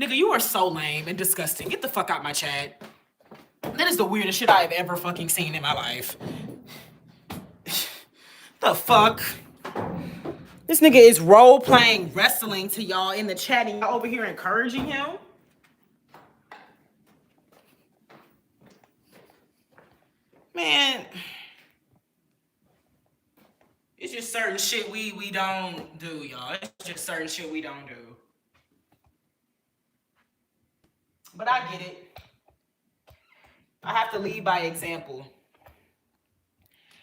Nigga, you are so lame and disgusting. Get the fuck out my chat. That is the weirdest shit I have ever fucking seen in my life. The fuck? This nigga is role playing wrestling to y'all in the chat and y'all over here encouraging him. Man, it's just certain shit we don't do, y'all. It's just certain shit we don't do. But I get it. I have to lead by example.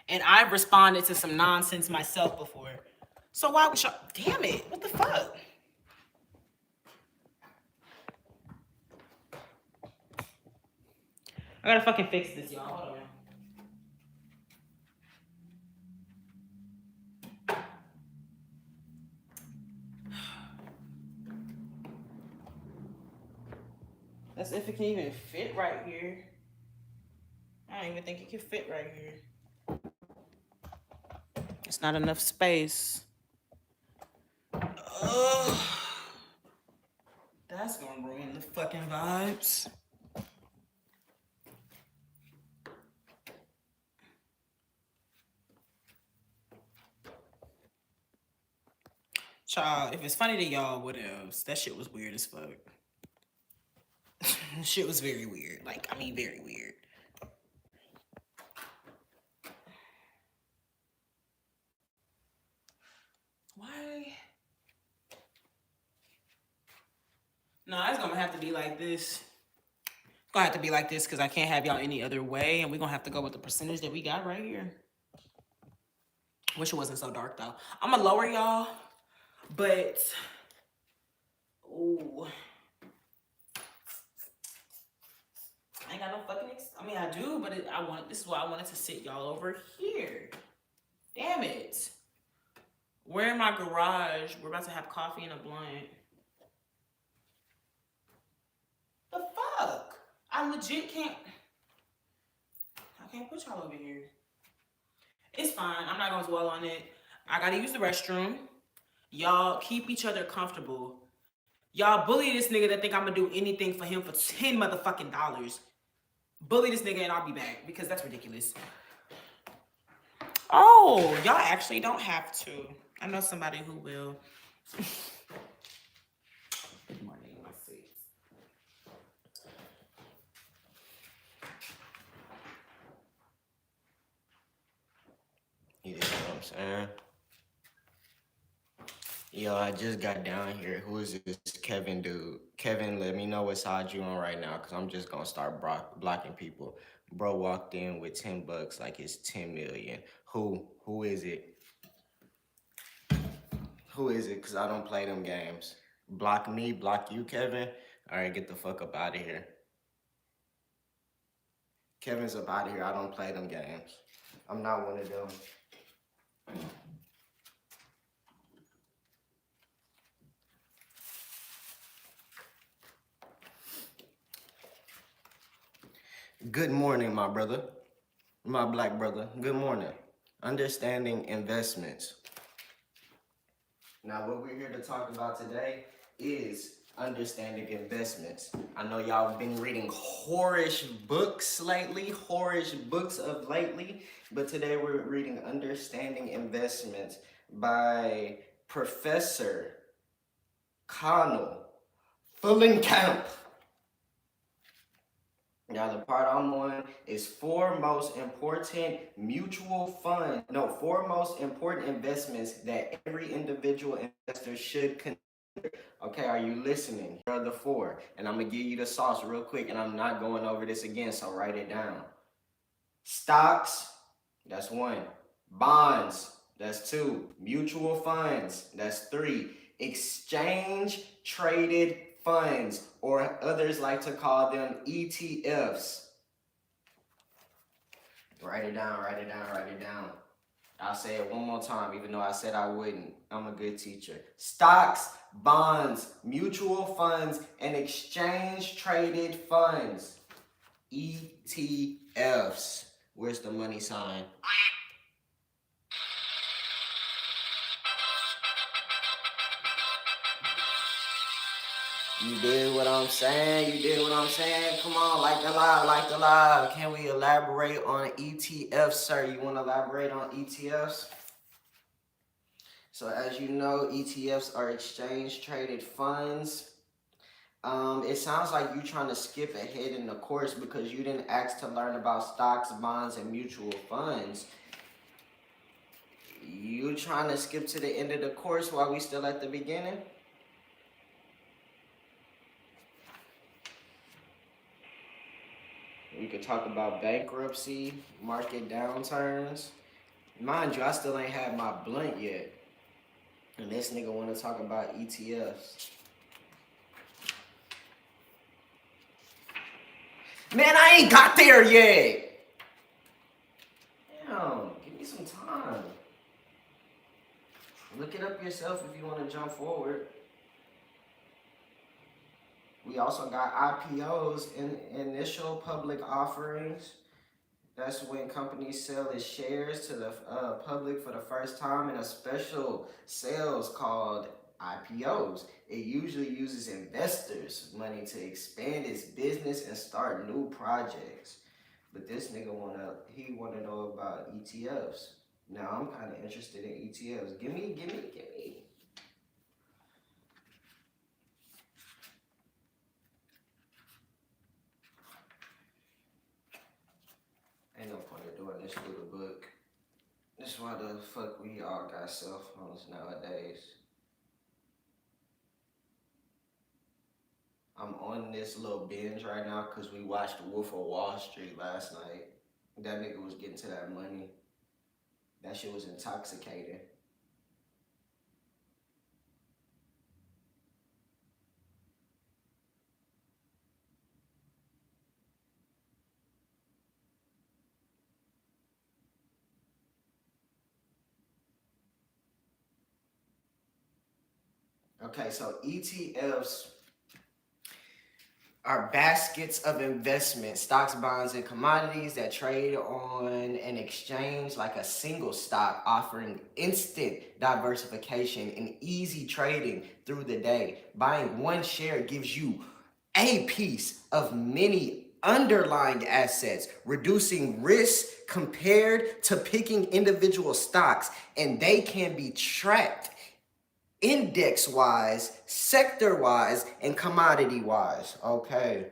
And I've responded to some nonsense myself before. So why would y'all... Damn it. What the fuck? I gotta fucking fix this, y'all. Hold on. That's if it can even fit right here. I don't even think it can fit right here. It's not enough space. Ugh. That's gonna ruin the fucking vibes. Child, if it's funny to y'all, what else? That shit was weird as fuck. Shit was very weird. Like, I mean, very weird. Why? No, it's gonna have to be like this. It's gonna have to be like this because I can't have y'all any other way, and we're gonna have to go with the percentage that we got right here. Wish it wasn't so dark though. I'm gonna lower y'all, but ooh, I ain't got no fucking. I mean, I do, but this is why I wanted to sit y'all over here. Damn it. We're in my garage. We're about to have coffee and a blunt. The fuck? I legit can't. I can't put y'all over here. It's fine. I'm not gonna dwell on it. I gotta use the restroom. Y'all keep each other comfortable. Y'all bully this nigga that think I'm gonna do anything for him for $10 motherfucking dollars. Bully this nigga and I'll be back because that's ridiculous. Oh, y'all actually don't have to. I know somebody who will. Good morning, my sweets. You know what I'm saying? Yo, I just got down here. Who is this Kevin dude? Kevin, let me know what side you on right now, because I'm just going to start blocking people. Bro walked in with $10 like it's 10 million. Who is it? Who is it? Because I don't play them games. Block me, block you, Kevin. All right, get the fuck up out of here. Kevin's up out of here. I don't play them games. I'm not one of them. Good morning, my brother. My black brother. Good morning. Understanding investments. Now, what we're here to talk about today is understanding investments. I know y'all have been reading whorish books of lately, but today we're reading Understanding Investments by Professor Connell Fullenkamp. Now, the part I'm on is four most important investments that every individual investor should consider. Okay, are you listening? Here are the four, and I'm going to give you the sauce real quick, and I'm not going over this again, so write it down. Stocks, that's one. Bonds, that's two. Mutual funds, that's three. Exchange traded funds, or others like to call them ETFs. Write it down, write it down, write it down. I'll say it one more time, even though I said I wouldn't. I'm a good teacher. Stocks, bonds, mutual funds, and exchange traded funds. ETFs. Where's the money sign? You did what I'm saying. You did what I'm saying. Come on, like the live, like the live. Can we elaborate on ETFs, sir? You want to elaborate on ETFs? So as you know, ETFs are exchange traded funds. It sounds like you trying to skip ahead in the course because you didn't ask to learn about stocks, bonds, and mutual funds. You trying to skip to the end of the course while we still at the beginning? We could talk about bankruptcy, market downturns. Mind you, I still ain't had my blunt yet. And this nigga want to talk about ETFs. Man, I ain't got there yet. Damn, give me some time. Look it up yourself if you want to jump forward. We also got IPOs, initial public offerings. That's when companies sell its shares to the public for the first time in a special sales called IPOs. It usually uses investors' money to expand its business and start new projects. But this nigga wanna know about ETFs. Now I'm kind of interested in ETFs. Give me. Ain't no point in doing this through the book. This is why the fuck we all got cell phones nowadays. I'm on this little binge right now because we watched Wolf of Wall Street last night. That nigga was getting to that money. That shit was intoxicating. Okay, so ETFs are baskets of investment, stocks, bonds, and commodities that trade on an exchange like a single stock, offering instant diversification and easy trading through the day. Buying one share gives you a piece of many underlying assets, reducing risk compared to picking individual stocks, and they can be tracked index-wise, sector-wise, and commodity-wise. Okay.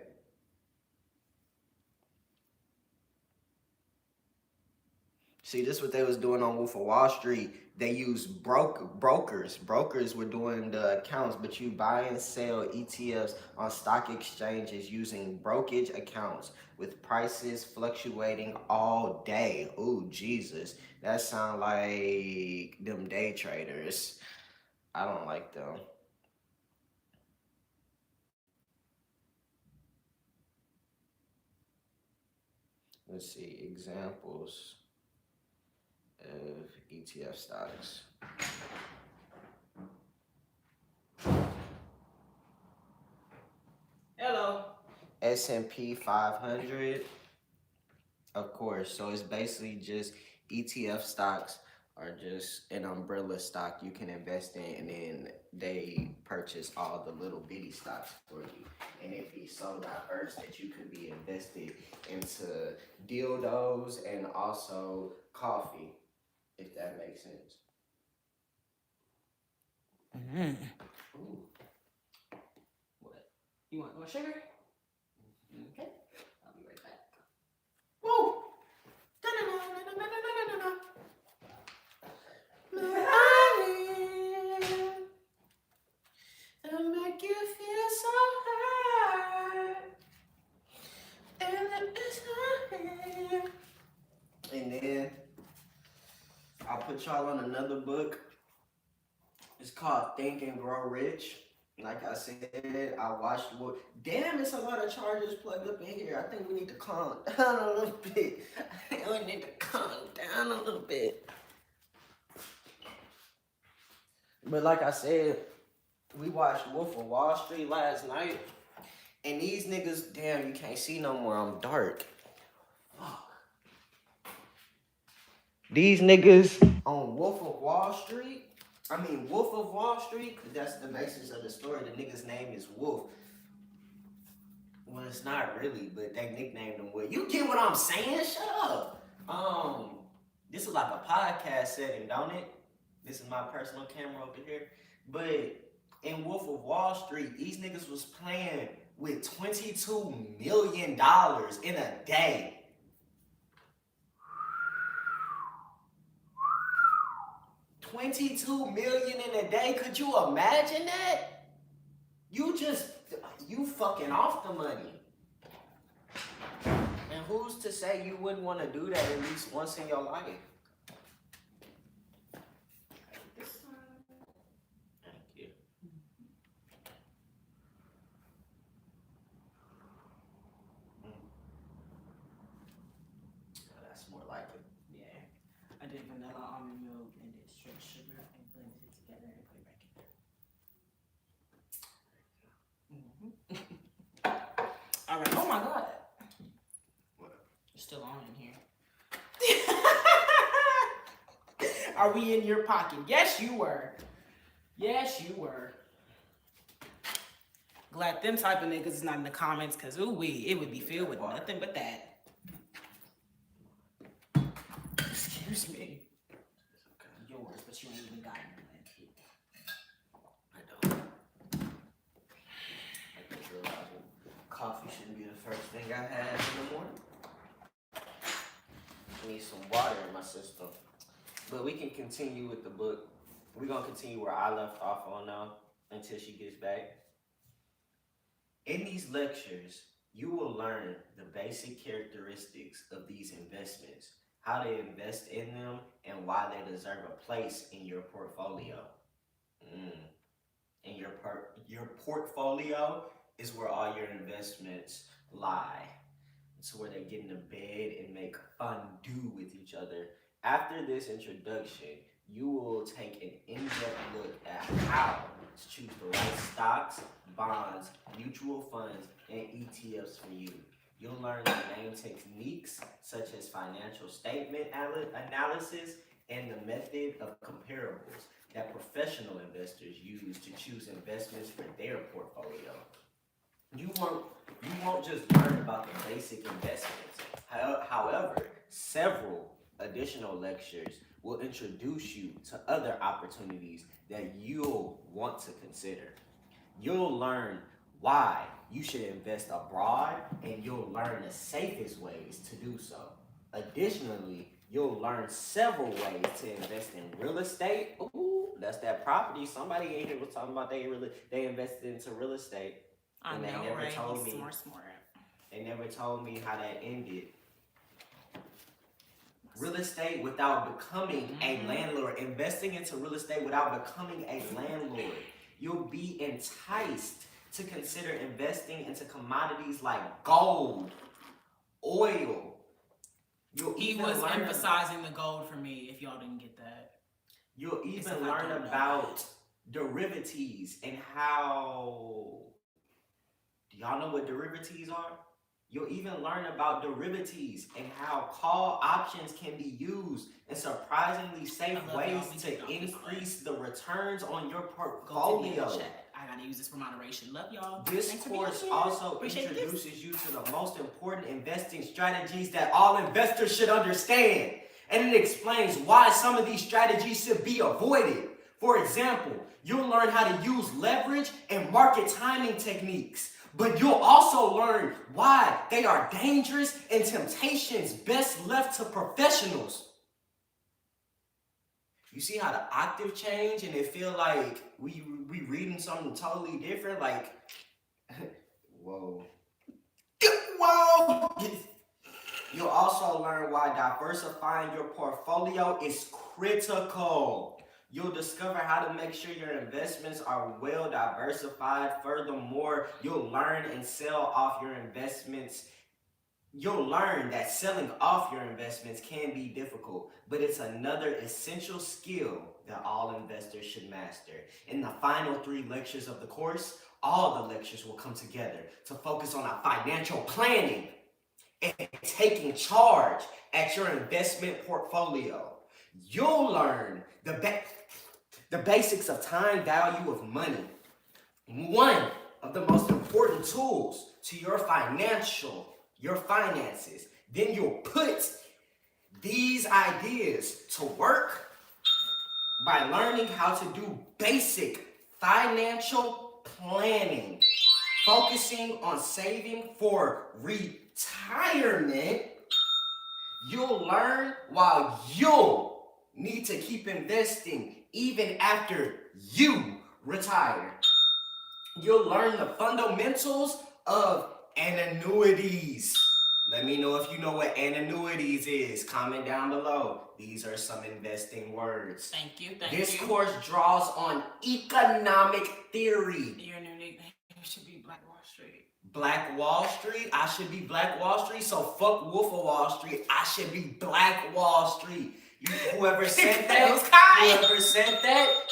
See, this is what they was doing on Wolf of Wall Street. They used brokers. Brokers were doing the accounts, but you buy and sell ETFs on stock exchanges using brokerage accounts with prices fluctuating all day. Ooh, Jesus. That sound like them day traders. I don't like them. Let's see, examples of ETF stocks. Hello. S&P 500, of course. So it's basically just ETF stocks are just an umbrella stock you can invest in, and then they purchase all the little bitty stocks for you. And it be so diverse that you could be invested into dildos and also coffee, if that makes sense. Ooh. What? You want more sugar? Okay. I'll be right back. Woo! It'll make you feel so high. And then I'll put y'all on another book. It's called Think and Grow Rich. Like I said, I watched what. Damn, it's a lot of chargers plugged up in here. I think we need to calm down a little bit. sun need to calm down a little bit. But like I said, we watched Wolf of Wall Street last night, and these niggas, damn, you can't see no more. I'm dark. Fuck. These niggas on Wolf of Wall Street. Wolf of Wall Street, because that's the basis of the story. The nigga's name is Wolf. Well, it's not really, but they nicknamed him Wolf. You get what I'm saying? Shut up. This is like a podcast setting, don't it? This is my personal camera over here. But in Wolf of Wall Street, these niggas was playing with $22 million in a day. $22 million in a day. Could you imagine that? You fucking off the money. And who's to say you wouldn't want to do that at least once in your life? Thank you. That's more like it. Yeah. I did vanilla almond milk and did straight sugar and blended it together and put it back in there. All right. Oh my God. What? You're still on in here. Are we in your pocket? Yes, you were. Yes, you were. Glad them type of niggas is not in the comments, cause it would be filled with nothing but that. Excuse me. Yours, but you ain't even got none. I don't. I just realized coffee shouldn't be the first thing I have in the morning. I need some water in my system. But we can continue with the book. We're going to continue where I left off on now until she gets back. In these lectures, you will learn the basic characteristics of these investments, how to invest in them, and why they deserve a place in your portfolio. And your portfolio is where all your investments lie. It's where they get into bed and make fondue with each other. After this introduction, you will take an in-depth look at how to choose the right stocks, bonds, mutual funds, and ETFs for you. You'll learn the main techniques such as financial statement analysis and the method of comparables that professional investors use to choose investments for their portfolio. You won't just learn about the basic investments. However, several additional lectures will introduce you to other opportunities that you'll want to consider. You'll learn why you should invest abroad, and you'll learn the safest ways to do so. Additionally, you'll learn several ways to invest in real estate. Ooh, that's that property. Somebody in here was talking about they invested into real estate. I know, right? Smart. They never told me how that ended. Real estate without becoming a landlord. Investing into real estate without becoming a landlord. You'll be enticed to consider investing into commodities like gold, oil. He was emphasizing the gold for me, if y'all didn't get that. You'll even learn about derivatives and how... Do y'all know what derivatives are? You'll even learn about derivatives and how call options can be used in surprisingly safe ways to increase the returns on your portfolio. I gotta use this for moderation. Love y'all. This course also introduces you to the most important investing strategies that all investors should understand. And it explains why some of these strategies should be avoided. For example, you'll learn how to use leverage and market timing techniques. But you'll also learn why they are dangerous and temptations best left to professionals. You see how the octave change and it feel like we reading something totally different? Like, whoa. Whoa! You'll also learn why diversifying your portfolio is critical. You'll discover how to make sure your investments are well diversified. Furthermore, you'll learn and sell off your investments You'll learn that selling off your investments can be difficult, but it's another essential skill that all investors should master. In the final 3 lectures of the course, all the lectures will come together to focus on our financial planning and taking charge at your investment portfolio. You'll learn the basics of time value of money, one of the most important tools to your finances. Then you'll put these ideas to work by learning how to do basic financial planning, focusing on saving for retirement. You'll learn while you'll need to keep investing even after you retire. You'll learn the fundamentals of annuities. Let me know if you know what annuities is. Comment down below. These are some investing words. Thank you. This course draws on economic theory. Your new nickname should be Black Wall Street. Black Wall Street? I should be Black Wall Street? So fuck Wolf of Wall Street. I should be Black Wall Street. Whoever sent that,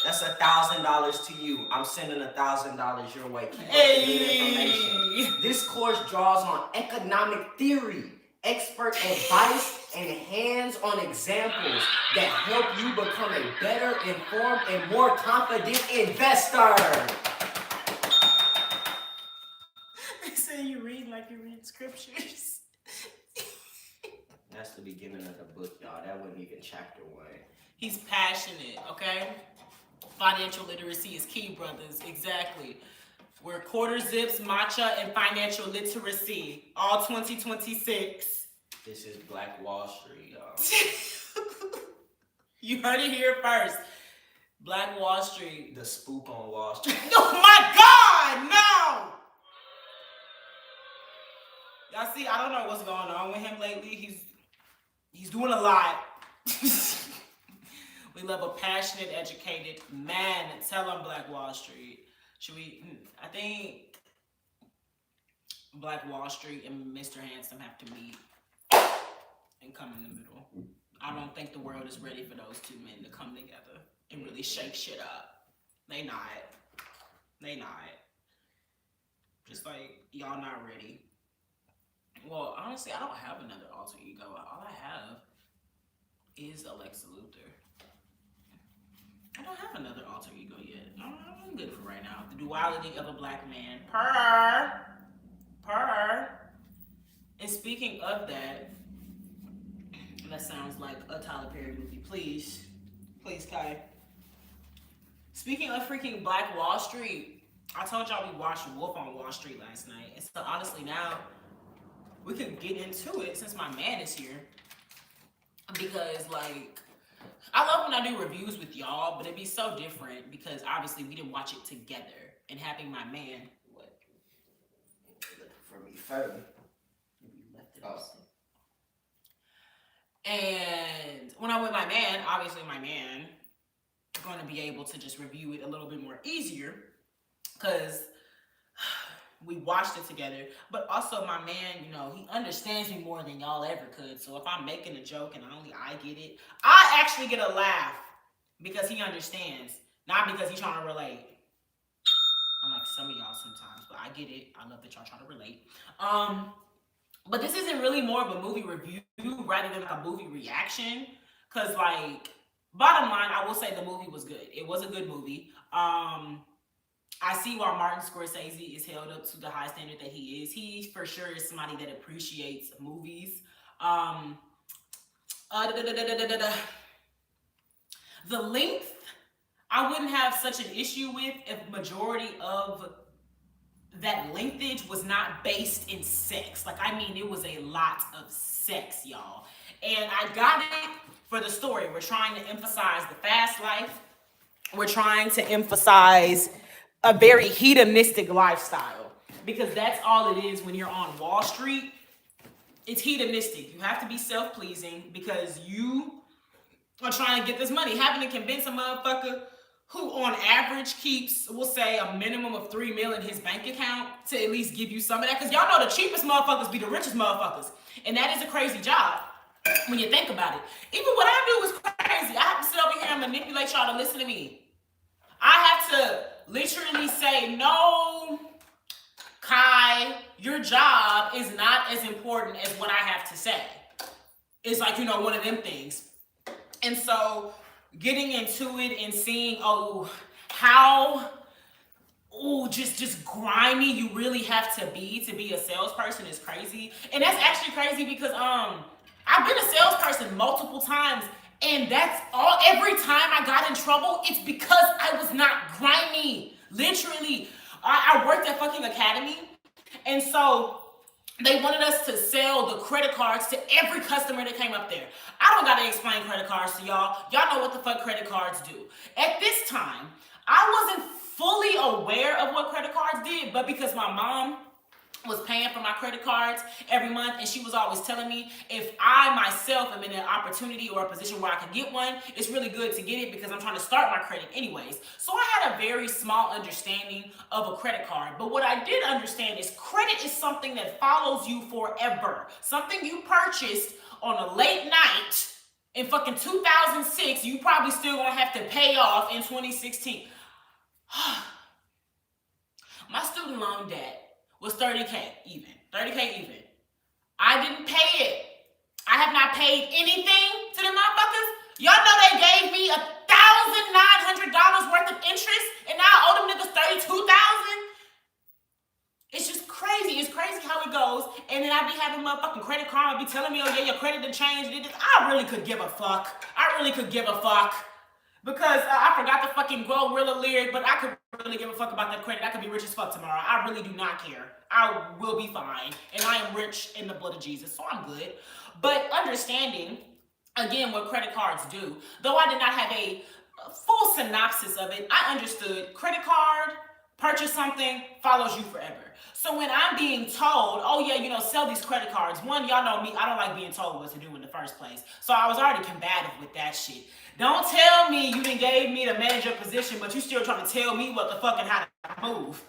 that's $1,000 to you. I'm sending $1,000 your way. Keep up the good information. This course draws on economic theory, expert advice, and hands-on examples that help you become a better informed and more confident investor. They say you read like you read scriptures. That's the beginning of the book, y'all. That wasn't even chapter 1. He's passionate, okay? Financial literacy is key, brothers. Exactly. We're quarter zips, matcha, and financial literacy. All 2026. This is Black Wall Street, y'all. You heard it here first. Black Wall Street. The spook on Wall Street. Oh my God, no! Y'all see, I don't know what's going on with him lately. He's doing a lot. We love a passionate, educated man. Tell him Black Wall Street. Should we? I think Black Wall Street and Mr. Handsome have to meet and come in the middle. I don't think the world is ready for those two men to come together and really shake shit up. They not. Just like y'all not ready. Well, honestly, I don't have another alter ego. All I have is Alexa Luthor. I don't have another alter ego yet. I'm good for right now. The duality of a black man. Purr. And speaking of that sounds like a Tyler Perry movie. Please, Kai. Speaking of freaking Black Wall Street, I told y'all we watched Wolf on Wall Street last night. And so honestly now, we could get into it since my man is here. Because, like, I love when I do reviews with y'all, but it'd be so different because obviously we didn't watch it together. And having my man, what? For me, further. You left it up. And when I'm with my man, obviously my man going to be able to just review it a little bit more easier because we watched it together, but also my man, you know, he understands me more than y'all ever could. So if I'm making a joke and only I get it, I actually get a laugh because he understands, not because he's trying to relate. I'm like some of y'all sometimes, but I get it. I love that y'all try to relate. But this isn't really more of a movie review rather than like a movie reaction. Cause like, bottom line, I will say the movie was good. It was a good movie. I see why Martin Scorsese is held up to the high standard that he is. He for sure is somebody that appreciates movies. The length, I wouldn't have such an issue with if majority of that lengthage was not based in sex. Like, I mean, it was a lot of sex, y'all. And I got it for the story. We're trying to emphasize the fast life. We're trying to emphasize a very hedonistic lifestyle because that's all it is when you're on Wall Street. It's hedonistic. You have to be self-pleasing because you are trying to get this money. Having to convince a motherfucker who on average keeps, we'll say, a minimum of $3 million in his bank account to at least give you some of that. Because y'all know the cheapest motherfuckers be the richest motherfuckers. And that is a crazy job when you think about it. Even what I do is crazy. I have to sit over here and manipulate y'all to listen to me. I have to literally say, no, Kai, your job is not as important as what I have to say. It's like, you know, one of them things. And so getting into it and seeing, how just grimy you really have to be a salesperson is crazy. And that's actually crazy because I've been a salesperson multiple times, and that's all. Every time I got in trouble, it's because I was not grimy. Literally, I worked at fucking Academy, and so they wanted us to sell the credit cards to every customer that came up there. I don't gotta explain credit cards to y'all. Y'all know what the fuck credit cards do. At this time, I wasn't fully aware of what credit cards did, but because my mom was paying for my credit cards every month, and she was always telling me if I myself am in an opportunity or a position where I can get one, it's really good to get it because I'm trying to start my credit anyways. So I had a very small understanding of a credit card, but what I did understand is credit is something that follows you forever. Something you purchased on a late night in fucking 2006, you probably still gonna have to pay off in 2016. My student loan debt was $30K even. I didn't pay it. I have not paid anything to the motherfuckers. Y'all know they gave me $1,900 worth of interest, and now I owe them niggas $32,000. It's just crazy. It's crazy how it goes. And then I be having motherfucking Credit Karma be telling me, oh yeah, your credit done changed. I really could give a fuck. Because I forgot the fucking Glorilla lyric, but I could really give a fuck about that credit. I could be rich as fuck tomorrow. I really do not care. I will be fine. And I am rich in the blood of Jesus, so I'm good. But understanding, again, what credit cards do, though I did not have a full synopsis of it, I understood credit card, purchase something, follows you forever. So when I'm being told, oh yeah, you know, sell these credit cards, one, y'all know me, I don't like being told what to do in the first place. So I was already combative with that shit. Don't tell me you done gave me the manager position, but you still trying to tell me what the fuck and how to move.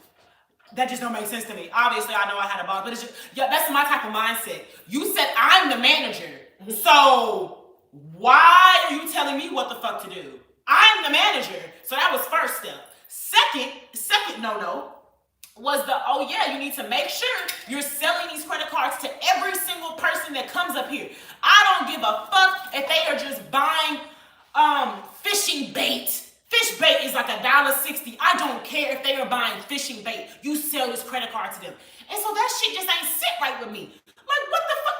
That just don't make sense to me. Obviously, I know I had a boss, but it's just, yeah, that's my type of mindset. You said I'm the manager, so why are you telling me what the fuck to do? I'm the manager. So that was first step. Second no was the, oh yeah, you need to make sure you're selling these credit cards to every single person that comes up here. I don't give a fuck if they are just buying fishing bait. Fish bait is like $1.60. I don't care if they are buying fishing bait. You sell this credit card to them. And so that shit just ain't sit right with me. Like, what the fuck?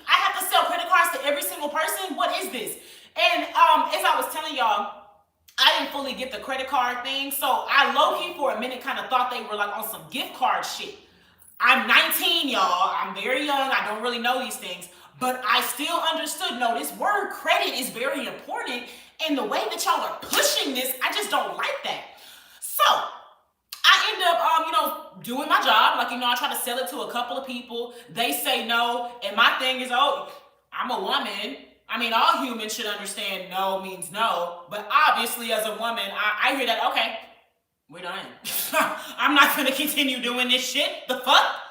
I have to sell credit cards to every single person? What is this? And as I was telling y'all, I didn't fully get the credit card thing. So I low-key for a minute kind of thought they were like on some gift card shit. I'm 19, y'all. I'm very young. I don't really know these things. But I still understood, no, this word credit is very important. And the way that y'all are pushing this, I just don't like that. So I end up, doing my job. Like, I try to sell it to a couple of people. They say no. And my thing is, oh, I'm a woman. I mean, all humans should understand no means no. But obviously, as a woman, I hear that, okay, we're done. I'm not going to continue doing this shit. The fuck?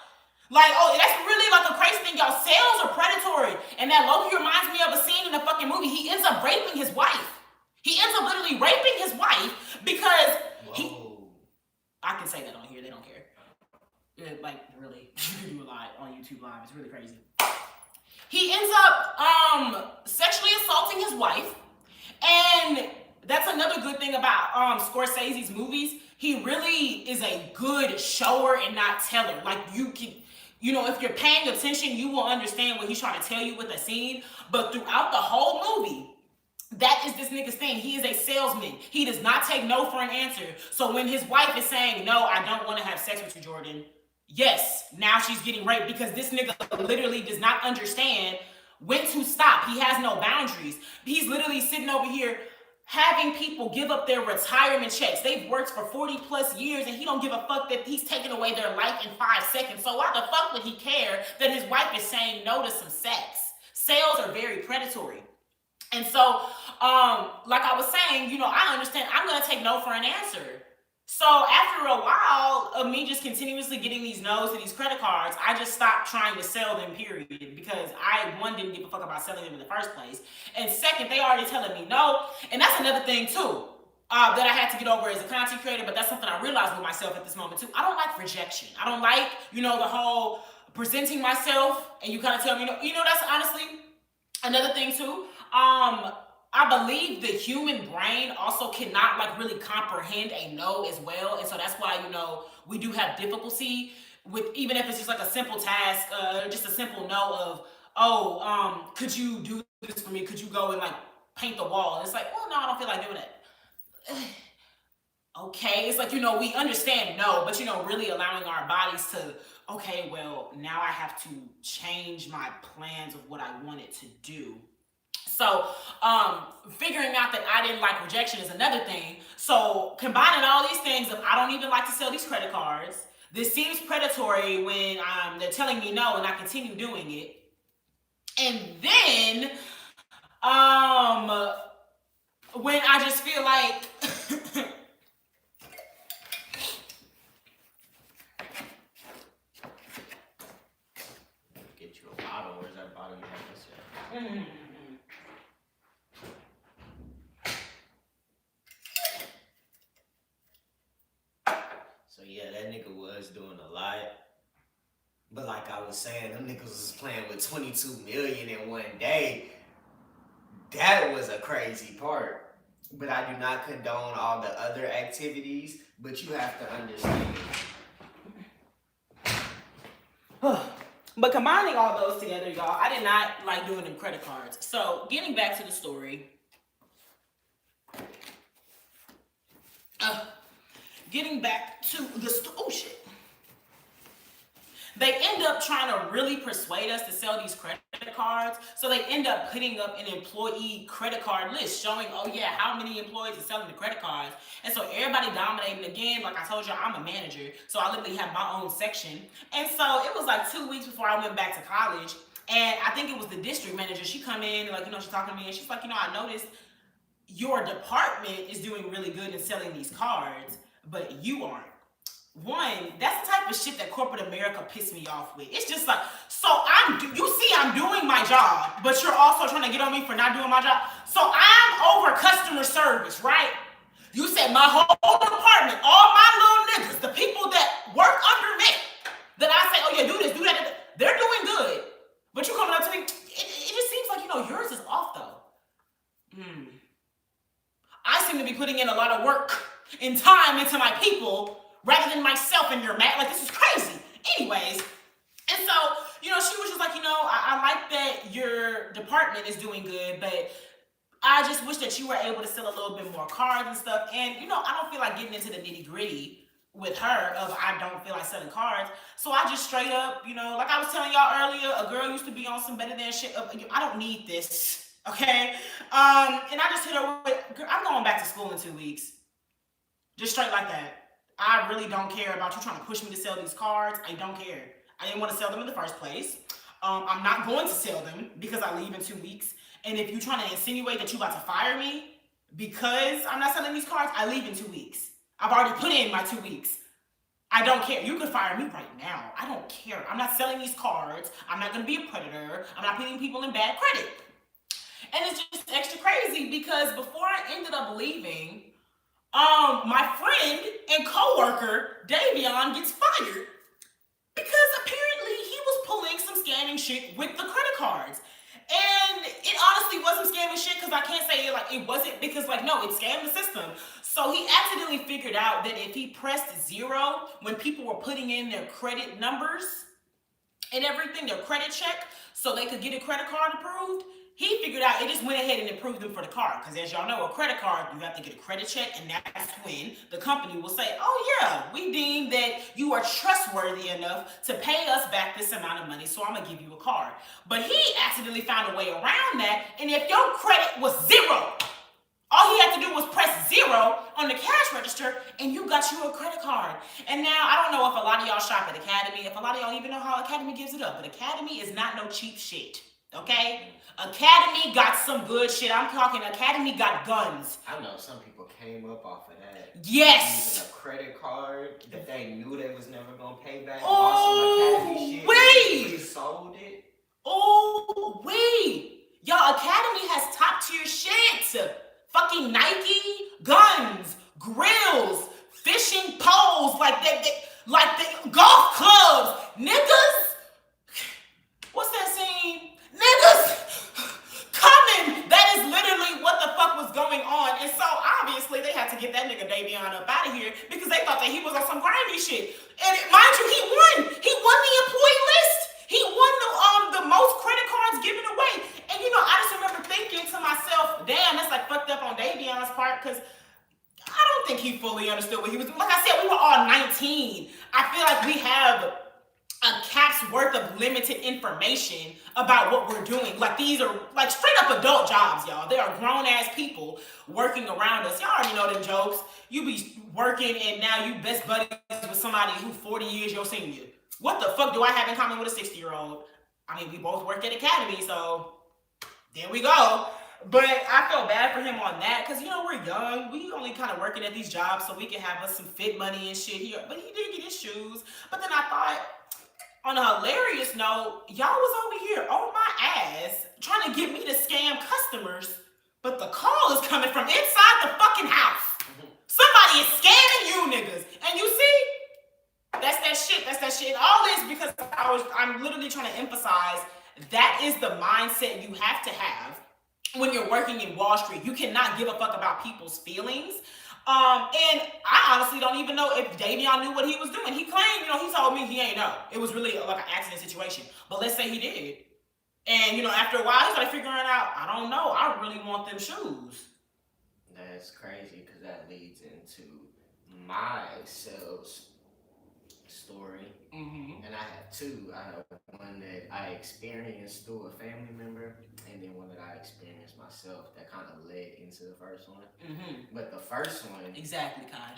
Like, oh, that's really like a crazy thing, y'all. Sales are predatory. And that low-key reminds me of a scene in the fucking movie. He ends up raping his wife. He ends up literally raping his wife because I can say that on here. They don't care. Like, really. You can do a lot on YouTube Live. It's really crazy. He ends up sexually assaulting his wife. And that's another good thing about Scorsese's movies. He really is a good shower and not teller. Like, you can... if you're paying attention, you will understand what he's trying to tell you with a scene. But throughout the whole movie, that is this nigga's thing. He is a salesman. He does not take no for an answer. So when his wife is saying, no, I don't want to have sex with you, Jordan. Yes, now she's getting raped because this nigga literally does not understand when to stop. He has no boundaries. He's literally sitting over here having people give up their retirement checks. They've worked for 40 plus years and he don't give a fuck that he's taking away their life in 5 seconds. So why the fuck would he care that his wife is saying no to some sex? Sales are very predatory. And so, like I was saying, I understand I'm gonna take no for an answer. So after a while of me just continuously getting these no's to these credit cards, I just stopped trying to sell them, period. Because I, one, didn't give a fuck about selling them in the first place. And second, they already telling me no. And that's another thing too, that I had to get over as a content creator, but that's something I realized with myself at this moment too. I don't like rejection. I don't like, the whole presenting myself and you kind of tell me no. That's honestly another thing too. I believe the human brain also cannot like really comprehend a no as well, and so that's why we do have difficulty with, even if it's just like a simple task, just a simple no of, oh, could you do this for me? Could you go and like paint the wall? And it's like, well, no, I don't feel like doing it. Okay, it's like we understand no, but really allowing our bodies to, okay, well, now I have to change my plans of what I wanted to do. So, figuring out that I didn't like rejection is another thing. So, combining all these things of I don't even like to sell these credit cards. This seems predatory when they're telling me no and I continue doing it. And then, when I just feel like Get you a bottle. Where's that bottle you have this? So yeah, that nigga was doing a lot. But like I was saying, them niggas was playing with 22 million in one day. That was a crazy part. But I do not condone all the other activities. But you have to understand. But combining all those together, y'all, I did not like doing them credit cards. So getting back to the story. Getting back to the oh shit. They end up trying to really persuade us to sell these credit cards. So they end up putting up an employee credit card list showing, oh yeah, how many employees are selling the credit cards. And so everybody dominating again. Like I told you, I'm a manager. So I literally have my own section. And so it was like 2 weeks before I went back to college. And I think it was the district manager. She come in and like, she's talking to me and she's like, I noticed your department is doing really good in selling these cards, but you aren't. One, that's the type of shit that corporate America pissed me off with. It's just like, so you see I'm doing my job, but you're also trying to get on me for not doing my job. So I'm over customer service, right? You said my whole department, all my little niggas, the people that work under me, that I say, oh yeah, do this, do that, they're doing good. But you coming up to me, it just seems like, yours is off though. I seem to be putting in a lot of work and time into my people rather than myself and your like, this is crazy. Anyways, and so, she was just like, I like that your department is doing good, but I just wish that you were able to sell a little bit more cards and stuff. And, I don't feel like getting into the nitty gritty with her of I don't feel like selling cards. So I just straight up, like I was telling y'all earlier, a girl used to be on some better than shit. I don't need this. Okay. And I just hit her with, I'm going back to school in 2 weeks. Just straight like that. I really don't care about you trying to push me to sell these cards. I don't care. I didn't want to sell them in the first place. I'm not going to sell them because I leave in 2 weeks. And if you're trying to insinuate that you're about to fire me because I'm not selling these cards, I leave in 2 weeks. I've already put in my 2 weeks. I don't care. You could fire me right now. I don't care. I'm not selling these cards. I'm not going to be a predator. I'm not putting people in bad credit. And it's just extra crazy because before I ended up leaving, my friend and coworker, Davion, gets fired because apparently he was pulling some scamming shit with the credit cards. And it honestly wasn't scamming shit because I can't say it wasn't because no, it scammed the system. So he accidentally figured out that if he pressed 0 when people were putting in their credit numbers and everything, their credit check, so they could get a credit card approved, he figured out it just went ahead and approved them for the card. Because as y'all know, a credit card, you have to get a credit check, and that's when the company will say, oh yeah, we deem that you are trustworthy enough to pay us back this amount of money, so I'm going to give you a card. But he accidentally found a way around that, and if your credit was 0, all he had to do was press 0 on the cash register, and you got you a credit card. And now, I don't know if a lot of y'all shop at Academy, if a lot of y'all even know how Academy gives it up, but Academy is not no cheap shit. Okay? Academy got some good shit. I'm talking Academy got guns. I know some people came up off of that. Yes. Using a credit card that they knew they was never gonna pay back. Bought some Academy shit. Wait. Resold it. Oh, wait. Y'all, Academy has top tier shit. Fucking Nike, guns, grills, fishing poles, like the golf clubs. Niggas, what's that saying? Niggas coming. That is literally what the fuck was going on. And so obviously they had to get that nigga Davion up out of here because they thought that he was on some grimy shit. And mind you, he won. He won the employee list. He won the most credit cards given away. And you know, I just remember thinking to myself, damn, that's like fucked up on Davion's part because I don't think he fully understood what he was doing. Like I said, we were all 19. I feel like we have a cap's worth of limited information about what we're doing. Like these are like straight up adult jobs, y'all. They are grown ass people working around us. Y'all already know them jokes. You be working and now you best buddies with somebody who 40 years your senior. What the fuck do I have in common with a 60-year-old? I mean, we both work at Academy, so there we go. But I felt bad for him on that because, you know, we're young. We only kind of working at these jobs so we can have us some fit money and shit here. But he did get his shoes. But then I thought, on a hilarious note, y'all was over here on my ass trying to get me to scam customers, but the call is coming from inside the fucking house. Somebody is scamming you niggas. And you see, that's that shit. That's that shit. All this because I'm literally trying to emphasize that is the mindset you have to have when you're working in Wall Street. You cannot give a fuck about people's feelings. And I honestly don't even know if Davion knew what he was doing. He claimed, you know, he told me he ain't know. It was really like an accident situation. But let's say he did. And, you know, after a while, he started figuring out, I don't know, I really want them shoes. That's crazy because that leads into my sales story. Mm-hmm. And I have two. I have one that I experienced through a family member, and then one that I experienced myself that kind of led into the first one. Mm-hmm. But the first one, Exactly, Kai.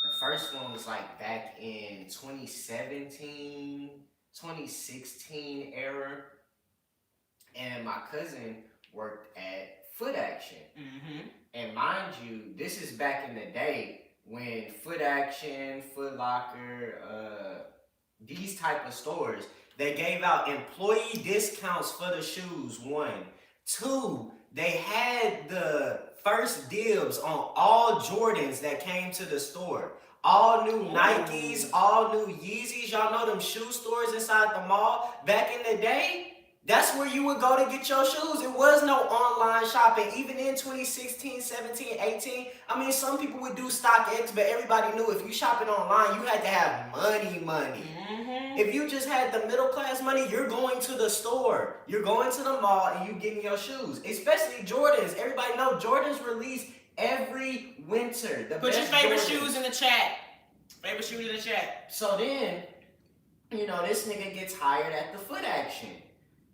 the first one was like back in 2017, 2016 era, and my cousin worked at Foot Action. Mm-hmm. And mind you, this is back in the day when Foot Action, Foot Locker, these type of stores, they gave out employee discounts for the shoes, one. Two, they had the first dibs on all Jordans that came to the store. All new Nikes, all new Yeezys. Y'all know them shoe stores inside the mall? Back in the day, that's where you would go to get your shoes. It was no online shopping. Even in 2016, 17, 18. I mean, some people would do StockX, but everybody knew if you shopping online, you had to have money. Mm-hmm. If you just had the middle class money, you're going to the store. You're going to the mall and you getting your shoes. Especially Jordans. Everybody know Jordans release every winter. Put your favorite Jordans. shoes in the chat. Favorite shoes in the chat. So then, you know, this nigga gets hired at the Foot Action.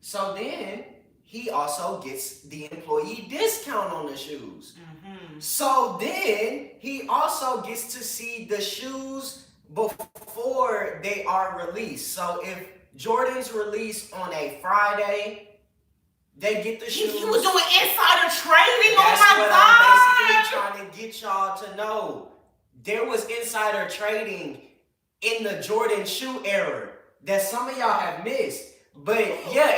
So then, he also gets the employee discount on the shoes. Mm-hmm. So then, he also gets to see the shoes before they are released. So if Jordan's release on a Friday, they get the shoes. He was doing insider trading. That's oh my what God. I'm basically trying to get y'all to know. There was insider trading in the Jordan shoe era that some of y'all have missed. But yeah,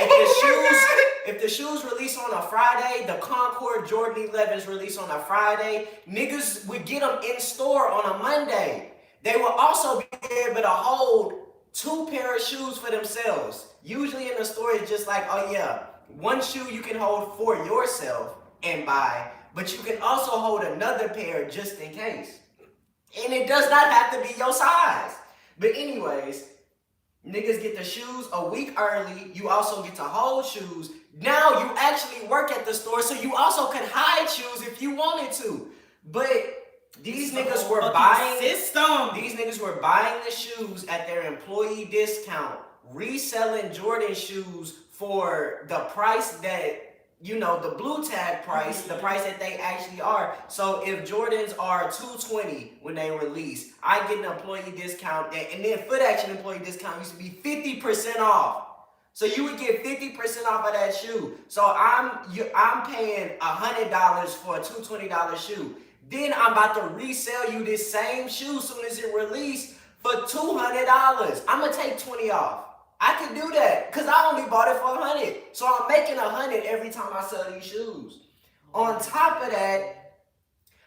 if the shoes release on a Friday, the Concord Jordan 11s release on a Friday, niggas would get them in store on a Monday. They will also be able to hold 2 pair of shoes for themselves. Usually in the store, it's just like, oh yeah, one shoe you can hold for yourself and buy, but you can also hold another pair just in case. And it does not have to be your size. But anyways, niggas get the shoes a week early. You also get to hold shoes. Now you actually work at the store, so you also can hide shoes if you wanted to. But these niggas were buying These niggas were buying the shoes at their employee discount, reselling Jordan shoes for the price that, you know, the blue tag price, the price that they actually are. So if Jordans are $220 when they release, I get an employee discount, and then Foot Action employee discount used to be 50% off. So you would get 50% off of that shoe. So I'm paying $100 for a $220 shoe. Then I'm about to resell you this same shoe soon as it released for $200. I'm gonna take 20 off. I can do that because I only bought it for 100. So I'm making 100 every time I sell these shoes. On top of that,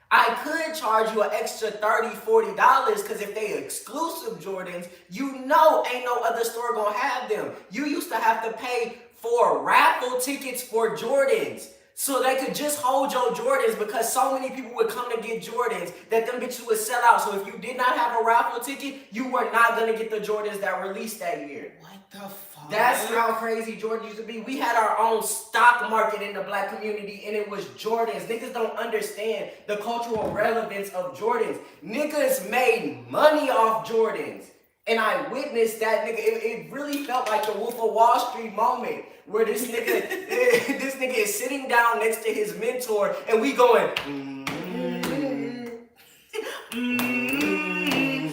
I could charge you an extra $30, $40 because if they exclusive Jordans, you know ain't no other store gonna have them. You used to have to pay for raffle tickets for Jordans so they could just hold your Jordans because so many people would come to get Jordans that them bitches would sell out. So if you did not have a raffle ticket, you were not gonna get the Jordans that released that year. What the fuck? That's how crazy Jordans used to be. We had our own stock market in the black community and it was Jordans. Niggas don't understand the cultural relevance of Jordans. Niggas made money off Jordans. And I witnessed that nigga. It really felt like the Wolf of Wall Street moment where this nigga is sitting down next to his mentor and we going,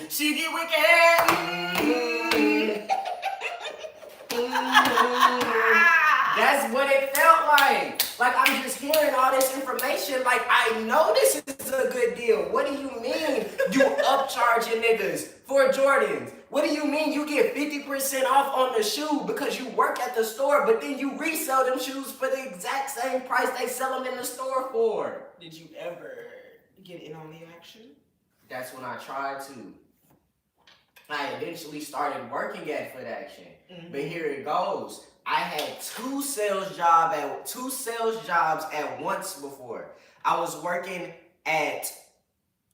she get wicked. That's what it felt like. Like I'm just hearing all this information. Like I know this is a good deal. What do you mean you upcharging niggas for Jordans? What do you mean you get 50% off on the shoe because you work at the store, but then you resell them shoes for the exact same price they sell them in the store for? Did you ever get in on the action? That's when I tried to. I eventually started working at Foot Action. But here it goes. I had two sales jobs at once before. I was working at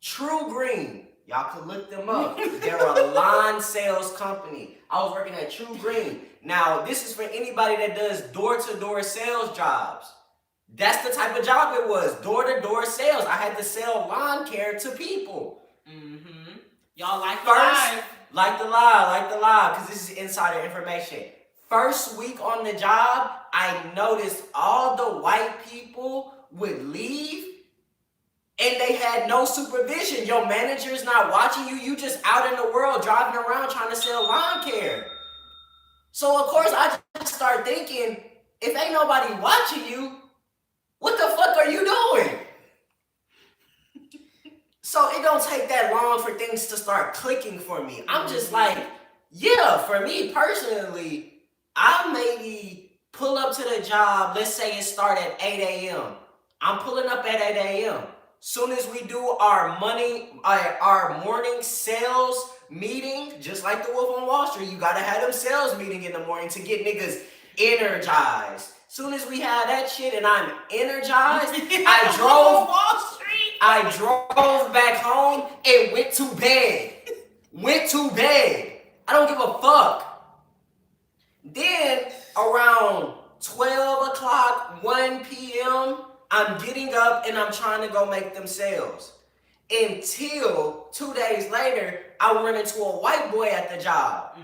True Green. Y'all can look them up. They're a line sales company. I was working at True Green. Now, this is for anybody that does door-to-door sales jobs. That's the type of job it was, door-to-door sales. I had to sell lawn care to people. Y'all like First, like the lie, because this is insider information. First week on the job, I noticed all the white people would leave and they had no supervision. Your manager's not watching you. You just out in the world driving around trying to sell lawn care. So of course I just start thinking, if ain't nobody watching you, what the fuck are you doing? So it don't take that long for things to start clicking for me. I'm just like, yeah, for me personally, I maybe pull up to the job, let's say it start at 8 a.m. I'm pulling up at 8 a.m. Soon as we do our morning sales meeting, just like the Wolf on Wall Street, you gotta have them sales meeting in the morning to get niggas energized. Soon as we have that shit and I'm energized, I drove back home and went to bed. I don't give a fuck. Then around 12 o'clock, 1 p.m., I'm getting up and I'm trying to go make them sales. Until 2 days later, I run into a white boy at the job.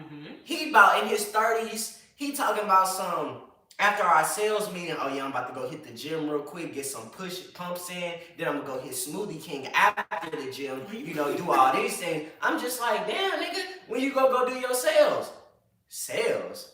He about in his 30s. He talking about some, after our sales meeting, oh yeah, I'm about to go hit the gym real quick, get some push pumps in. Then I'm gonna go hit Smoothie King after the gym, do all these things. I'm just like, damn, nigga, when you go do your sales? Sales?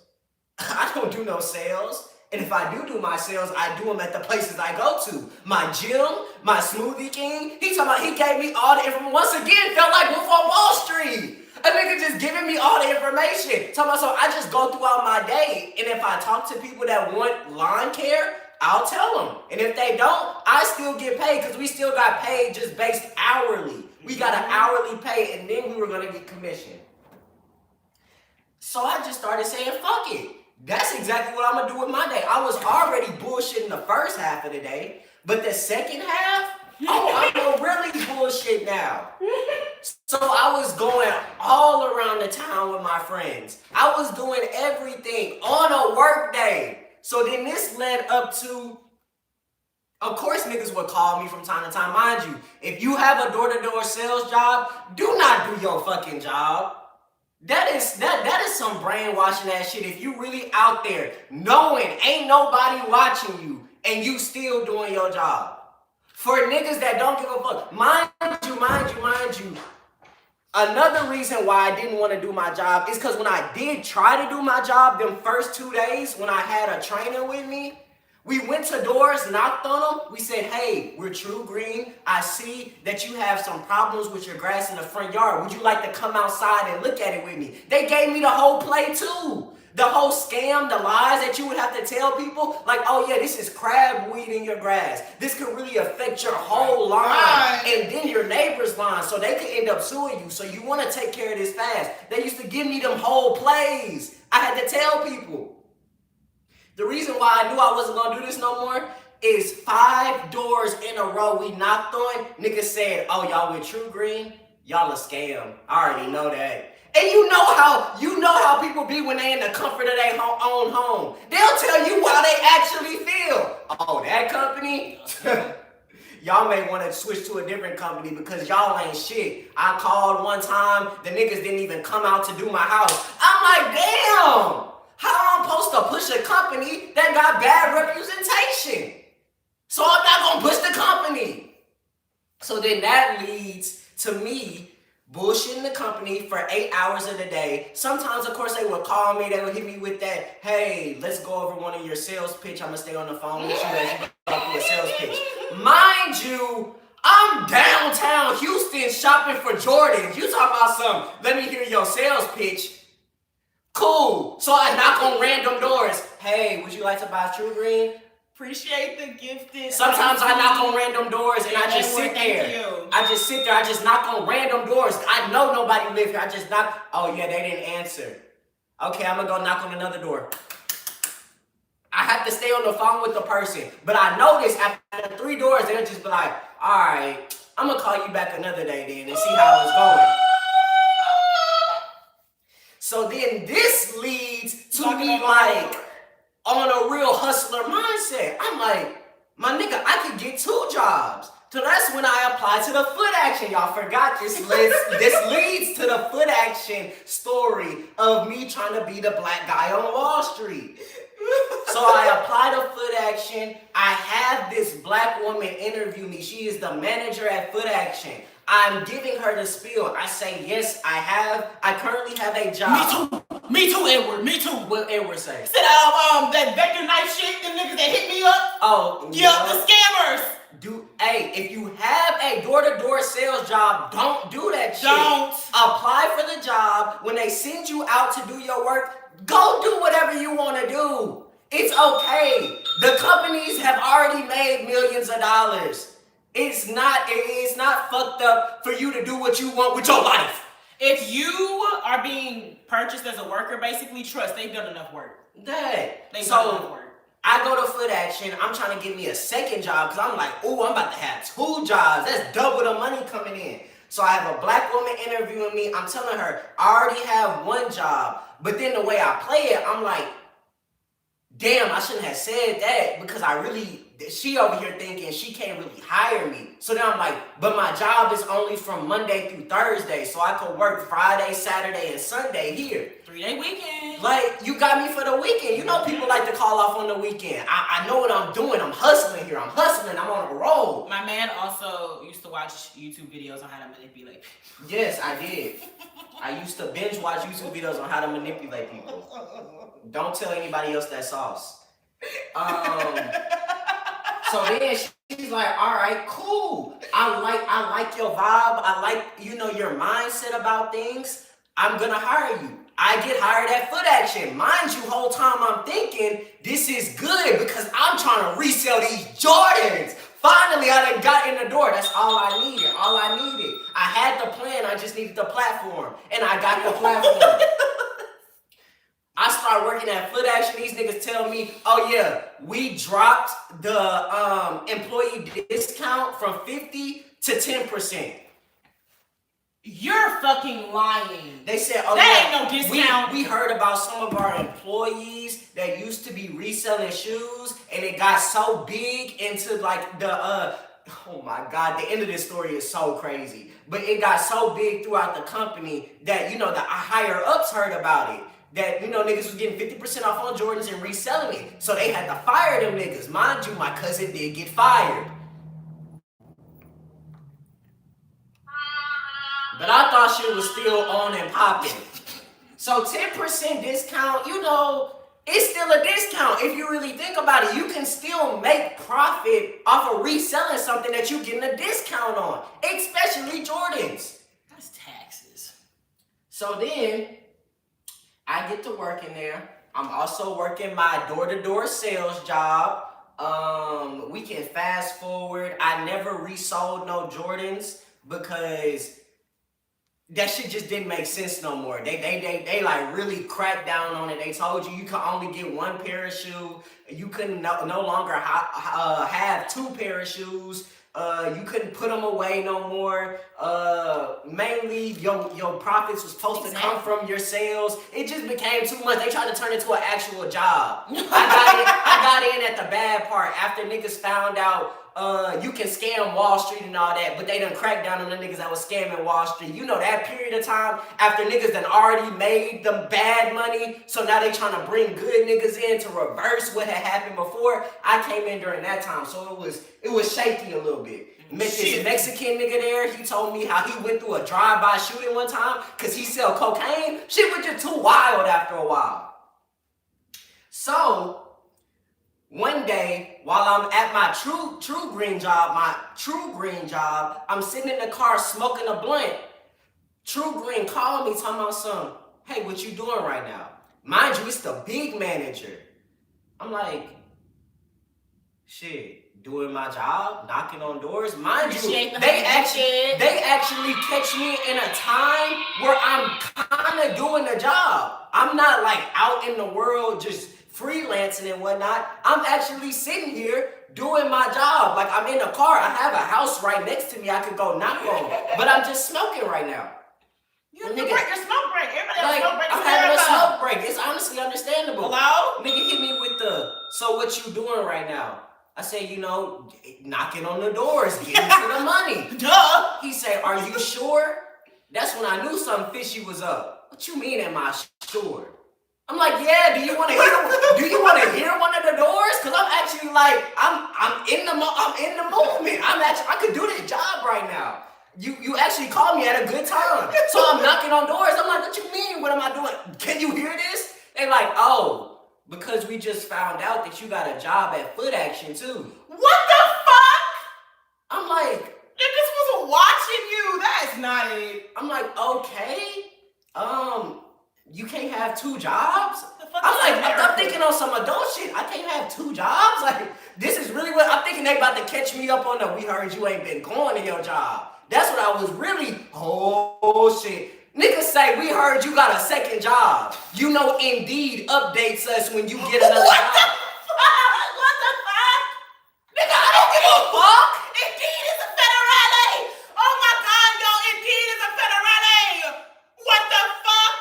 I don't do no sales. And if I do my sales, I do them at the places I go to. My gym, my Smoothie King. He gave me all the information. Once again, felt like Wolf on Wall Street. A nigga just giving me all the information. So I just go throughout my day. And if I talk to people that want lawn care, I'll tell them. And if they don't, I still get paid because we still got paid just based hourly. We got an hourly pay and then we were going to get commission. So I just started saying, fuck it. That's exactly what I'm going to do with my day. I was already bullshitting the first half of the day, but the second half, I'm going to really bullshit now. So I was going all around the town with my friends. I was doing everything on a work day. So then this led up to, of course niggas would call me from time to time. Mind you, if you have a door-to-door sales job, do not do your fucking job. That is some brainwashing ass shit. If you really out there knowing ain't nobody watching you and you still doing your job. For niggas that don't give a fuck, mind you, Another reason why I didn't want to do my job is because when I did try to do my job, them first 2 days when I had a trainer with me, we went to doors, knocked on them. We said, hey, we're True Green. I see that you have some problems with your grass in the front yard. Would you like to come outside and look at it with me? They gave me the whole play too. The whole scam, the lies that you would have to tell people, like, oh yeah, this is crabweed in your grass. This could really affect your whole lawn and then your neighbor's lawn, so they could end up suing you. So you want to take care of this fast. They used to give me them whole plays. I had to tell people. The reason why I knew I wasn't going to do this no more is 5 doors in a row we knocked on. Niggas said, oh, y'all with True Green? Y'all a scam. I already know that. And you know how people be when they in the comfort of their own home. They'll tell you how they actually feel. Oh, that company? Y'all may want to switch to a different company because y'all ain't shit. I called one time, the niggas didn't even come out to do my house. I'm like, damn, how am I supposed to push a company that got bad representation? So I'm not gonna push the company. So then that leads to me bullshitting the company for 8 hours of the day. Sometimes, of course, they would call me. They would hit me with that, hey, let's go over one of your sales pitch. I'm going to stay on the phone with you as you go through a sales pitch. Mind you, I'm downtown Houston shopping for Jordans. You talk about something. Let me hear your sales pitch. Cool. So I knock on random doors. Hey, would you like to buy True Green? Appreciate the gifted. Sometimes I knock on random doors and I just sit there. I just sit there. I just knock on random doors. I know nobody lives here. I just knock. Oh yeah, they didn't answer. Okay, I'm gonna go knock on another door. I have to stay on the phone with the person. But I notice after 3 doors, they'll just be like, all right, I'm gonna call you back another day then and see how it's going. So then this leads to me like on a real hustler mindset. I'm like, my nigga, I could get 2 jobs. So that's when I applied to the foot action. Y'all forgot this list. This leads to the foot action story of me trying to be the black guy on Wall Street. So I applied to foot action. I have this black woman interview me. She is the manager at Foot Action. I'm giving her the spiel. I say, yes, I currently have a job. Me too, Edward. Me too. What Edward say? Said that vector knife shit, them niggas that hit me up. Oh, yeah, the scammers. Hey, if you have a door-to-door sales job, don't do that shit. Don't. Apply for the job. When they send you out to do your work, go do whatever you want to do. It's okay. The companies have already made millions of dollars. It's not fucked up for you to do what you want with your life. If you are being purchased as a worker, basically, trust they've done enough work. They've done enough work. I go to Foot Action. I'm trying to get me a second job because I'm like, ooh, I'm about to have 2 jobs. That's double the money coming in. So I have a black woman interviewing me. I'm telling her, I already have 1 job. But then the way I play it, I'm like, damn, I shouldn't have said that because she over here thinking she can't really hire me. So then I'm like, but my job is only from Monday through Thursday, so I could work Friday, Saturday, and Sunday here. 3-day weekend. Like, you got me for the weekend. You know people like to call off on the weekend. I know what I'm doing. I'm hustling here. I'm on a roll. My man also used to watch YouTube videos on how to manipulate people. Yes, I did. I used to binge watch YouTube videos on how to manipulate people. Don't tell anybody else that sauce. So then she's like, all right, cool. I like your vibe. I like, your mindset about things. I'm gonna hire you. I get hired at Foot Action. Mind you, whole time I'm thinking, this is good because I'm trying to resell these Jordans. Finally, I done got in the door. That's all I needed. I had the plan. I just needed the platform. And I got the platform. I start working at Foot Action. These niggas tell me, oh yeah, we dropped the employee discount from 50 to 10%. You're fucking lying. They said, oh that ain't no discount. We heard about some of our employees that used to be reselling shoes and it got so big into like the, oh my God, the end of this story is so crazy. But it got so big throughout the company that, the higher ups heard about it. That, niggas was getting 50% off on Jordans and reselling it. So they had to fire them niggas. Mind you, my cousin did get fired. But I thought shit was still on and popping. So 10% discount, you know, it's still a discount. If you really think about it, you can still make profit off of reselling something that you're getting a discount on, especially Jordans. That's taxes. So then I get to work in there. I'm also working my door-to-door sales job. We can fast forward. I never resold no Jordans because that shit just didn't make sense no more. They like really cracked down on it. They told you could only get one pair of shoes. You couldn't no longer have two pair of shoes. You couldn't put them away no more. Mainly your profits was supposed to come from your sales. It just became too much. They tried to turn it into an actual job. I got in at the bad part after niggas found out you can scam Wall Street and all that, but they done cracked down on the niggas that was scamming Wall Street. You know that period of time after niggas done already made the bad money, so now they trying to bring good niggas in to reverse what had happened before. I came in during that time, so it was shaky a little bit. Met this Mexican nigga there. He told me how he went through a drive-by shooting one time because he sell cocaine. Shit was just too wild after a while. So one day, while I'm at my true green job, I'm sitting in the car smoking a blunt. True Green called me talking about something. Hey, what you doing right now? Mind you, it's the big manager. I'm like, shit, doing my job, knocking on doors. Mind you, they actually catch me in a time where I'm kind of doing the job. I'm not like out in the world just freelancing and whatnot. I'm actually sitting here doing my job. Like I'm in a car. I have a house right next to me I could go knock on. But I'm just smoking right now. You break your smoke break. Everybody like, smoke break. I'm having a smoke break. It's honestly understandable. Hello? Nigga hit me with the, so what you doing right now? I say, you know, knocking on the doors, getting to the money. Duh. He said, are you sure? That's when I knew something fishy was up. What you mean am I sure? I'm like, yeah, do you want to hear one of the doors? Cause I'm actually like, I'm in the movement. I could do this job right now. You actually called me at a good time. So I'm knocking on doors. I'm like, what you mean? What am I doing? Can you hear this? They like, oh, because we just found out that you got a job at Foot Action too. What the fuck? I'm like, niggas wasn't watching you. That's not it. I'm like, okay. You can't have two jobs? I'm thinking on some adult shit. I can't have two jobs? Like, this is really what I'm thinking. They about to catch me up on the we heard you ain't been going to your job. That's what I was really, oh shit. Niggas say we heard you got a second job. You know Indeed updates us when you get another job. What the fuck? Nigga, I don't give a fuck. Indeed is a federale. Oh my God, yo, Indeed is a federale. What the fuck?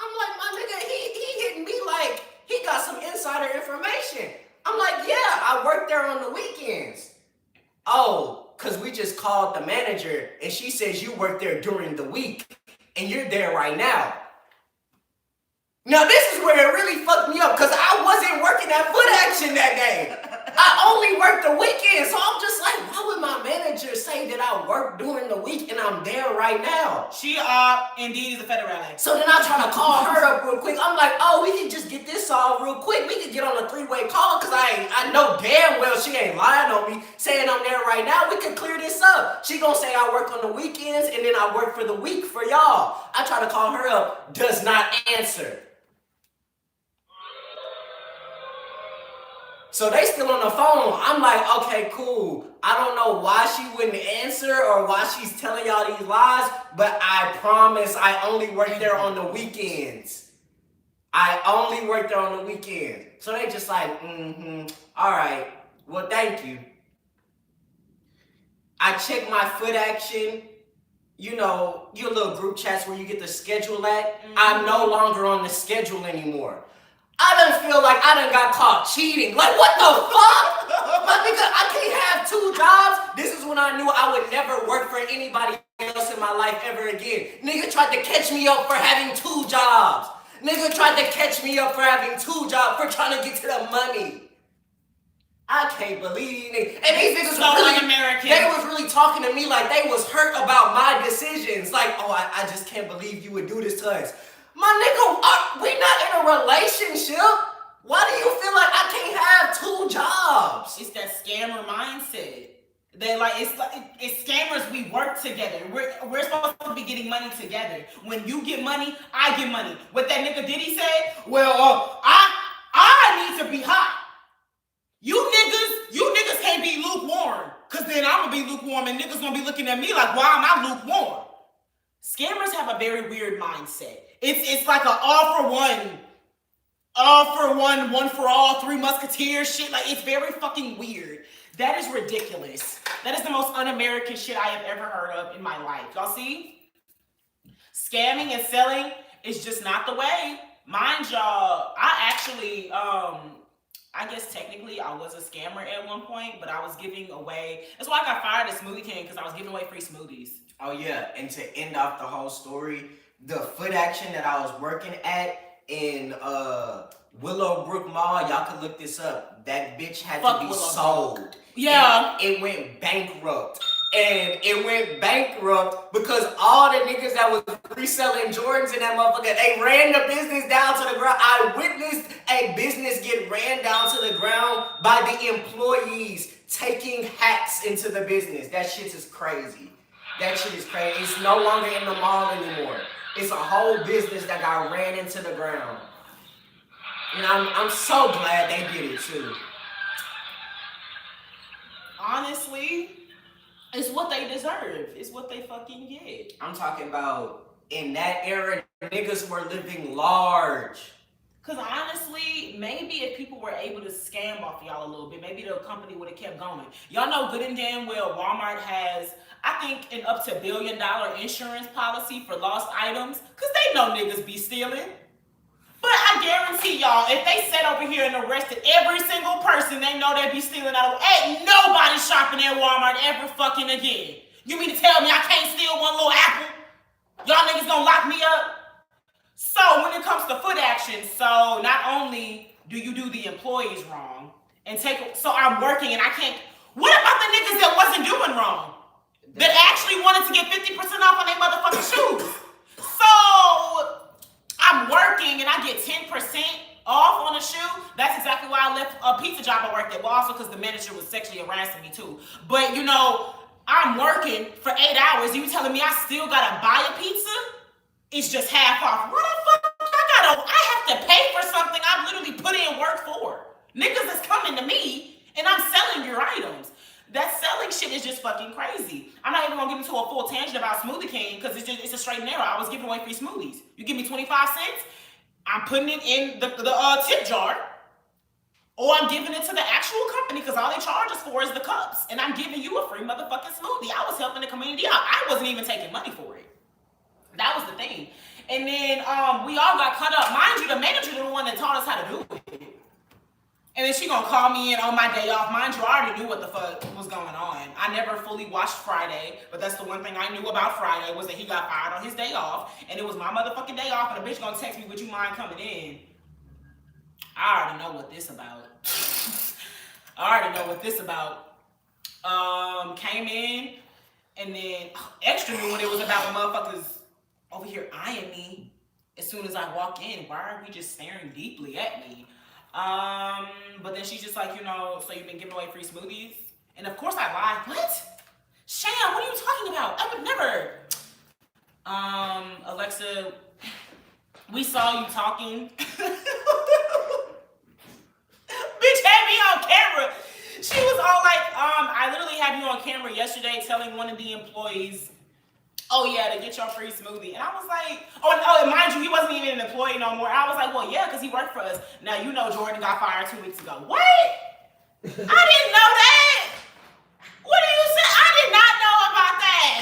I'm like, my nigga, he hitting me like he got some insider information. I'm like, yeah, I work there on the weekends. Oh, because we just called the manager and she says you work there during the week and you're there right now. Now this is where it really fucked me up because I wasn't working at Foot Action that day. I only worked the weekend, so I'm just like, why would my manager say that I work during the week and I'm there right now? She Indeed is a federale. So then I try to call her up real quick. I'm like, oh, we can just get this solved real quick. We can get on a three-way call because I know damn well she ain't lying on me saying I'm there right now. We can clear this up. She gonna say I work on the weekends and then I work for the week for y'all. I try to call her up, does not answer. So they still on the phone. I'm like, okay, cool. I don't know why she wouldn't answer or why she's telling y'all these lies, but I promise I only work there on the weekends. I only work there on the weekends. So they just like, all right, well, thank you. I check my Foot Action, you know, your little group chats where you get the schedule at. I'm no longer on the schedule anymore. I done feel like I done got caught cheating. Like, what the fuck? My nigga, I can't have two jobs. This is when I knew I would never work for anybody else in my life ever again. Nigga tried to catch me up for having two jobs. Nigga tried to catch me up for having two jobs, for trying to get to the money. I can't believe it. And these niggas so un-American. They was really talking to me like they was hurt about my decisions. Like, oh, I just can't believe you would do this to us. My nigga, we not in a relationship. Why do you feel like I can't have 2 jobs? It's that scammer mindset. It's scammers. We work together. We're supposed to be getting money together. When you get money, I get money. What that nigga Diddy said? Well, I need to be hot. You niggas can't be lukewarm. Cause then I'm gonna be lukewarm and niggas gonna be looking at me like, why am I lukewarm? Scammers have a very weird mindset. It's like an all for one for all, 3 musketeers shit. Like, it's very fucking weird. That is ridiculous. That is the most un-American shit I have ever heard of in my life. Y'all see? Scamming and selling is just not the way. Mind y'all, I actually, I guess technically I was a scammer at one point, but I was giving away, that's why I got fired at Smoothie King, because I was giving away free smoothies. Oh yeah, and to end off the whole story, the foot action that I was working at in Willowbrook Mall, y'all can look this up. That bitch had to be sold. Yeah. It went bankrupt. And it went bankrupt because all the niggas that was reselling Jordans in that motherfucker, they ran the business down to the ground. I witnessed a business get ran down to the ground by the employees taking hats into the business. That shit is crazy. That shit is crazy. It's no longer in the mall anymore. It's a whole business that got ran into the ground. And I'm so glad they did it too. Honestly, it's what they deserve. It's what they fucking get. I'm talking about in that era, niggas were living large. Because honestly, maybe if people were able to scam off y'all a little bit, maybe the company would have kept going. Y'all know good and damn well Walmart has, I think, an up to $1 billion insurance policy for lost items. Because they know niggas be stealing. But I guarantee y'all, if they sat over here and arrested every single person they know they be stealing out of, ain't nobody shopping at Walmart ever fucking again. You mean to tell me I can't steal one little apple? Y'all niggas gonna lock me up? So when it comes to foot action, so not only do you do the employees wrong and so I'm working and I can't, what about the niggas that wasn't doing wrong? That actually wanted to get 50% off on their motherfucking shoes? So I'm working and I get 10% off on a shoe. That's exactly why I left a pizza job I worked at. Well, also because the manager was sexually harassing me too. But you know, I'm working for 8 hours. You telling me I still gotta buy a pizza? It's just half off. What the fuck? I have to pay for something I've literally put in work for. Niggas is coming to me and I'm selling your items. That selling shit is just fucking crazy. I'm not even gonna get into a full tangent about Smoothie King because it's a straight and narrow. I was giving away free smoothies. You give me 25 cents, I'm putting it in the tip jar, or I'm giving it to the actual company because all they charge us for is the cups, and I'm giving you a free motherfucking smoothie. I was helping the community out. I wasn't even taking money for it. That was the thing. And then we all got cut up. Mind you, the manager was the one that taught us how to do it. And then she gonna call me in on my day off. Mind you, I already knew what the fuck was going on. I never fully watched Friday, but that's the one thing I knew about Friday was that he got fired on his day off, and it was my motherfucking day off, and the bitch gonna text me, would you mind coming in? I already know what this about. I already know what this about. Came in, and then extra knew what it was about when motherfuckers over here eyeing me as soon as I walk in. Why are we just staring deeply at me? But then she's just like, you know, so you've been giving away free smoothies? And of course I lied. What? Sham, what are you talking about? I would never. Alexa, we saw you talking. Bitch had me on camera. She was all like, I literally had you on camera yesterday telling one of the employees, oh yeah, to get your free smoothie. And I was like, and mind you, he wasn't even an employee no more. I was like, well, yeah, because he worked for us. Now, you know Jordan got fired 2 weeks ago. What? I didn't know that. What do you say? I did not know about that.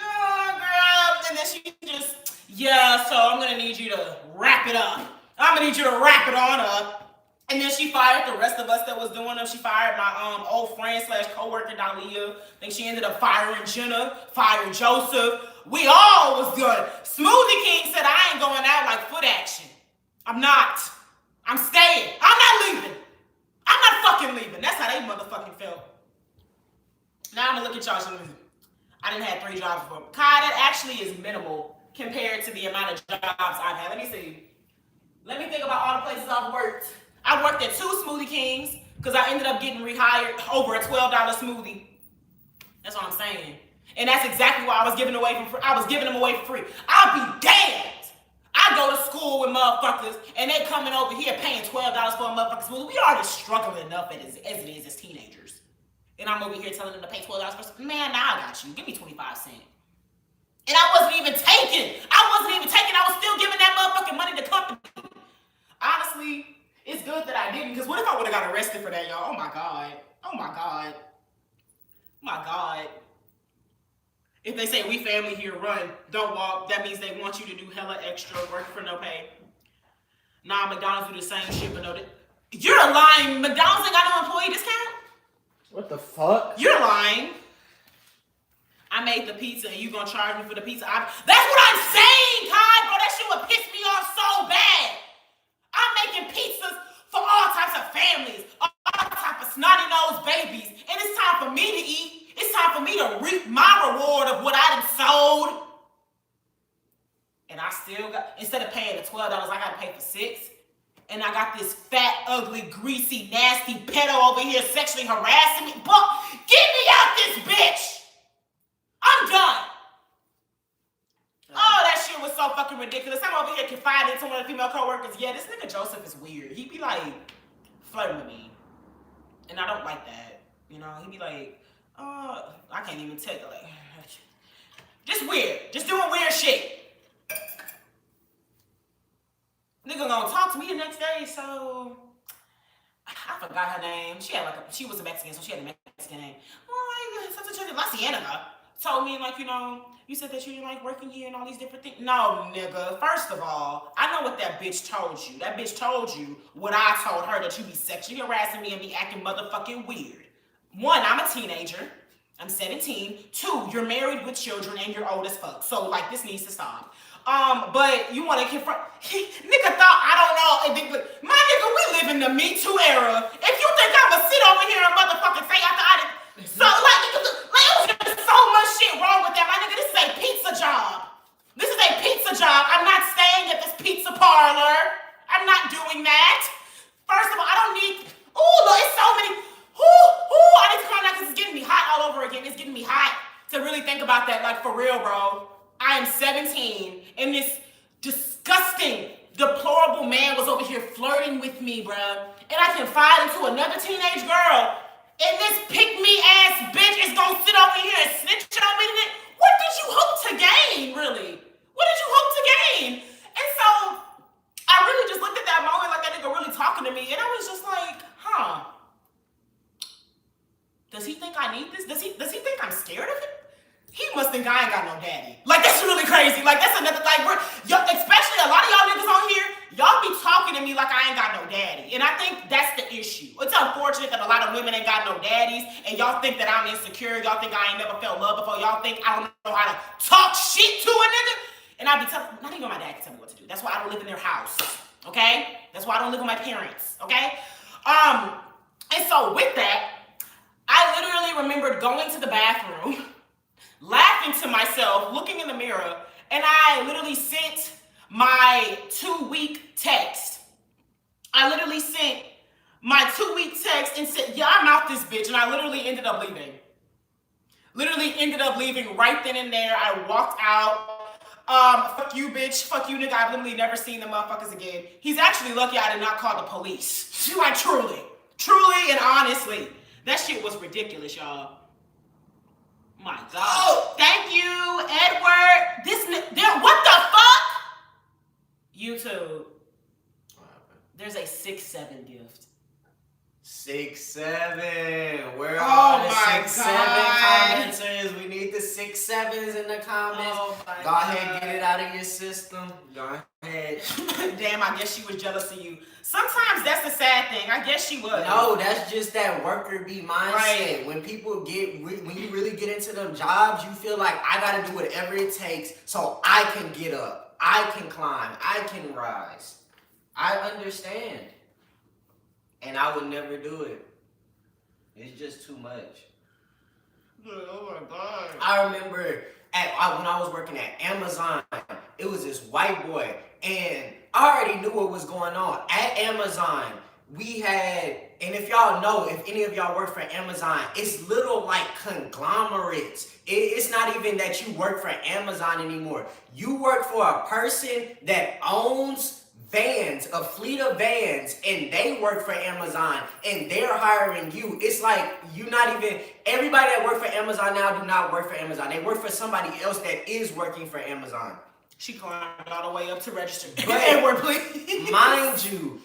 Oh, girl. And then she just, yeah, so I'm going to need you to wrap it up. I'm going to need you to wrap it on up. And then she fired the rest of us that was doing them. She fired my old friend / co-worker, Dalia. I think she ended up firing Jenna, firing Joseph. We all was done. Smoothie King said, I ain't going out like foot action. I'm not. I'm staying. I'm not leaving. I'm not fucking leaving. That's how they motherfucking felt. Now I'm gonna look at y'all. I didn't have 3 jobs before. Kai, that actually is minimal compared to the amount of jobs I've had. Let me see. Let me think about all the places I've worked. I worked at 2 Smoothie Kings because I ended up getting rehired over a $12 smoothie. That's what I'm saying. And that's exactly why I was giving them away for free. I'll be damned. I go to school with motherfuckers and they coming over here paying $12 for a motherfucking smoothie. We already struggling enough as it is as teenagers. And I'm over here telling them to pay $12 for something. Man, now I got you. Give me 25 cents. And I wasn't even taking. I was still giving that motherfucking money to company. Honestly, it's good that I didn't, because what if I would have got arrested for that, y'all? Oh my God. Oh my God. My God. If they say we family here, run, don't walk, that means they want you to do hella extra work for no pay. Nah, McDonald's do the same shit, but no. You're lying. McDonald's ain't got no employee discount? What the fuck? You're lying. I made the pizza and you gonna charge me for the pizza? That's what I'm saying, Kai, bro. That shit would piss me off so bad. I'm making pizzas for all types of families, all types of snotty-nosed babies, and it's time for me to eat. It's time for me to reap my reward of what I done sold. And I still got, instead of paying the $12, I gotta pay for 6. And I got this fat, ugly, greasy, nasty pedo over here sexually harassing me. But get me out this bitch! I'm done. Oh, that shit was so fucking ridiculous. I'm over here confiding to one of the female coworkers. Yeah, this nigga Joseph is weird. He be like flirting with me. And I don't like that. You know, he be like, I can't even take it. Like, just weird. Just doing weird shit. Nigga gonna talk to me the next day, so I forgot her name. She was a Mexican, so she had a Mexican name. Oh, such a La Cienega told me, like, you know, you said that you didn't like working here and all these different things. No, nigga. First of all, I know what that bitch told you. That bitch told you what I told her, that you be sexually harassing me and be acting motherfucking weird. 1, I'm a teenager. I'm 17. 2, you're married with children and you're old as fuck. So, like, this needs to stop. But you want to confront. Nigga thought, I don't know. My nigga, we live in the Me Too era. If you think I'ma sit over here and motherfucking say after I did. So, like, it was just so much shit wrong with that. My nigga, this is a pizza job. This is a pizza job. I'm not staying at this pizza parlor. I'm not doing that. First of all, I don't need. Ooh, look, it's so many. I need to calm down because it's getting me hot all over again. It's getting me hot to really think about that. Like, for real, bro. I am 17, and this disgusting, deplorable man was over here flirting with me, bro. And I confide into another teenage girl, and this pick-me-ass bitch is gonna sit over here and snitch on me. What did you hope to gain, really? What did you hope to gain? And so, I really just looked at that moment like that nigga really talking to me, and I was just like, does he think I need this? Does he think I'm scared of him? He must think I ain't got no daddy. Like, that's really crazy. Like, that's another, like, especially a lot of y'all niggas on here, y'all be talking to me like I ain't got no daddy. And I think that's the issue. It's unfortunate that a lot of women ain't got no daddies, and y'all think that I'm insecure. Y'all think I ain't never felt love before. Y'all think I don't know how to talk shit to a nigga. And I be telling, not even my dad can tell me what to do. That's why I don't live in their house, okay? That's why I don't live with my parents, okay? And so with that, I literally remembered going to the bathroom, laughing to myself, looking in the mirror, and I literally sent my 2-week text. I literally sent my 2-week text and said, yeah, I'm out this bitch, and I literally ended up leaving. Right then and there. I walked out. Fuck you, bitch. Fuck you, nigga. I've literally never seen the motherfuckers again. He's actually lucky I did not call the police. Like, truly and honestly. That shit was ridiculous, y'all. My God. Oh, thank you, Edward. What the fuck? YouTube. What happened? There's a 6-7 gift. 6-7. Where are the 6-7 commenters? We need the 6-7s in the comments. Oh my Go God. ahead, get it out of your system. Go ahead. Damn, I guess she was jealous of you. Sometimes that's the sad thing. I guess she was. No, that's just that worker bee mindset. Right. When people when you really get into them jobs, you feel like I gotta do whatever it takes so I can get up, I can climb, I can rise. I understand. And I would never do it. It's just too much. I remember when I was working at Amazon, it was this white boy, and I already knew what was going on. At Amazon, we had, and if y'all know, if any of y'all work for Amazon, it's little like conglomerates. It's not even that you work for Amazon anymore. You work for a person that owns vans, a fleet of vans, and they work for Amazon, and they're hiring you. It's like you not even, everybody that work for Amazon now do not work for Amazon. They work for somebody else that is working for Amazon. She climbed all the way up to register. But Edward, please. mind you,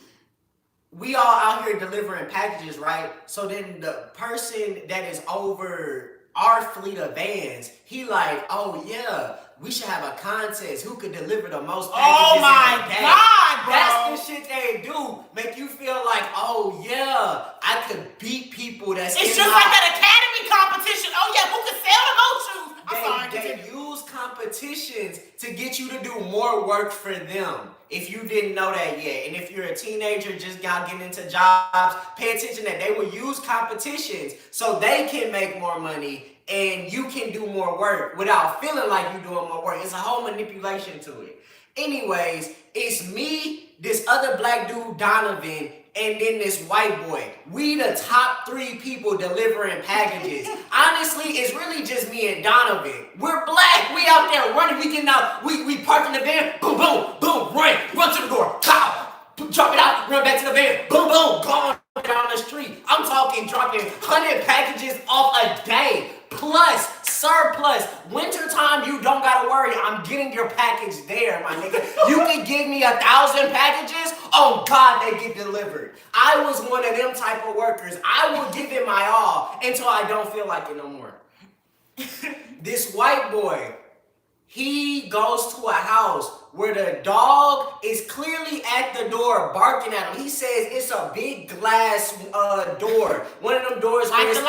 we all out here delivering packages, right? So then the person that is over our fleet of vans, he like, oh yeah, we should have a contest. Who could deliver the most packages? Oh my in a day? God, bro. That's the shit they do. Make you feel like, oh yeah, I could beat people that's It's in just my... like an academy competition. Oh yeah, who can sell the most shoes? I'm sorry, They continue. use competitions to get you to do more work for them. If you didn't know that yet, and if you're a teenager just now getting into jobs, pay attention that they will use competitions so they can make more money and you can do more work without feeling like you're doing more work. It's a whole manipulation to it. Anyways, it's me, this other black dude, Donovan, and then this white boy. We the top 3 people delivering packages. Honestly, it's really just me and Donovan. We're black. We out there running. We getting out. We park in the van. Boom, boom, boom. Run to the door. Pow. Drop it out. Run back to the van. Boom, boom. Gone down the street. I'm talking dropping 100 packages off a day. Plus surplus. Wintertime, you don't gotta worry. I'm getting your package there, my nigga. You can give me 1,000 packages. Oh God, they get delivered. I was one of them type of workers. I will give it my all until I don't feel like it no more. This white boy, he goes to a house where the dog is clearly at the door barking at him. He says it's a big glass door. One of them doors where it's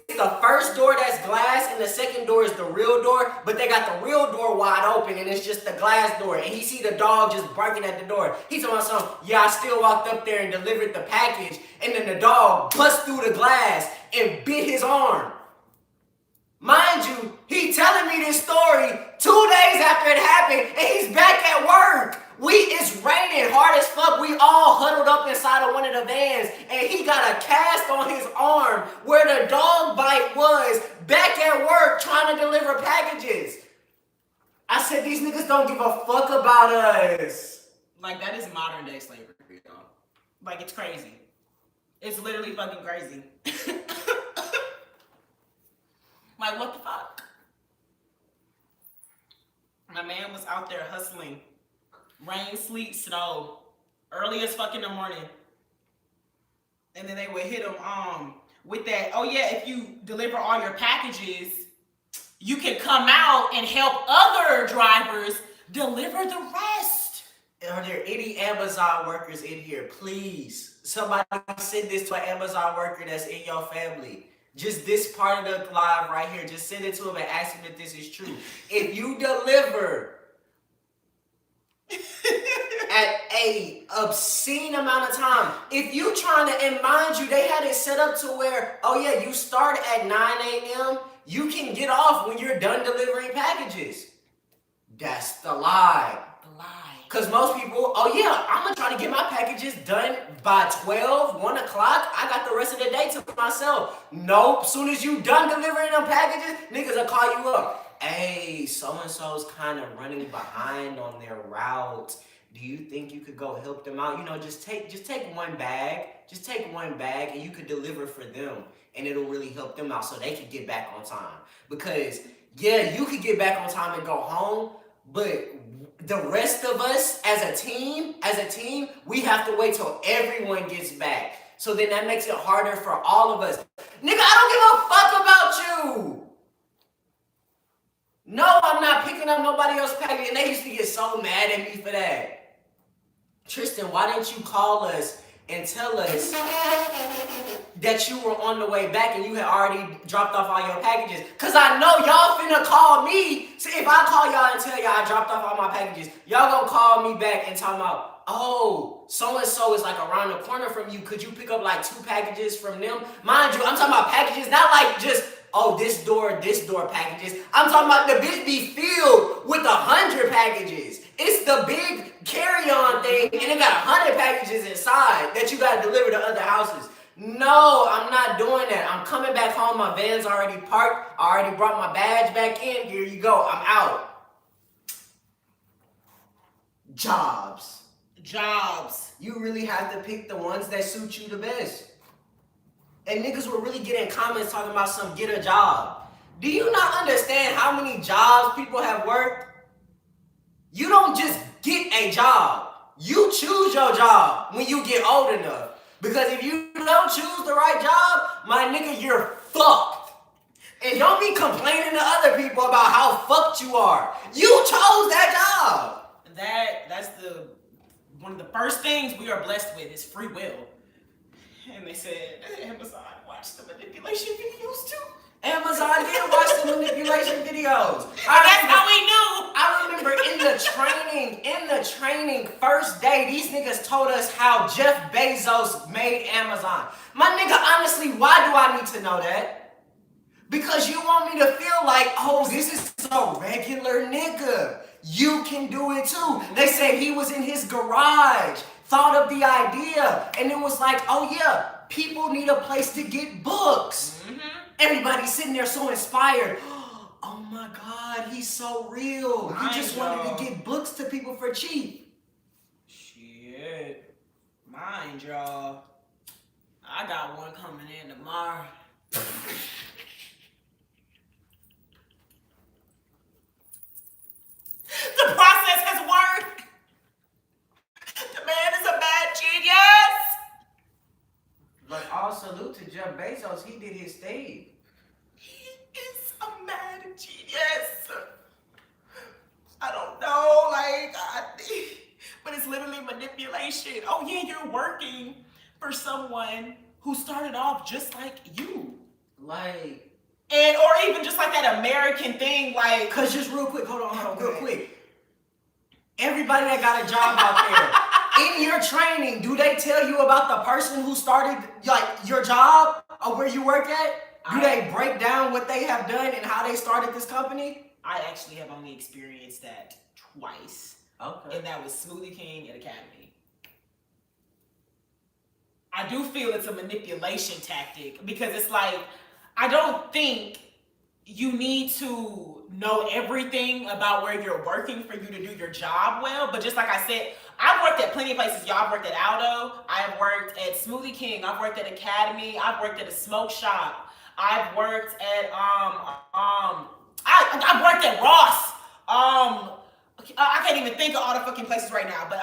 the first door that's glass and the second door is the real door, but they got the real door wide open and it's just the glass door. And he see the dog just barking at the door. He told my son, yeah, I still walked up there and delivered the package, and then the dog bust through the glass and bit his arm. Mind you, he telling me this story 2 days after it happened, and he's back at work. It's raining hard as fuck. We all huddled up inside of one of the vans, and he got a cast on his arm where the dog bite was, back at work trying to deliver packages. I said, these niggas don't give a fuck about us. Like, that is modern day slavery, y'all. Like, it's crazy. It's literally fucking crazy. Like, what the fuck? My man was out there hustling. Rain, sleet, snow. Early as fuck in the morning. And then they would hit him with that, oh yeah, if you deliver all your packages, you can come out and help other drivers deliver the rest. Are there any Amazon workers in here? Please, somebody send this to an Amazon worker that's in your family. Just this part of the live right here. Just send it to him and ask him if this is true. If you deliver at a obscene amount of time, if you trying to, and mind you, they had it set up to where, oh yeah, you start at 9 a.m., you can get off when you're done delivering packages. That's the lie. The lie. Because most people, oh yeah, I'm going to try to get my packages done by 12, 1 o'clock. I got the rest of the day to myself. Nope. Soon as you done delivering them packages, niggas will call you up. Hey, so-and-so's kind of running behind on their route. Do you think you could go help them out? You know, just take one bag. Just take one bag and you could deliver for them. And it'll really help them out so they can get back on time. Because, yeah, you could get back on time and go home, but the rest of us as a team, we have to wait till everyone gets back. So then that makes it harder for all of us. Nigga, I don't give a fuck about you. No, I'm not picking up nobody else's package. And they used to get so mad at me for that. Tristan, why didn't you call us and tell us that you were on the way back and you had already dropped off all your packages? Because I know y'all finna call me. See, if I call y'all and tell y'all I dropped off all my packages, y'all gonna call me back and talk about, oh, so-and-so is like around the corner from you. Could you pick up like 2 packages from them? Mind you, I'm talking about packages, not like just oh, this door packages. I'm talking about the bitch be filled with 100 packages. It's the big carry-on thing, and it got 100 packages inside that you gotta deliver to other houses. No, I'm not doing that. I'm coming back home. My van's already parked. I already brought my badge back in. Here you go. I'm out. Jobs. You really have to pick the ones that suit you the best. And niggas were really getting comments talking about some get a job. Do you not understand how many jobs people have worked? You don't just get a job. You choose your job when you get old enough. Because if you don't choose the right job, my nigga, you're fucked. And don't be complaining to other people about how fucked you are. You chose that job. That's one of the first things we are blessed with is free will. And they said Amazon watched the manipulation videos too. Amazon did watch the manipulation videos. That's how we knew. I remember in the training, first day, these niggas told us how Jeff Bezos made Amazon. My nigga, honestly, why do I need to know that? Because you want me to feel like, oh, this is a regular nigga. You can do it too. They said he was in his garage, thought of the idea, and it was like, oh yeah, people need a place to get books. Mm-hmm. Everybody's sitting there so inspired. Oh my God, he's so real. He just wanted to get books to people for cheap. Shit. Mind y'all. I got one coming in tomorrow. The process has worked. The man is a bad genius. But all salute to Jeff Bezos. He did his thing. He is a mad genius. I don't know, but it's literally manipulation. Oh yeah, you're working for someone who started off just like you. Or even just like that American thing, Cause just real quick, hold on, real quick. Everybody that got a job out there, in your training, do they tell you about the person who started your job or where you work at? Do they break down what they have done and how they started this company? I actually have only experienced that twice. Okay. And that was Smoothie King and Academy. I do feel it's a manipulation tactic because it's like, I don't think you need to know everything about where you're working for you to do your job well. But just like I said, I've worked at plenty of places. Y'all, I've worked at Aldo. I've worked at Smoothie King. I've worked at Academy. I've worked at a smoke shop. I've worked at I've worked at Ross. I can't even think of all the fucking places right now. But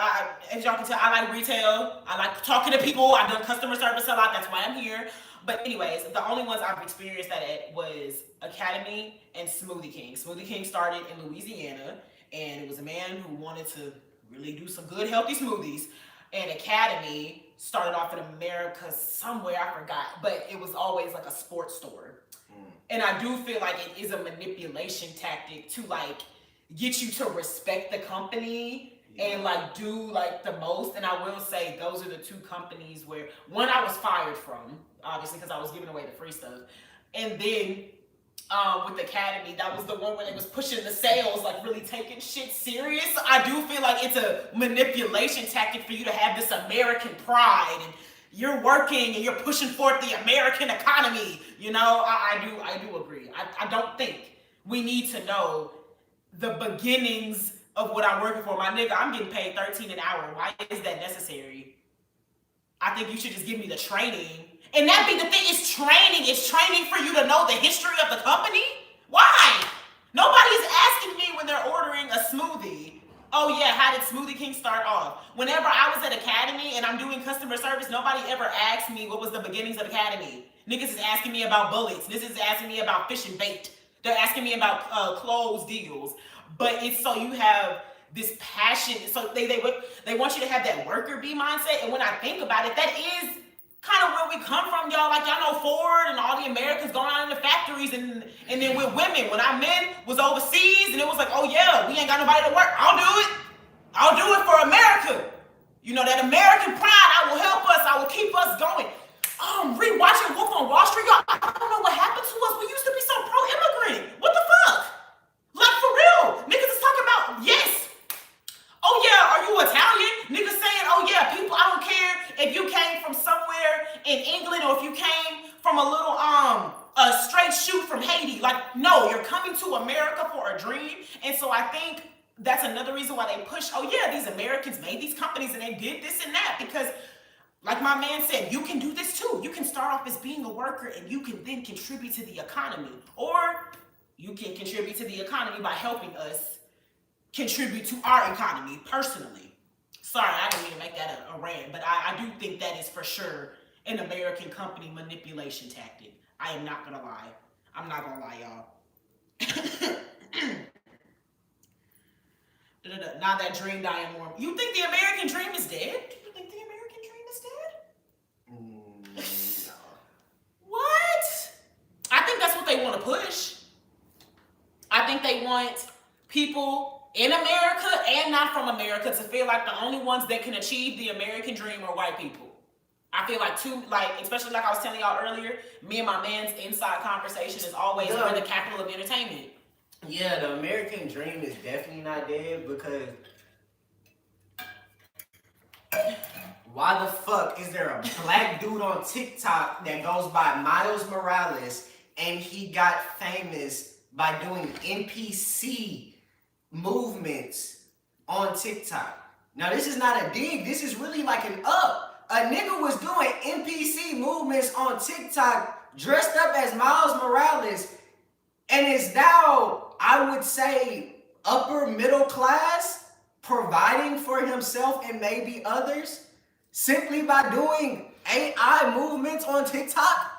as y'all can tell, I like retail. I like talking to people. I've done customer service a lot. That's why I'm here. But anyways, the only ones I've experienced that at was Academy and Smoothie King. Smoothie King started in Louisiana, and it was a man who wanted to really do some good, healthy smoothies. And Academy started off in America somewhere, I forgot, but it was always like a sports store. And I do feel like it is a manipulation tactic to get you to respect the company and do the most. And I will say those are the two companies where one I was fired from, obviously because I was giving away the free stuff. And then with Academy, that was the one where they was pushing the sales, really taking shit serious. I do feel like it's a manipulation tactic for you to have this American pride and you're working and you're pushing forth the American economy. I do agree. I don't think we need to know the beginnings of what I'm working for. My nigga, I'm getting paid $13 an hour. Why is that necessary? I think you should just give me the training. And that be the thing, it's training. It's training for you to know the history of the company. Why? Nobody's asking me when they're ordering a smoothie, oh yeah, how did Smoothie King start off? Whenever I was at Academy and I'm doing customer service, nobody ever asked me what was the beginnings of Academy. Niggas is asking me about bullets. Niggas is asking me about fish and bait. They're asking me about clothes deals. But it's so you have this passion. So they want you to have that worker bee mindset. And when I think about it, that is kind of where we come from, y'all. Y'all know Ford and all the Americans going out in the factories and then with women. When our men was overseas and it was like, oh yeah, we ain't got nobody to work. I'll do it. I'll do it for America. That American pride, I will help us. I will keep us going. Rewatching Wolf on Wall Street, y'all, I don't know what happened to us. We used to be no, you're coming to America for a dream. And so I think that's another reason why they push, oh yeah, these Americans made these companies and they did this and that, because like my man said, you can do this too. You can start off as being a worker and you can then contribute to the economy. Or you can contribute to the economy by helping us contribute to our economy personally. Sorry, I didn't mean to make that a rant, but I do think that is for sure an American company manipulation tactic. I am not gonna lie. I'm not gonna lie, y'all. Now that dream dying more. You think the American dream is dead? Do you think the American dream is dead? No. What? I think that's what they want to push. I think they want people in America and not from America to feel like the only ones that can achieve the American dream are white people. I feel like especially like I was telling y'all earlier, me and my man's inside conversation is always we're the capital of entertainment. Yeah, the American dream is definitely not dead, because why the fuck is there a black dude on TikTok that goes by Miles Morales and he got famous by doing NPC movements on TikTok? Now this is not a dig, this is really like an up. A nigga was doing NPC movements on TikTok dressed up as Miles Morales and is now, I would say, upper middle class, providing for himself and maybe others simply by doing AI movements on TikTok.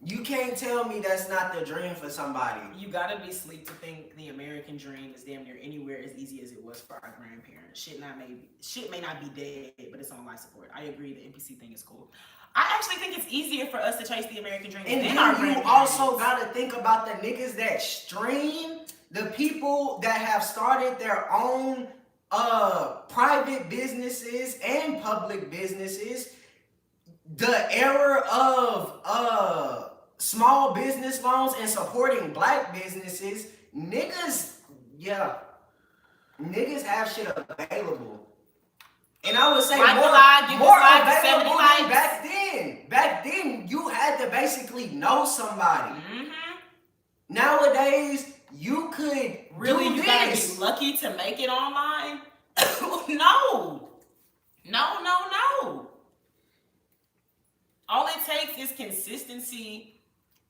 You can't tell me that's not the dream for somebody. You gotta be sleep to think the American dream is damn near anywhere as easy as it was for our grandparents. Shit may not be dead, but it's on life support. I agree, the NPC thing is cool. I actually think it's easier for us to chase the American dream And than then our you grandparents. also gotta think about the niggas that stream, the people that have started their own private businesses and public businesses. The era of small business loans and supporting black businesses, niggas have shit available. And I would say more available than back then. Back then, you had to basically know somebody. Mm-hmm. Nowadays, you could Really, do you this. gotta be lucky to make it online? No. All it takes is consistency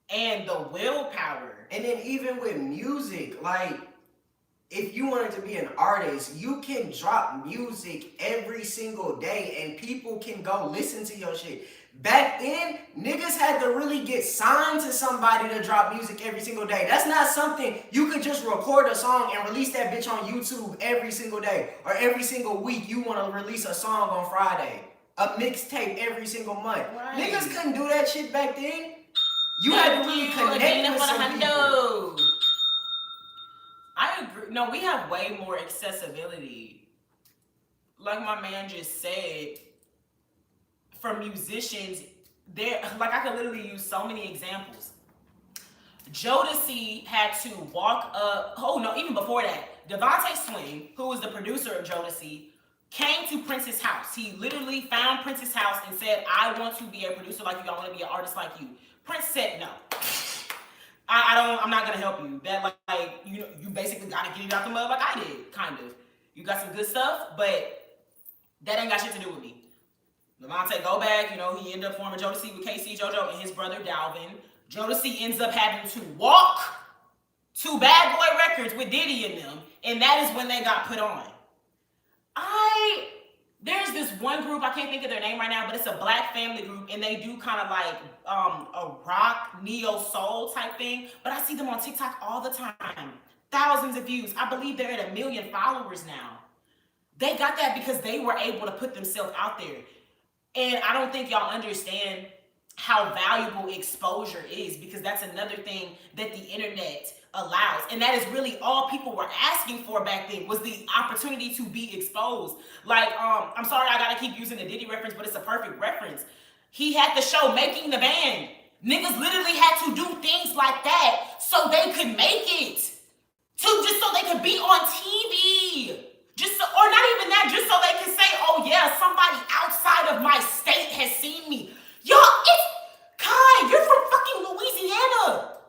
and the willpower. And then even with music, like, if you wanted to be an artist, you can drop music every single day and people can go listen to your shit. Back then, niggas had to really get signed to somebody to drop music every single day. That's not something you could just record a song and release that bitch on YouTube every single day. Or every single week you want to release a song on Friday. A mixtape every single month. Right. Niggas couldn't do that shit back then. You had to really connect with some people. I agree. No, we have way more accessibility. Like my man just said, for musicians, like I could literally use so many examples. Jodeci had to walk up. Oh no, even before that, Devontae Swing, who was the producer of Jodeci, came to Prince's house. He literally found Prince's house and said, "I want to be a producer like you. I want to be an artist like you." Prince said, "No, I'm not gonna help you. That like you basically gotta get it out the mud like I did, kind of. You got some good stuff, but that ain't got shit to do with me." Devontae go back, he ended up forming Jodeci with KC JoJo and his brother Dalvin. Jodeci ends up having to walk to Bad Boy Records with Diddy in them, and that is when they got put on. There's this one group, I can't think of their name right now, but it's a black family group, and they do kind of like a rock, neo-soul type thing, but I see them on TikTok all the time. Thousands of views. I believe they're at 1 million followers now. They got that because they were able to put themselves out there. And I don't think y'all understand how valuable exposure is, because that's another thing that the internet allows. And that is really all people were asking for back then, was the opportunity to be exposed. Like, I'm sorry I gotta keep using the Diddy reference, but it's a perfect reference. He had the show Making the Band. Niggas literally had to do things like that so they could make it. Just so they could be on TV. Or not even that, just so they can say, "Oh yeah, somebody outside of my state has seen me." Y'all, Kai, you're from fucking Louisiana.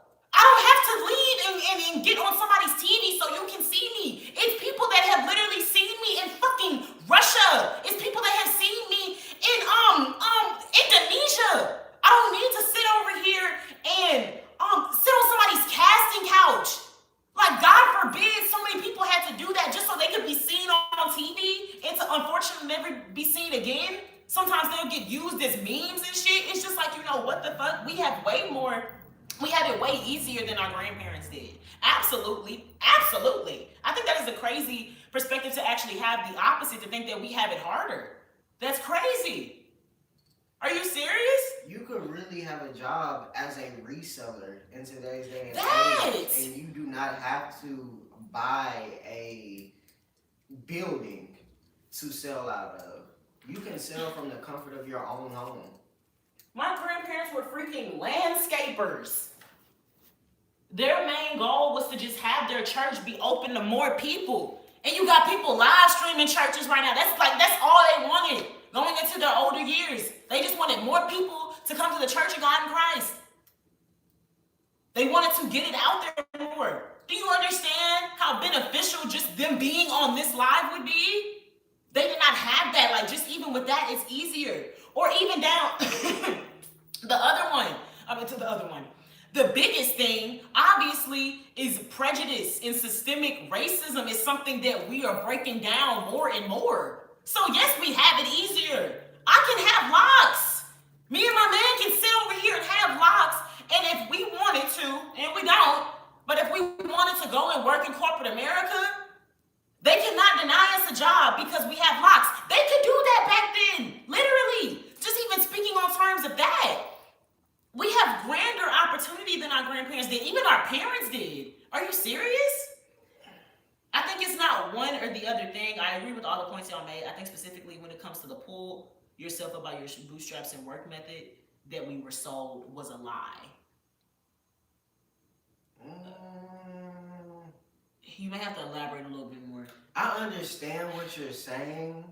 we have way more. We have it way easier than our grandparents did. Absolutely, absolutely. I think that is a crazy perspective to actually have the opposite, to think that we have it harder. That's crazy. Are you serious? You could really have a job as a reseller in today's day and That. age, and you do not have to buy a building to sell out of. You can sell from the comfort of your own home. My grandparents were freaking landscapers. Their main goal was to just have their church be open to more people. And you got people live streaming churches right now. That's all they wanted going into their older years. They just wanted more people to come to the Church of God in Christ. They wanted to get it out there more. Do you understand how beneficial just them being on this live would be? They did not have that. Like, just even with that, it's easier. Or even down the other one. The biggest thing, obviously, is prejudice and systemic racism is something that we are breaking down more and more. So yes, we have it easier. I can have locks. Me and my man can sit over here and have locks. And if we wanted to, and we don't, but if we wanted to go and work in corporate America, they cannot deny us a job because we have locks. They could do that back then, literally. Just even speaking on terms of that. We have grander opportunity than our grandparents did, even our parents did. Are you serious? I think it's not one or the other thing. I agree with all the points y'all made. I think specifically when it comes to the pull yourself up by your bootstraps and work method that we were sold was a lie. You may have to elaborate a little bit more. I understand what you're saying.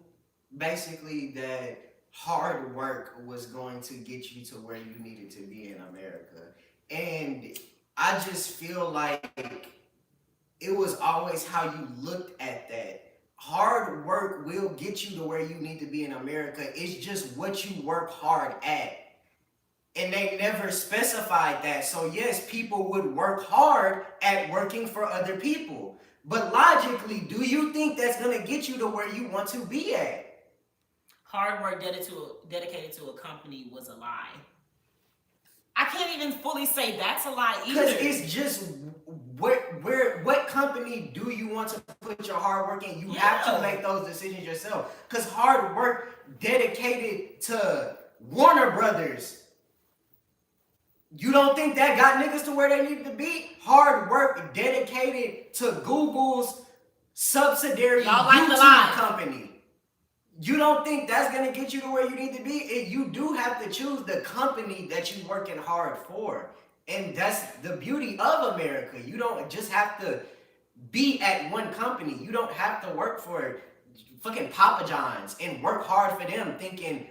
Basically, that hard work was going to get you to where you needed to be in America. And I just feel like it was always how you looked at that. Hard work will get you to where you need to be in America. It's just what you work hard at. And they never specified that. So yes, people would work hard at working for other people. But logically, do you think that's going to get you to where you want to be at? Hard work dedicated to a company was a lie. I can't even fully say that's a lie either. Because it's just what company do you want to put your hard work in? You have to make those decisions yourself. Because hard work dedicated to Warner Brothers, you don't think that got niggas to where they need to be? Hard work dedicated to Google's subsidiary YouTube company. You don't think that's going to get you to where you need to be? You do have to choose the company that you're working hard for. And that's the beauty of America. You don't just have to be at one company. You don't have to work for fucking Papa John's and work hard for them thinking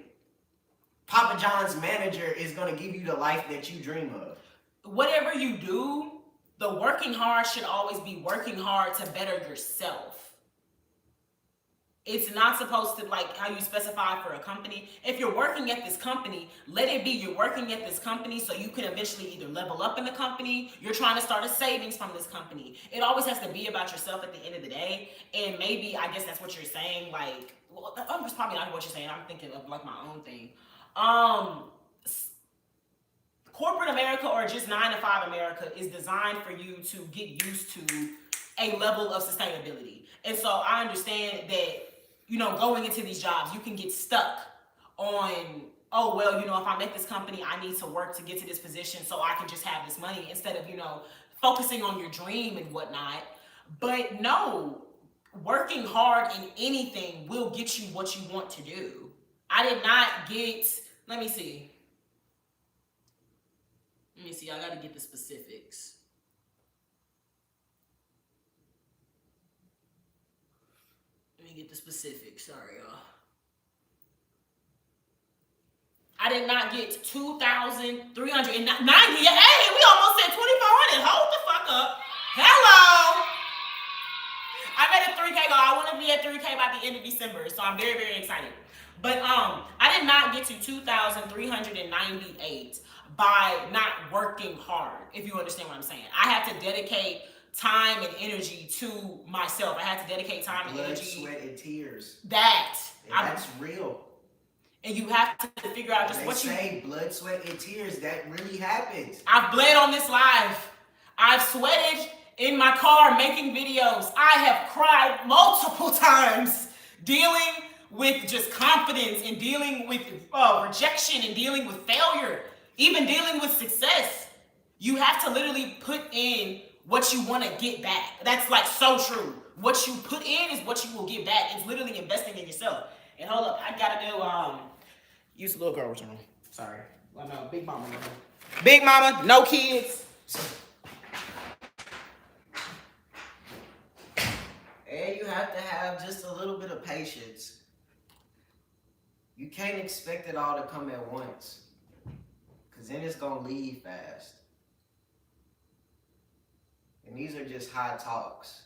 Papa John's manager is going to give you the life that you dream of. Whatever you do, the working hard should always be working hard to better yourself. It's not supposed to, like how you specify for a company. If you're working at this company, let it be you're working at this company so you can eventually either level up in the company, you're trying to start a savings from this company. It always has to be about yourself at the end of the day. And maybe, I guess that's what you're saying, like, well, that's probably not what you're saying. I'm thinking of like my own thing. Corporate America or just 9-to-5 America is designed for you to get used to a level of sustainability. And so I understand that, you know, going into these jobs, you can get stuck on, oh, well, you know, if I'm at this company, I need to work to get to this position so I can just have this money instead of, you know, focusing on your dream and whatnot. But no, working hard in anything will get you what you want to do. I did not get, let me see. I got to get the specifics. Let me get the specifics. Sorry, y'all. I did not get 2,390. Hey, we almost said 2,400. Hold the fuck up. Hello. I made a 3K goal. I want to be at 3K by the end of December, so I'm very, very excited. But I did not get to 2,398 by not working hard, if you understand what I'm saying. I had to dedicate time and energy to myself. I had to dedicate time and energy. Blood, sweat, and tears. That's real. And you have to figure out just They what you... say blood, sweat, and tears. That really happens. I've bled on this live. I've sweated in my car making videos. I have cried multiple times dealing with just confidence and dealing with rejection and dealing with failure, even dealing with success. You have to literally put in what you want to get back. That's like so true. What you put in is what you will get back. It's literally investing in yourself. And hold up, I gotta do use the little girl return. Sorry. Well, no, big mama. Big mama, no kids. And you have to have just a little bit of patience. You can't expect it all to come at once, because then it's going to leave fast. And these are just high talks.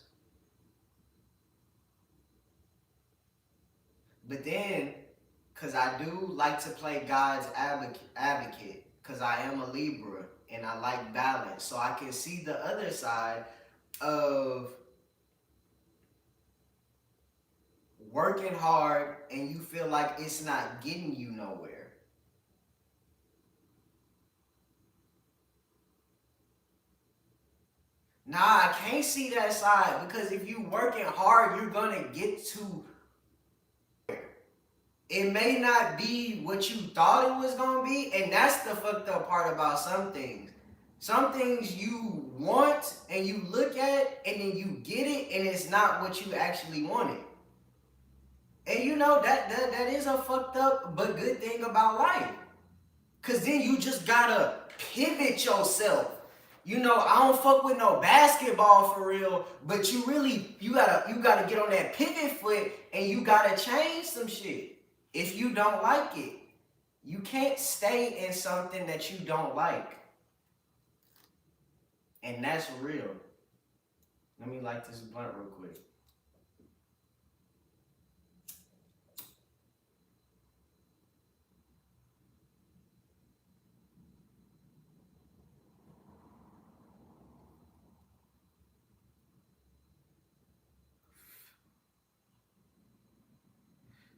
But then, because I do like to play God's advocate, because I am a Libra and I like balance, so I can see the other side of working hard and you feel like it's not getting you nowhere. Nah, I can't see that side, because if you working hard, you're gonna get to. It may not be what you thought it was gonna be, and that's the fucked up part about some things. Some things you want and you look at and then you get it and it's not what you actually wanted. And you know that is a fucked up but good thing about life. Cause then you just gotta pivot yourself. You know, I don't fuck with no basketball for real, but you gotta get on that pivot foot and you gotta change some shit if you don't like it. You can't stay in something that you don't like. And that's real. Let me light this blunt real quick.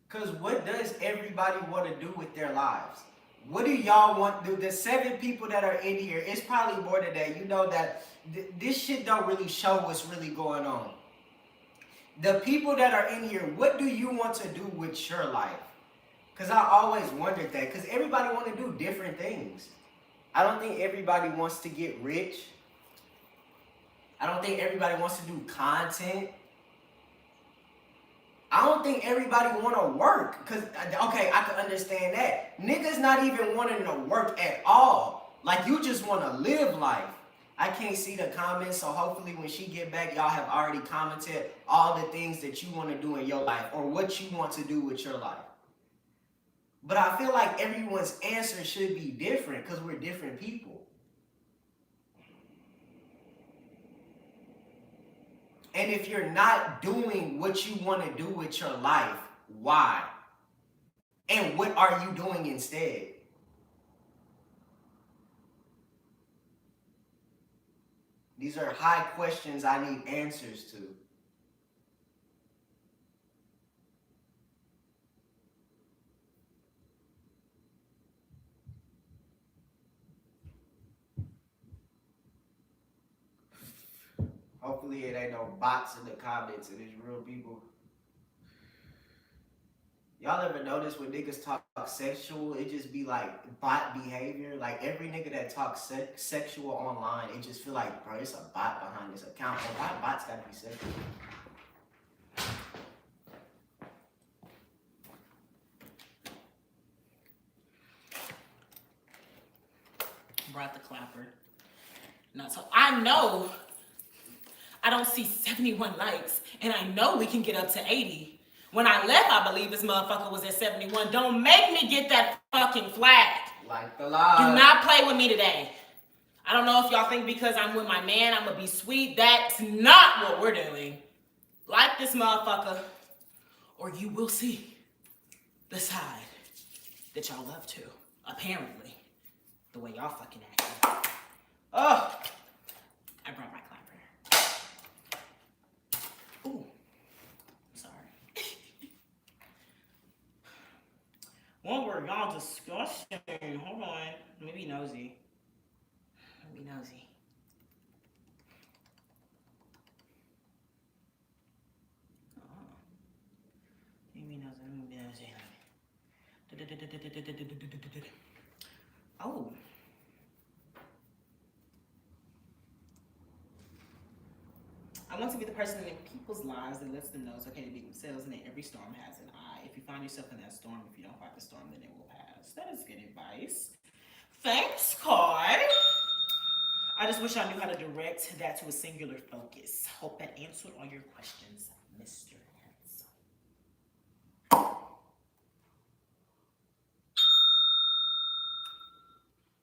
Because what does everybody want to do with their lives? What do y'all want to do? The 7 people that are in here, it's probably more than that. You know that this shit don't really show what's really going on. The people that are in here, what do you want to do with your life? Because I always wondered that. Because everybody want to do different things. I don't think everybody wants to get rich. I don't think everybody wants to do content. I don't think everybody want to work, because, okay, I can understand that. Niggas not even wanting to work at all. Like, you just want to live life. I can't see the comments, so hopefully when she get back, y'all have already commented all the things that you want to do in your life or what you want to do with your life. But I feel like everyone's answer should be different because we're different people. And if you're not doing what you want to do with your life, why? And what are you doing instead? These are high questions I need answers to. Hopefully it ain't no bots in the comments and it's real people. Y'all ever notice when niggas talk sexual, it just be like bot behavior? Like every nigga that talks sexual online, it just feel like, bro, it's a bot behind this account. Well, why bots gotta be sexual? Brought the clapper. Not so. I know I don't see 71 likes, and I know we can get up to 80. When I left, I believe this motherfucker was at 71. Don't make me get that fucking flag. Like the live. Do not play with me today. I don't know if y'all think because I'm with my man, I'm gonna be sweet. That's not what we're doing. Like this motherfucker, or you will see the side that y'all love to. Apparently, the way y'all fucking act. Oh, I brought my clapper. Ooh, sorry. Won't worry. Lord, y'all disgusting. Hold on. Let me be nosy. Let me be nosy. Oh. Let me be nosy. Let me be nosy. Oh. I want to be the person in people's lives that lets them know it's okay to be themselves and that every storm has an eye. If you find yourself in that storm, if you don't fight the storm, then it will pass. That is good advice. Thanks, Kai. I just wish I knew how to direct that to a singular focus. Hope that answered all your questions, Mr. Handsome.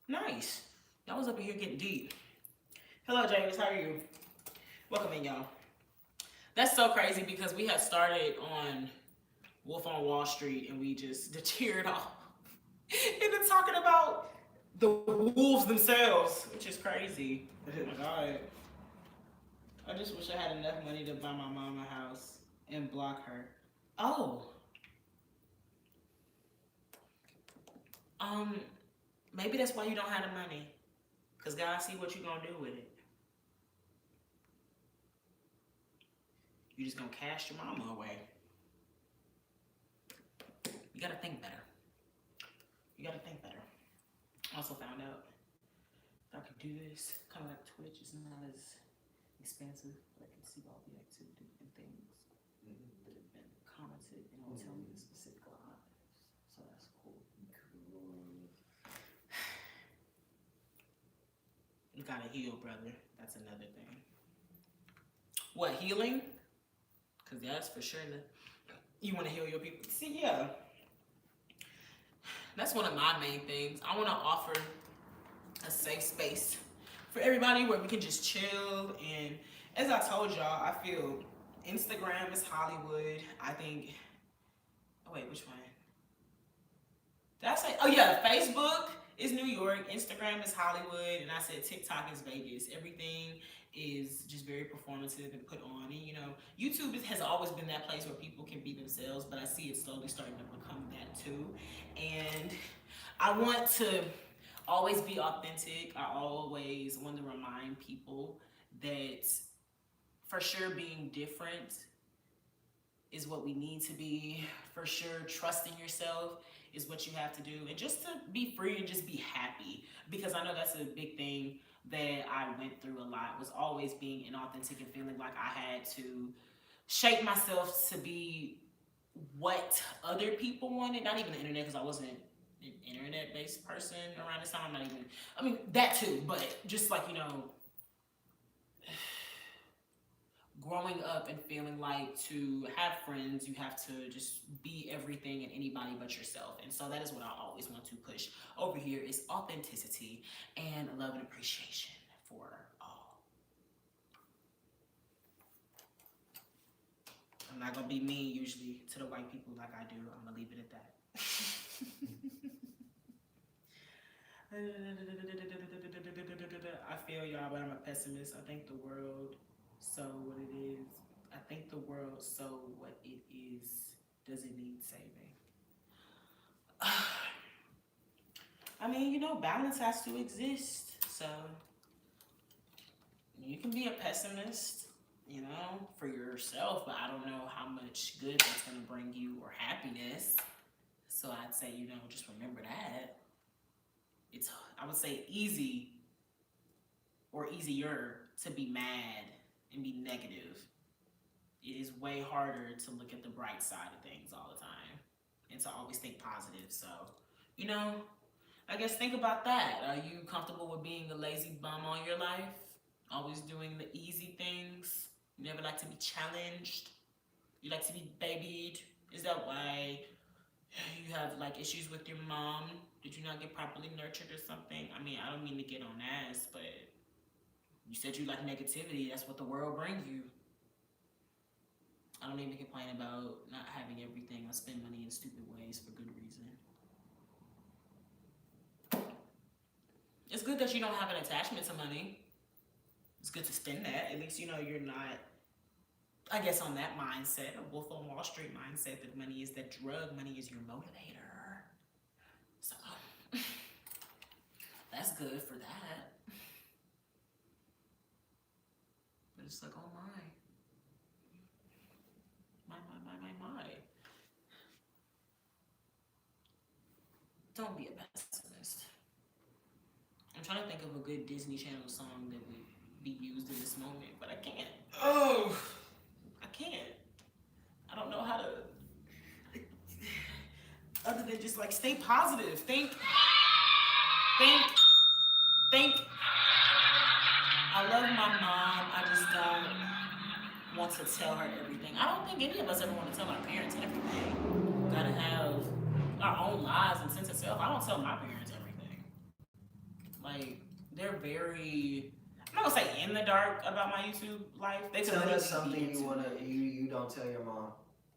Nice. Y'all was up in here getting deep. Hello, James. How are you? Welcome in, y'all. That's so crazy because we had started on Wolf on Wall Street and we just deterred off into talking about the wolves themselves, which is crazy. Oh my God. I just wish I had enough money to buy my mom a house and block her. Oh. Maybe that's why you don't have the money. Because God see what you gonna do with it. You just gonna cast your mama away. You gotta think better. You gotta think better. Also found out if I could do this, kind of like Twitch, it's not as expensive, but I can see all the activity and things that have been commented, and it'll tell me the specific lives. So that's cool. You gotta heal, brother. That's another thing. What, healing? Because that's for sure. You want to heal your people. See, yeah. That's one of my main things. I want to offer a safe space for everybody where we can just chill. And as I told y'all, I feel Instagram is Hollywood. I think, oh wait, which one? Did I say, oh yeah, Facebook is New York, Instagram is Hollywood, and I said TikTok is Vegas. Everything is just very performative and put on. And you know, YouTube has always been that place where people can be themselves, but I see it slowly starting to become that too. And I want to always be authentic. I always want to remind people that for sure being different is what we need to be. For sure, trusting yourself is what you have to do. And just to be free and just be happy. Because I know that's a big thing that I went through a lot, was always being inauthentic and feeling like I had to shape myself to be what other people wanted. Not even the internet, because I wasn't an internet-based person around this time. I'm not even, I mean, that too, but just like, you know, growing up and feeling like to have friends, you have to just be everything and anybody but yourself. And so that is what I always want to push over here is authenticity and love and appreciation for all. I'm not going to be mean usually to the white people like I do. I'm going to leave it at that. I feel y'all, but I'm a pessimist. I think the world so what it is. I think the world so what it is doesn't need saving. I mean, you know, balance has to exist. So you can be a pessimist, you know, for yourself, but I don't know how much good that's going to bring you or happiness. So I'd say, you know, just remember that. It's, I would say, easy or easier to be mad and be negative. It is way harder to look at the bright side of things all the time and to always think positive. So, you know, I guess think about that. Are you comfortable with being a lazy bum all your life? Always doing the easy things? You never like to be challenged? You like to be babied? Is that why you have like issues with your mom? Did you not get properly nurtured or something? I mean, I don't mean to get on ass, but you said you like negativity. That's what the world brings you. I don't even complain about not having everything. I spend money in stupid ways for good reason. It's good that you don't have an attachment to money. It's good to spend that. At least you know you're not, I guess, on that mindset, a Wolf on Wall Street mindset that money is that drug, money is your motivator. So that's good for that. But it's like, oh my. My. Don't be a pessimist. I'm trying to think of a good Disney Channel song that would be used in this moment, but I can't. Oh, I can't. I don't know how to. Other than just like stay positive. Think. I love my mom. I just don't want to tell her everything. I don't think any of us ever want to tell our parents everything. Gotta have our own lives and sense of self. I don't tell my parents everything. Like, they're very, I'm not gonna say in the dark about my YouTube life. They tell us something you don't tell your mom.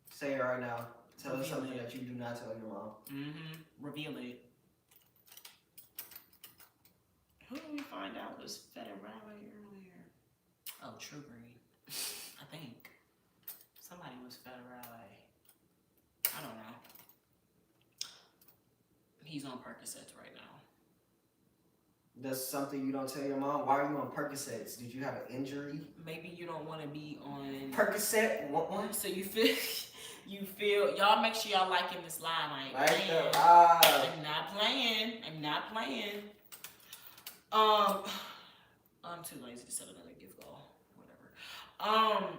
Say it right now. Tell us something that you do not tell your mom. Reveal it. Who did we find out was Federale earlier? Oh, True Green. I think. Somebody was Federale. I don't know. He's on Percocets right now. That's something you don't tell your mom? Why are you on Percocets? Did you have an injury? Maybe you don't want to be on Percocet? What one? So you feel, y'all make sure y'all liking this live. Like the I'm not playing. I'm too lazy to set another gift goal. Whatever. I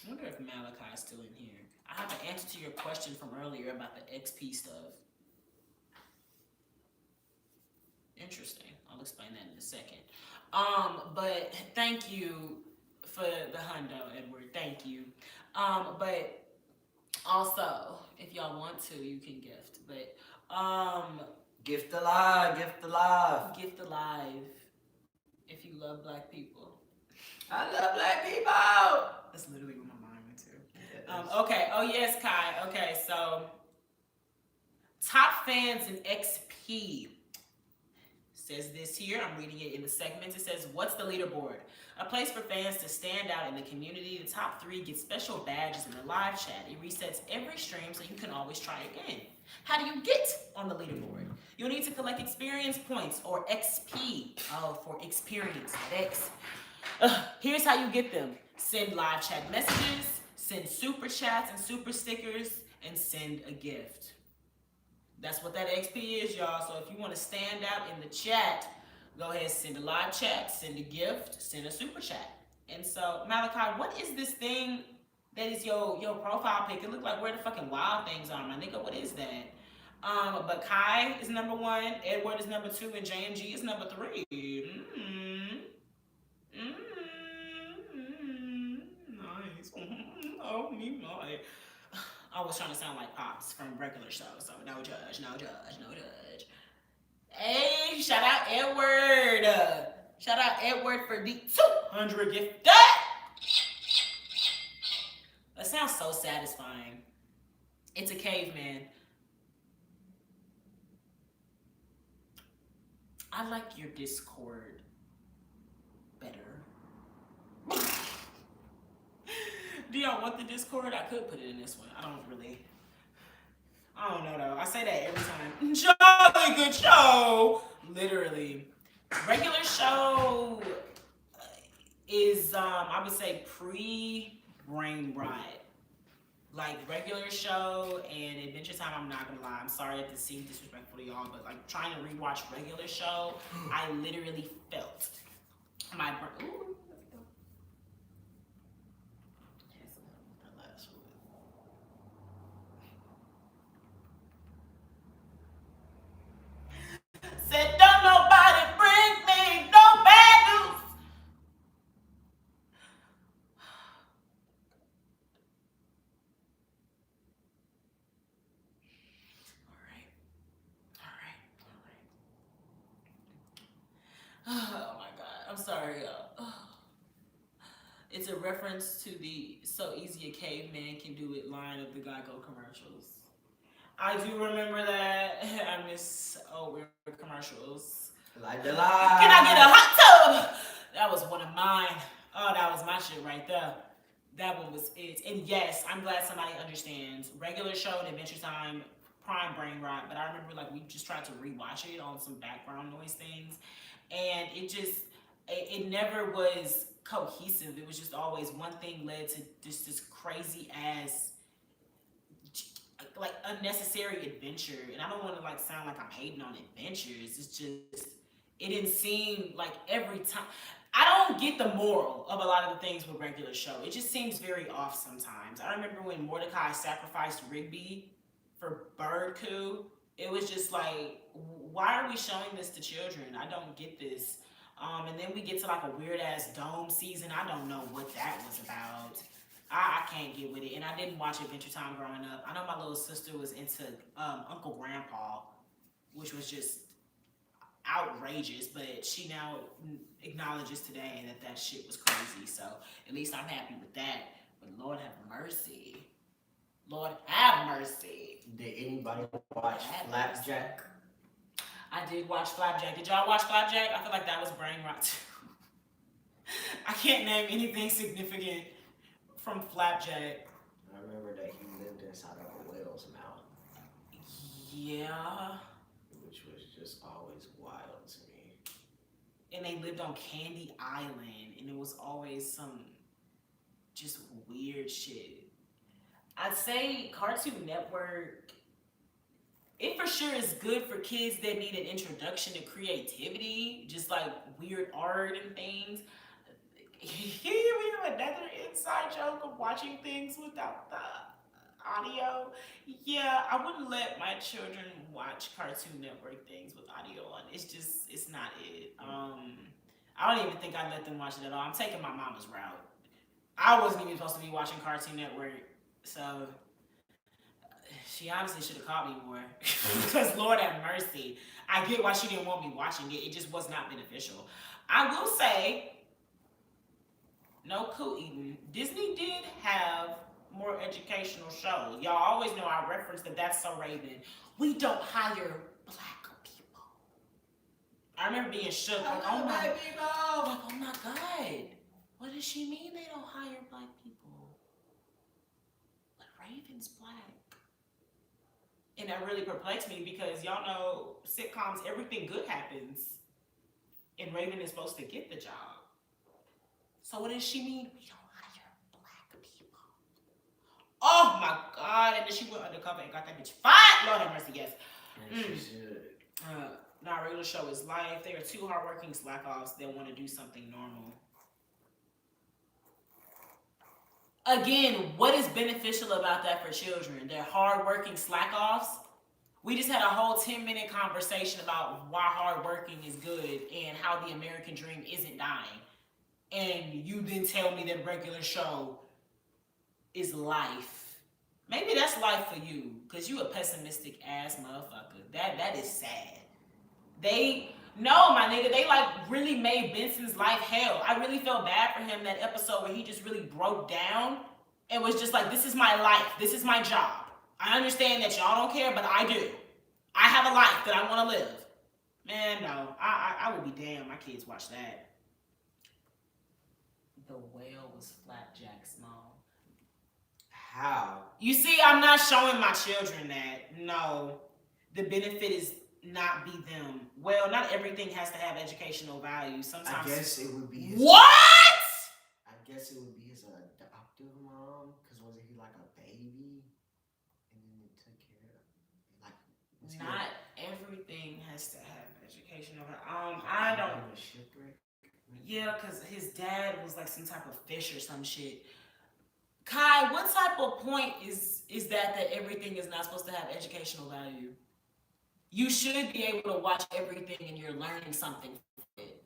wonder if Malachi's still in here. I have an answer to your question from earlier about the XP stuff. Interesting. I'll explain that in a second. But thank you for the hundo, Edward. Thank you. But also, if y'all want to, you can gift. But gift alive. Gift alive. If you love black people. I love black people. That's literally what my mind went to. Okay. Oh yes, Kai. Okay, so top fans in XP says this here. I'm reading it in the segments. It says, "What's the leaderboard? A place for fans to stand out in the community. The top 3 get special badges in the live chat. It resets every stream, so you can always try again. How do you get on the leaderboard? You'll need to collect experience points or XP. Oh, for experience, X. Here's how you get them. Send live chat messages, send super chats and super stickers, and send a gift. That's what that XP is, y'all. So if you want to stand out in the chat, go ahead, send a live chat, send a gift, send a super chat. And so, Malachi, what is this thing that is your profile pic? It look like where the fucking wild things are, my nigga. What is that? But Kai is number 1, Edward is number 2, and JMG is number 3. Nice. Oh, me, my. I was trying to sound like Pops from regular show, so no judge. Hey, shout out Edward. Shout out Edward for the 200 gift. That sounds so satisfying. It's a caveman. I like your Discord better. Do y'all want the Discord? I could put it in this one. I don't know though. I say that every time. Jolly good show. Literally. Regular show is I would say pre-brain rot. Like regular show and Adventure Time, I'm not gonna lie. I'm sorry if this seems disrespectful to y'all, but like trying to rewatch regular show, I literally felt my brain. Ooh. Said, don't nobody bring me no bad news. All right. Oh my God. I'm sorry, y'all. It's a reference to the "So Easy a Caveman Can Do It" line of the Geico commercials. I do remember that. I miss old commercials. Like the lie. Can I get a hot tub? That was one of mine. Oh, that was my shit right there. That one was it. And yes, I'm glad somebody understands. Regular show and Adventure Time, prime brain rot. But I remember like we just tried to rewatch it on some background noise things, and it never was cohesive. It was just always one thing led to just this crazy ass like unnecessary adventure. And I don't want to like sound like I'm hating on adventures. It's just it didn't seem like every time. I don't get the moral of a lot of the things with regular show. It just seems very off sometimes. I remember when Mordecai sacrificed Rigby for Bird Coup. It was just like, why are we showing this to children? I don't get this. And then we get to like a weird ass dome season. I don't know what that was about. I can't get with it. And I didn't watch Adventure Time growing up. I know my little sister was into Uncle Grandpa, which was just outrageous, but she now acknowledges today that that shit was crazy. So at least I'm happy with that. But Lord have mercy. Lord have mercy. Did anybody watch Flapjack? I did watch Flapjack. Did y'all watch Flapjack? I feel like that was brain rot too. I can't name anything significant from Flapjack. I remember that he lived inside of a whale's mouth. Yeah. Which was just always wild to me. And they lived on Candy Island, and it was always some just weird shit. I'd say Cartoon Network, it for sure is good for kids that need an introduction to creativity, just like weird art and things. Here we have another inside joke of watching things without the audio. Yeah, I wouldn't let my children watch Cartoon Network things with audio on. It's not it. I don't even think I'd let them watch it at all. I'm taking my mama's route. I wasn't even supposed to be watching Cartoon Network, so she honestly should have caught me more. Because Lord have mercy. I get why she didn't want me watching it. It just was not beneficial. I will say, no coup eating. Disney did have more educational shows. Y'all always know I reference that That's So Raven. We don't hire black people. I remember being shook. Like, oh my God. What does she mean they don't hire black people? But Raven's black. And that really perplexed me because y'all know sitcoms, everything good happens. And Raven is supposed to get the job. So what does she mean? We don't hire black people. Oh my God. And then she went undercover and got that bitch fired. Lord have mercy, yes. She should. Our regular show is life. They are two hardworking slack-offs that want to do something normal. Again, what is beneficial about that for children? They're hardworking slack-offs. We just had a whole 10-minute conversation about why hardworking is good and how the American dream isn't dying. And you then tell me that regular show is life. Maybe that's life for you, because you a pessimistic ass motherfucker. That is sad. No, my nigga, they like really made Benson's life hell. I really felt bad for him that episode where he just really broke down and was just like, this is my life. This is my job. I understand that y'all don't care, but I do. I have a life that I want to live. Man, no. I would be damned. My kids watch that. The whale was Flapjack Small. How? You see, I'm not showing my children that. No. The benefit is not be them. Well, not everything has to have educational value. Sometimes. I guess it would be his. What? I guess it would be his adoptive mom, because wasn't he like a baby? And then they took care of like. Not everything has to have educational value. I don't. A shipwreck? Yeah, because his dad was like some type of fish or some shit. Kai, what type of point is that everything is not supposed to have educational value? You should be able to watch everything and you're learning something from it.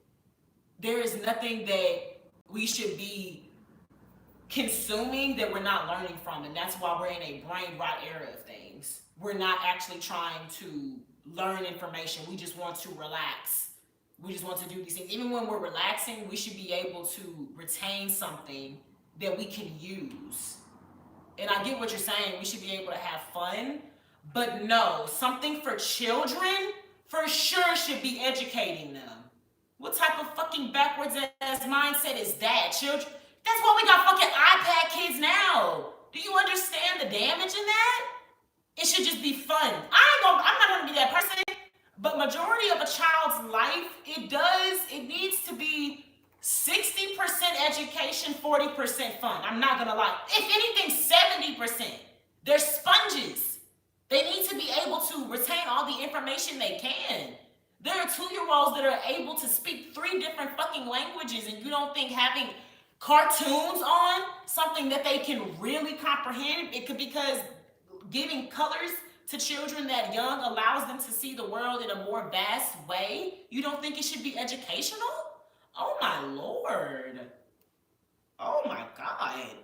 There is nothing that we should be consuming that we're not learning from, and that's why we're in a brain rot era of things. We're not actually trying to learn information. We just want to relax. We just want to do these things. Even when we're relaxing, we should be able to retain something that we can use. And I get what you're saying. We should be able to have fun. But no, something for children for sure should be educating them. What type of fucking backwards ass mindset is that? That's why we got fucking iPad kids now. Do you understand the damage in that? It should just be fun. I'm not gonna be that person, but majority of a child's life, it needs to be 60% education, 40% fun. I'm not gonna lie. If anything, 70%. They're sponges. They need to be able to retain all the information they can. There are 2-year-olds that are able to speak 3 different fucking languages, and you don't think having cartoons on something that they can really comprehend, it could, because giving colors to children that young allows them to see the world in a more vast way. You don't think it should be educational? Oh my Lord. Oh my God.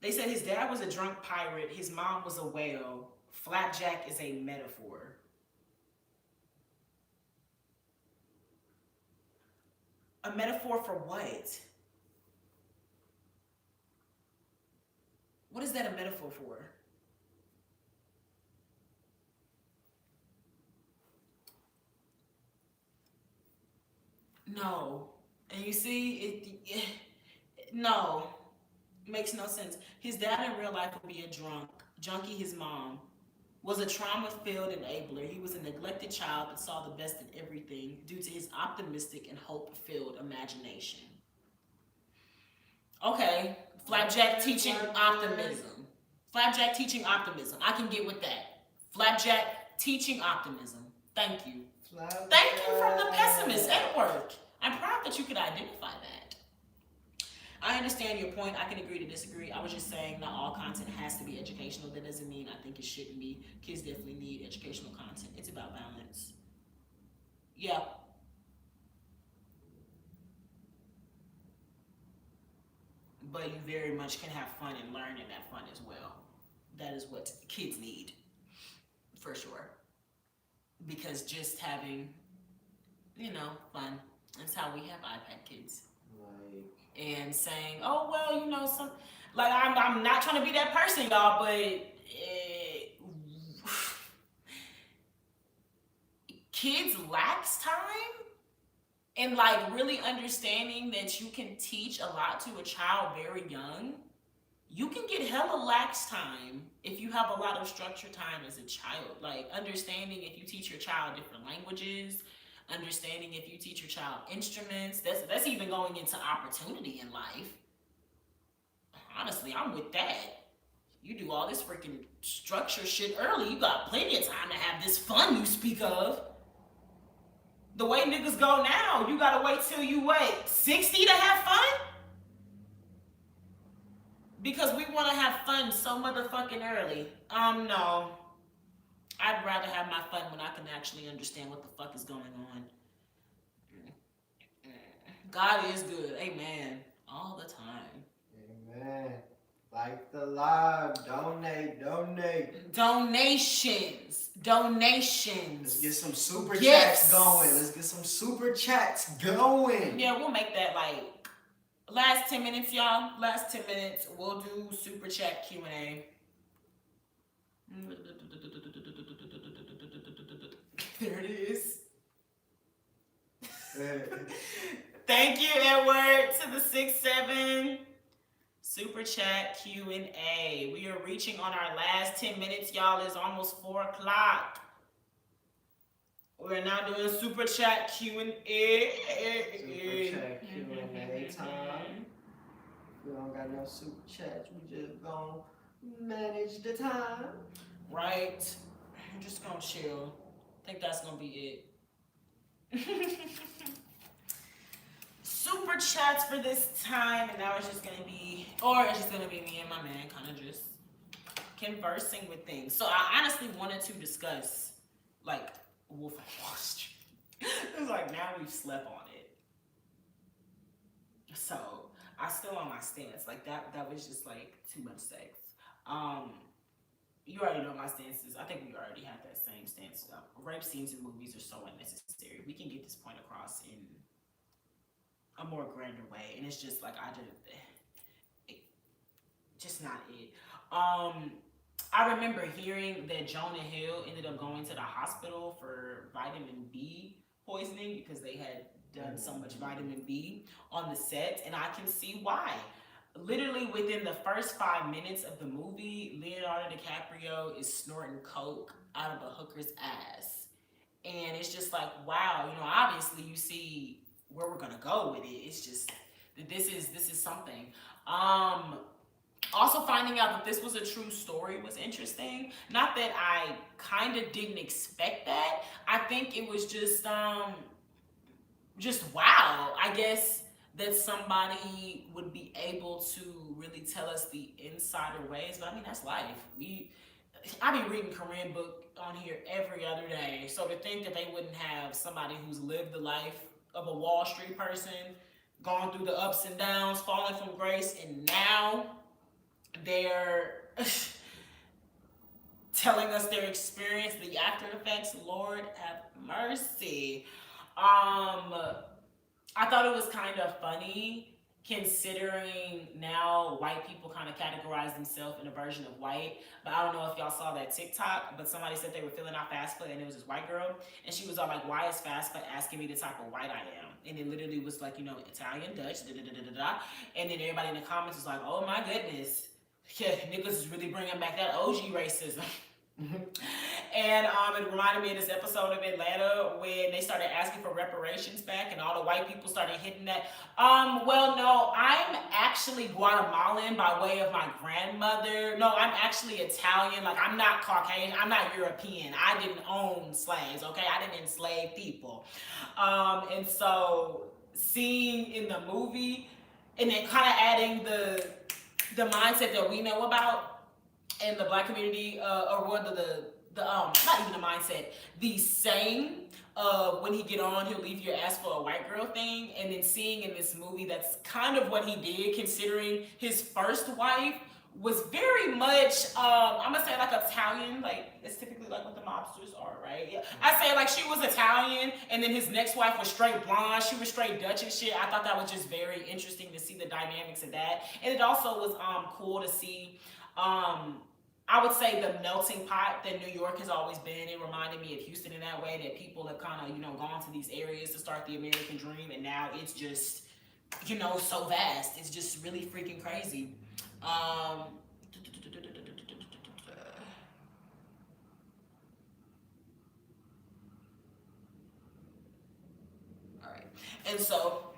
They said his dad was a drunk pirate, his mom was a whale. Flapjack is a metaphor. A metaphor for what? What is that a metaphor for? No. And you see, no. Makes no sense. His dad in real life would be a junkie. His mom was a trauma-filled enabler. He was a neglected child that saw the best in everything due to his optimistic and hope-filled imagination. Okay, Flapjack teaching optimism. Flapjack teaching optimism. I can get with that. Flapjack teaching optimism. Thank you. Thank you from the pessimist at work. I'm proud that you could identify that. I understand your point. I can agree to disagree. I was just saying not all content has to be educational. That doesn't mean I think it shouldn't be. Kids definitely need educational content. It's about balance. Yeah. But you very much can have fun and learn in that fun as well. That is what kids need, for sure. Because just having, fun. That's how we have iPad kids. And saying, oh, well, I'm not trying to be that person, y'all, but kids lacks time and really understanding that you can teach a lot to a child very young. You can get hella lax time if you have a lot of structured time as a child. Understanding if you teach your child different languages, understanding if you teach your child instruments, that's even going into opportunity in life. Honestly, I'm with that. You do all this freaking structure shit early, you got plenty of time to have this fun you speak of. The way niggas go now, you gotta wait till you 60 to have fun? Because we wanna have fun so motherfucking early. No. I'd rather have my fun when I can actually understand what the fuck is going on. God is good. Amen. All the time. Amen. Like the live. Donate. Donations. Let's get some super chats going. Yeah, we'll make that last 10 minutes, y'all. Last 10 minutes. We'll do super chat Q&A. There it is. Thank you, Edward, to the 6-7 super chat Q&A. We are reaching on our last 10 minutes, y'all. It's almost 4 o'clock. We're now doing super chat Q&A. Super chat Q&A time. We don't got no super chats. We just gonna manage the time. Right. I'm just gonna chill. I think that's gonna be it. Super chats for this time, and now it's just gonna be me and my man kind of just conversing with things. So I honestly wanted to discuss Wolf of Wall Street. It's now we've slept on it. So I still on my stance. That was just too much sex. You already know my stances. I think we already have that same stance. Rape scenes in movies are so unnecessary. We can get this point across in a more grander way, and it's just just not it. I remember hearing that Jonah Hill ended up going to the hospital for vitamin B poisoning because they had done so much vitamin B on the set, and I can see why. Literally within the first 5 minutes of the movie, Leonardo DiCaprio is snorting coke out of a hooker's ass. And it's just like, wow, obviously you see where we're gonna go with it. It's just that this is something. Also finding out that this was a true story was interesting. Not that I kind of didn't expect that. I think it was just wow. I guess that somebody would be able to really tell us the insider ways, but I mean that's life. I be reading Korean book on here every other day. So to think that they wouldn't have somebody who's lived the life of a Wall Street person, gone through the ups and downs, fallen from grace, and now they're telling us their experience, the after effects. Lord have mercy. I thought it was kind of funny considering now white people kind of categorize themselves in a version of white. But I don't know if y'all saw that TikTok, but somebody said they were filling out FAFSA and it was this white girl. And she was all like, why is FAFSA asking me the type of white I am? And it literally was like, Italian, Dutch, da da da da da. And then everybody in the comments was like, oh my goodness. Yeah, niggas is really bringing back that OG racism. And it reminded me of this episode of Atlanta when they started asking for reparations back and all the white people started hitting that. Well, no, I'm actually Guatemalan by way of my grandmother. No, I'm actually Italian. Like, I'm not Caucasian. I'm not European. I didn't own slaves, okay? I didn't enslave people. And so seeing in the movie and then kind of adding the mindset that we know about in the black community, or what not even the mindset, the saying when he get on, he'll leave your ass for a white girl thing, and then seeing in this movie that's kind of what he did, considering his first wife was very much, I'm gonna say like Italian, like it's typically like what the mobsters are, right? Yeah. I say like she was Italian, and then his next wife was straight blonde, she was straight Dutch and shit. I thought that was just very interesting to see the dynamics of that, and it also was cool to see I would say the melting pot that New York has always been. It reminded me of Houston in that way, that people have kind of, gone to these areas to start the American dream, and now it's just, so vast. It's just really freaking crazy. All right. And so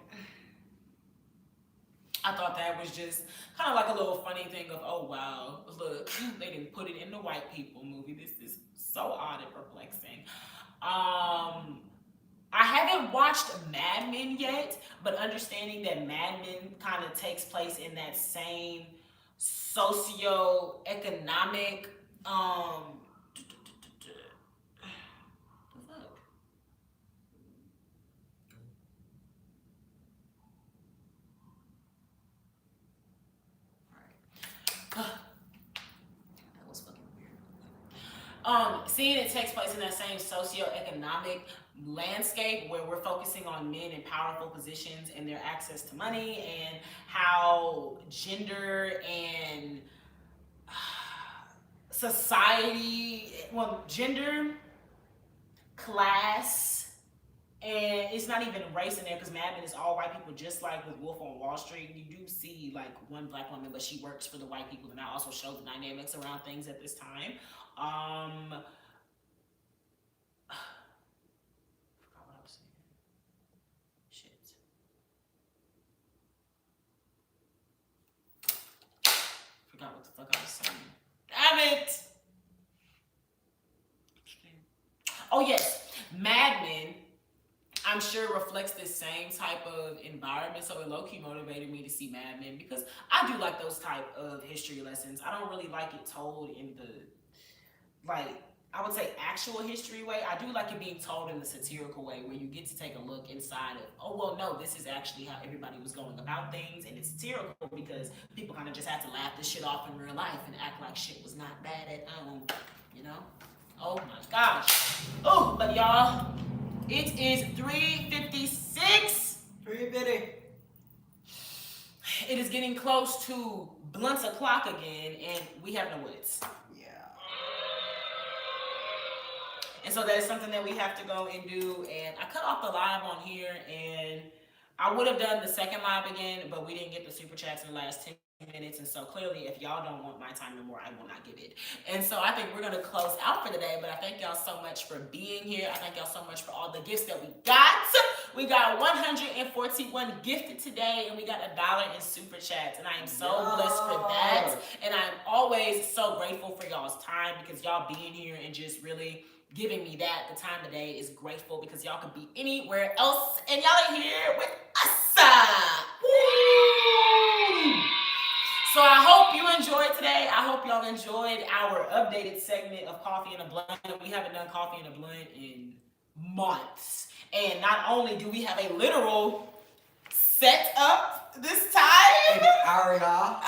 I thought that was just kind of like a little funny thing of, oh wow, look, they didn't put it in the white people movie. This is so odd and perplexing. I haven't watched Mad Men yet, but understanding that Mad Men kind of takes place in that same socio-economic that was fucking weird. Seeing it takes place in that same socio-economic landscape where we're focusing on men in powerful positions and their access to money, and how gender and society, gender, class, and it's not even race in there because Mad Men is all white people, just like with Wolf on Wall Street. You do see like one black woman, but she works for the white people, and that also shows the dynamics around things at this time. I forgot what I was saying. Shit. Forgot what the fuck I was saying. Damn it! Oh yes, Mad Men, I'm sure reflects this same type of environment, so it low-key motivated me to see Mad Men, because I do like those type of history lessons. I don't really like it told in the, I would say actual history way. I do like it being told in the satirical way, where you get to take a look inside of, oh well, no, this is actually how everybody was going about things, and it's satirical because people kind of just have to laugh this shit off in real life and act like shit was not bad at Oh my gosh. Oh, but y'all, it is 3:56. 3:50. It is getting close to blunt o'clock again, and we have no wits. Yeah. And so that is something that we have to go and do. And I cut off the live on here, and I would have done the second live again, but we didn't get the super chats in the last 10 minutes. And so clearly, if y'all don't want my time no more, I will not give it. And so I think we're going to close out for today. But I thank y'all so much for being here. I thank y'all so much for all the gifts that we got. We got 141 gifted today, and we got $1 in super chats. And I am so blessed for that. And I'm always so grateful for y'all's time, because y'all being here and just really giving me that. The time of day is grateful, because y'all could be anywhere else, and y'all are here with us. Woo! So I hope you enjoyed today. I hope y'all enjoyed our updated segment of Coffee in a Blunt. We haven't done Coffee in a Blunt in months. And not only do we have a literal setup this time. An area.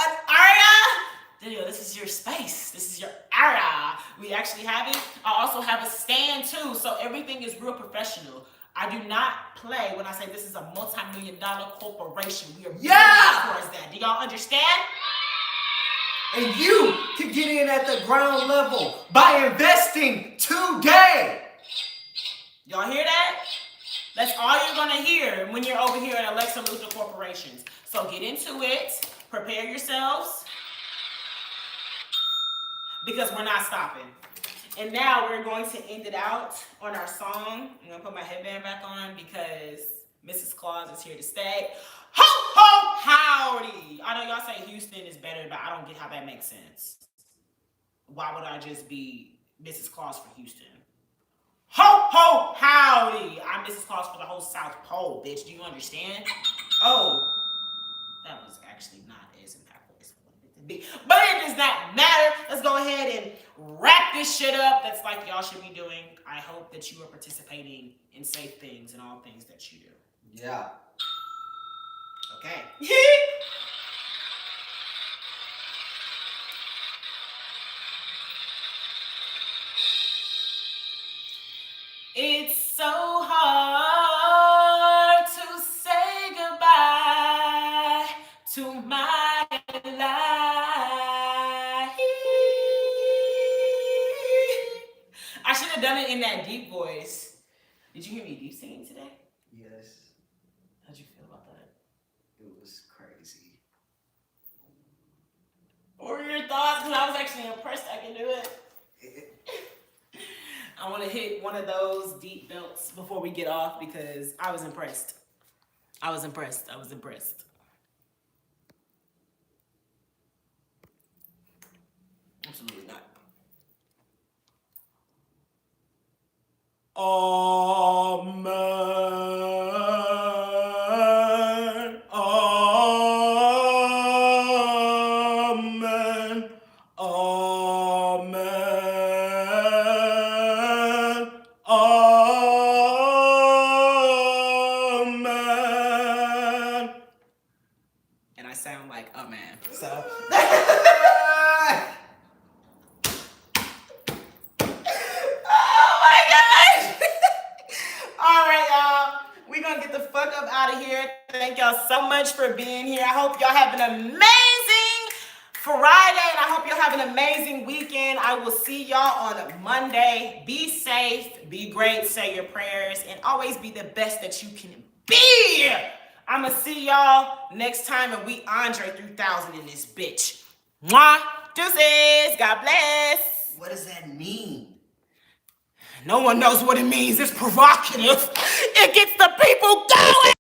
Daniel, this is your space. This is your area. We actually have it. I also have a stand too. So everything is real professional. I do not play when I say this is a multi-million-dollar corporation. We are building towards that. Do y'all understand? And you can get in at the ground level by investing today. Y'all hear that? That's all you're going to hear when you're over here at Alexa Luthor Corporations. So get into it. Prepare yourselves, because we're not stopping. And now we're going to end it out on our song. I'm going to put my headband back on because Mrs. Claus is here to stay. Ho, ho, howdy. I know y'all say Houston is better, but I don't get how that makes sense. Why would I just be Mrs. Claus for Houston? Ho, ho, howdy. I'm Mrs. Claus for the whole South Pole, bitch. Do you understand? Oh, that was actually not as impactful as I wanted it to be. But it does not matter. Let's go ahead and wrap this shit up. That's like y'all should be doing. I hope that you are participating in safe things and all things that you do. Yeah. Okay. It's so hard to say goodbye to my life. I should have done it in that deep voice. Did you hear me deep singing today? Yes. How'd you feel about that? It was crazy. What were your thoughts? Because I was actually impressed I can do it. I want to hit one of those deep belts before we get off, because I was impressed. I was impressed. Absolutely not. Amen. Amen. Amen. Amen. And I sound like a man. So. Out of here. Thank y'all so much for being here. I hope y'all have an amazing Friday, and I hope y'all have an amazing weekend. I will see y'all on Monday. Be safe, be great, say your prayers, and always be the best that you can be. I'ma see y'all next time, and we Andre 3000 in this bitch. Mwah. Deuces. God bless. What does that mean? No one knows what it means. It's provocative. It gets the people going.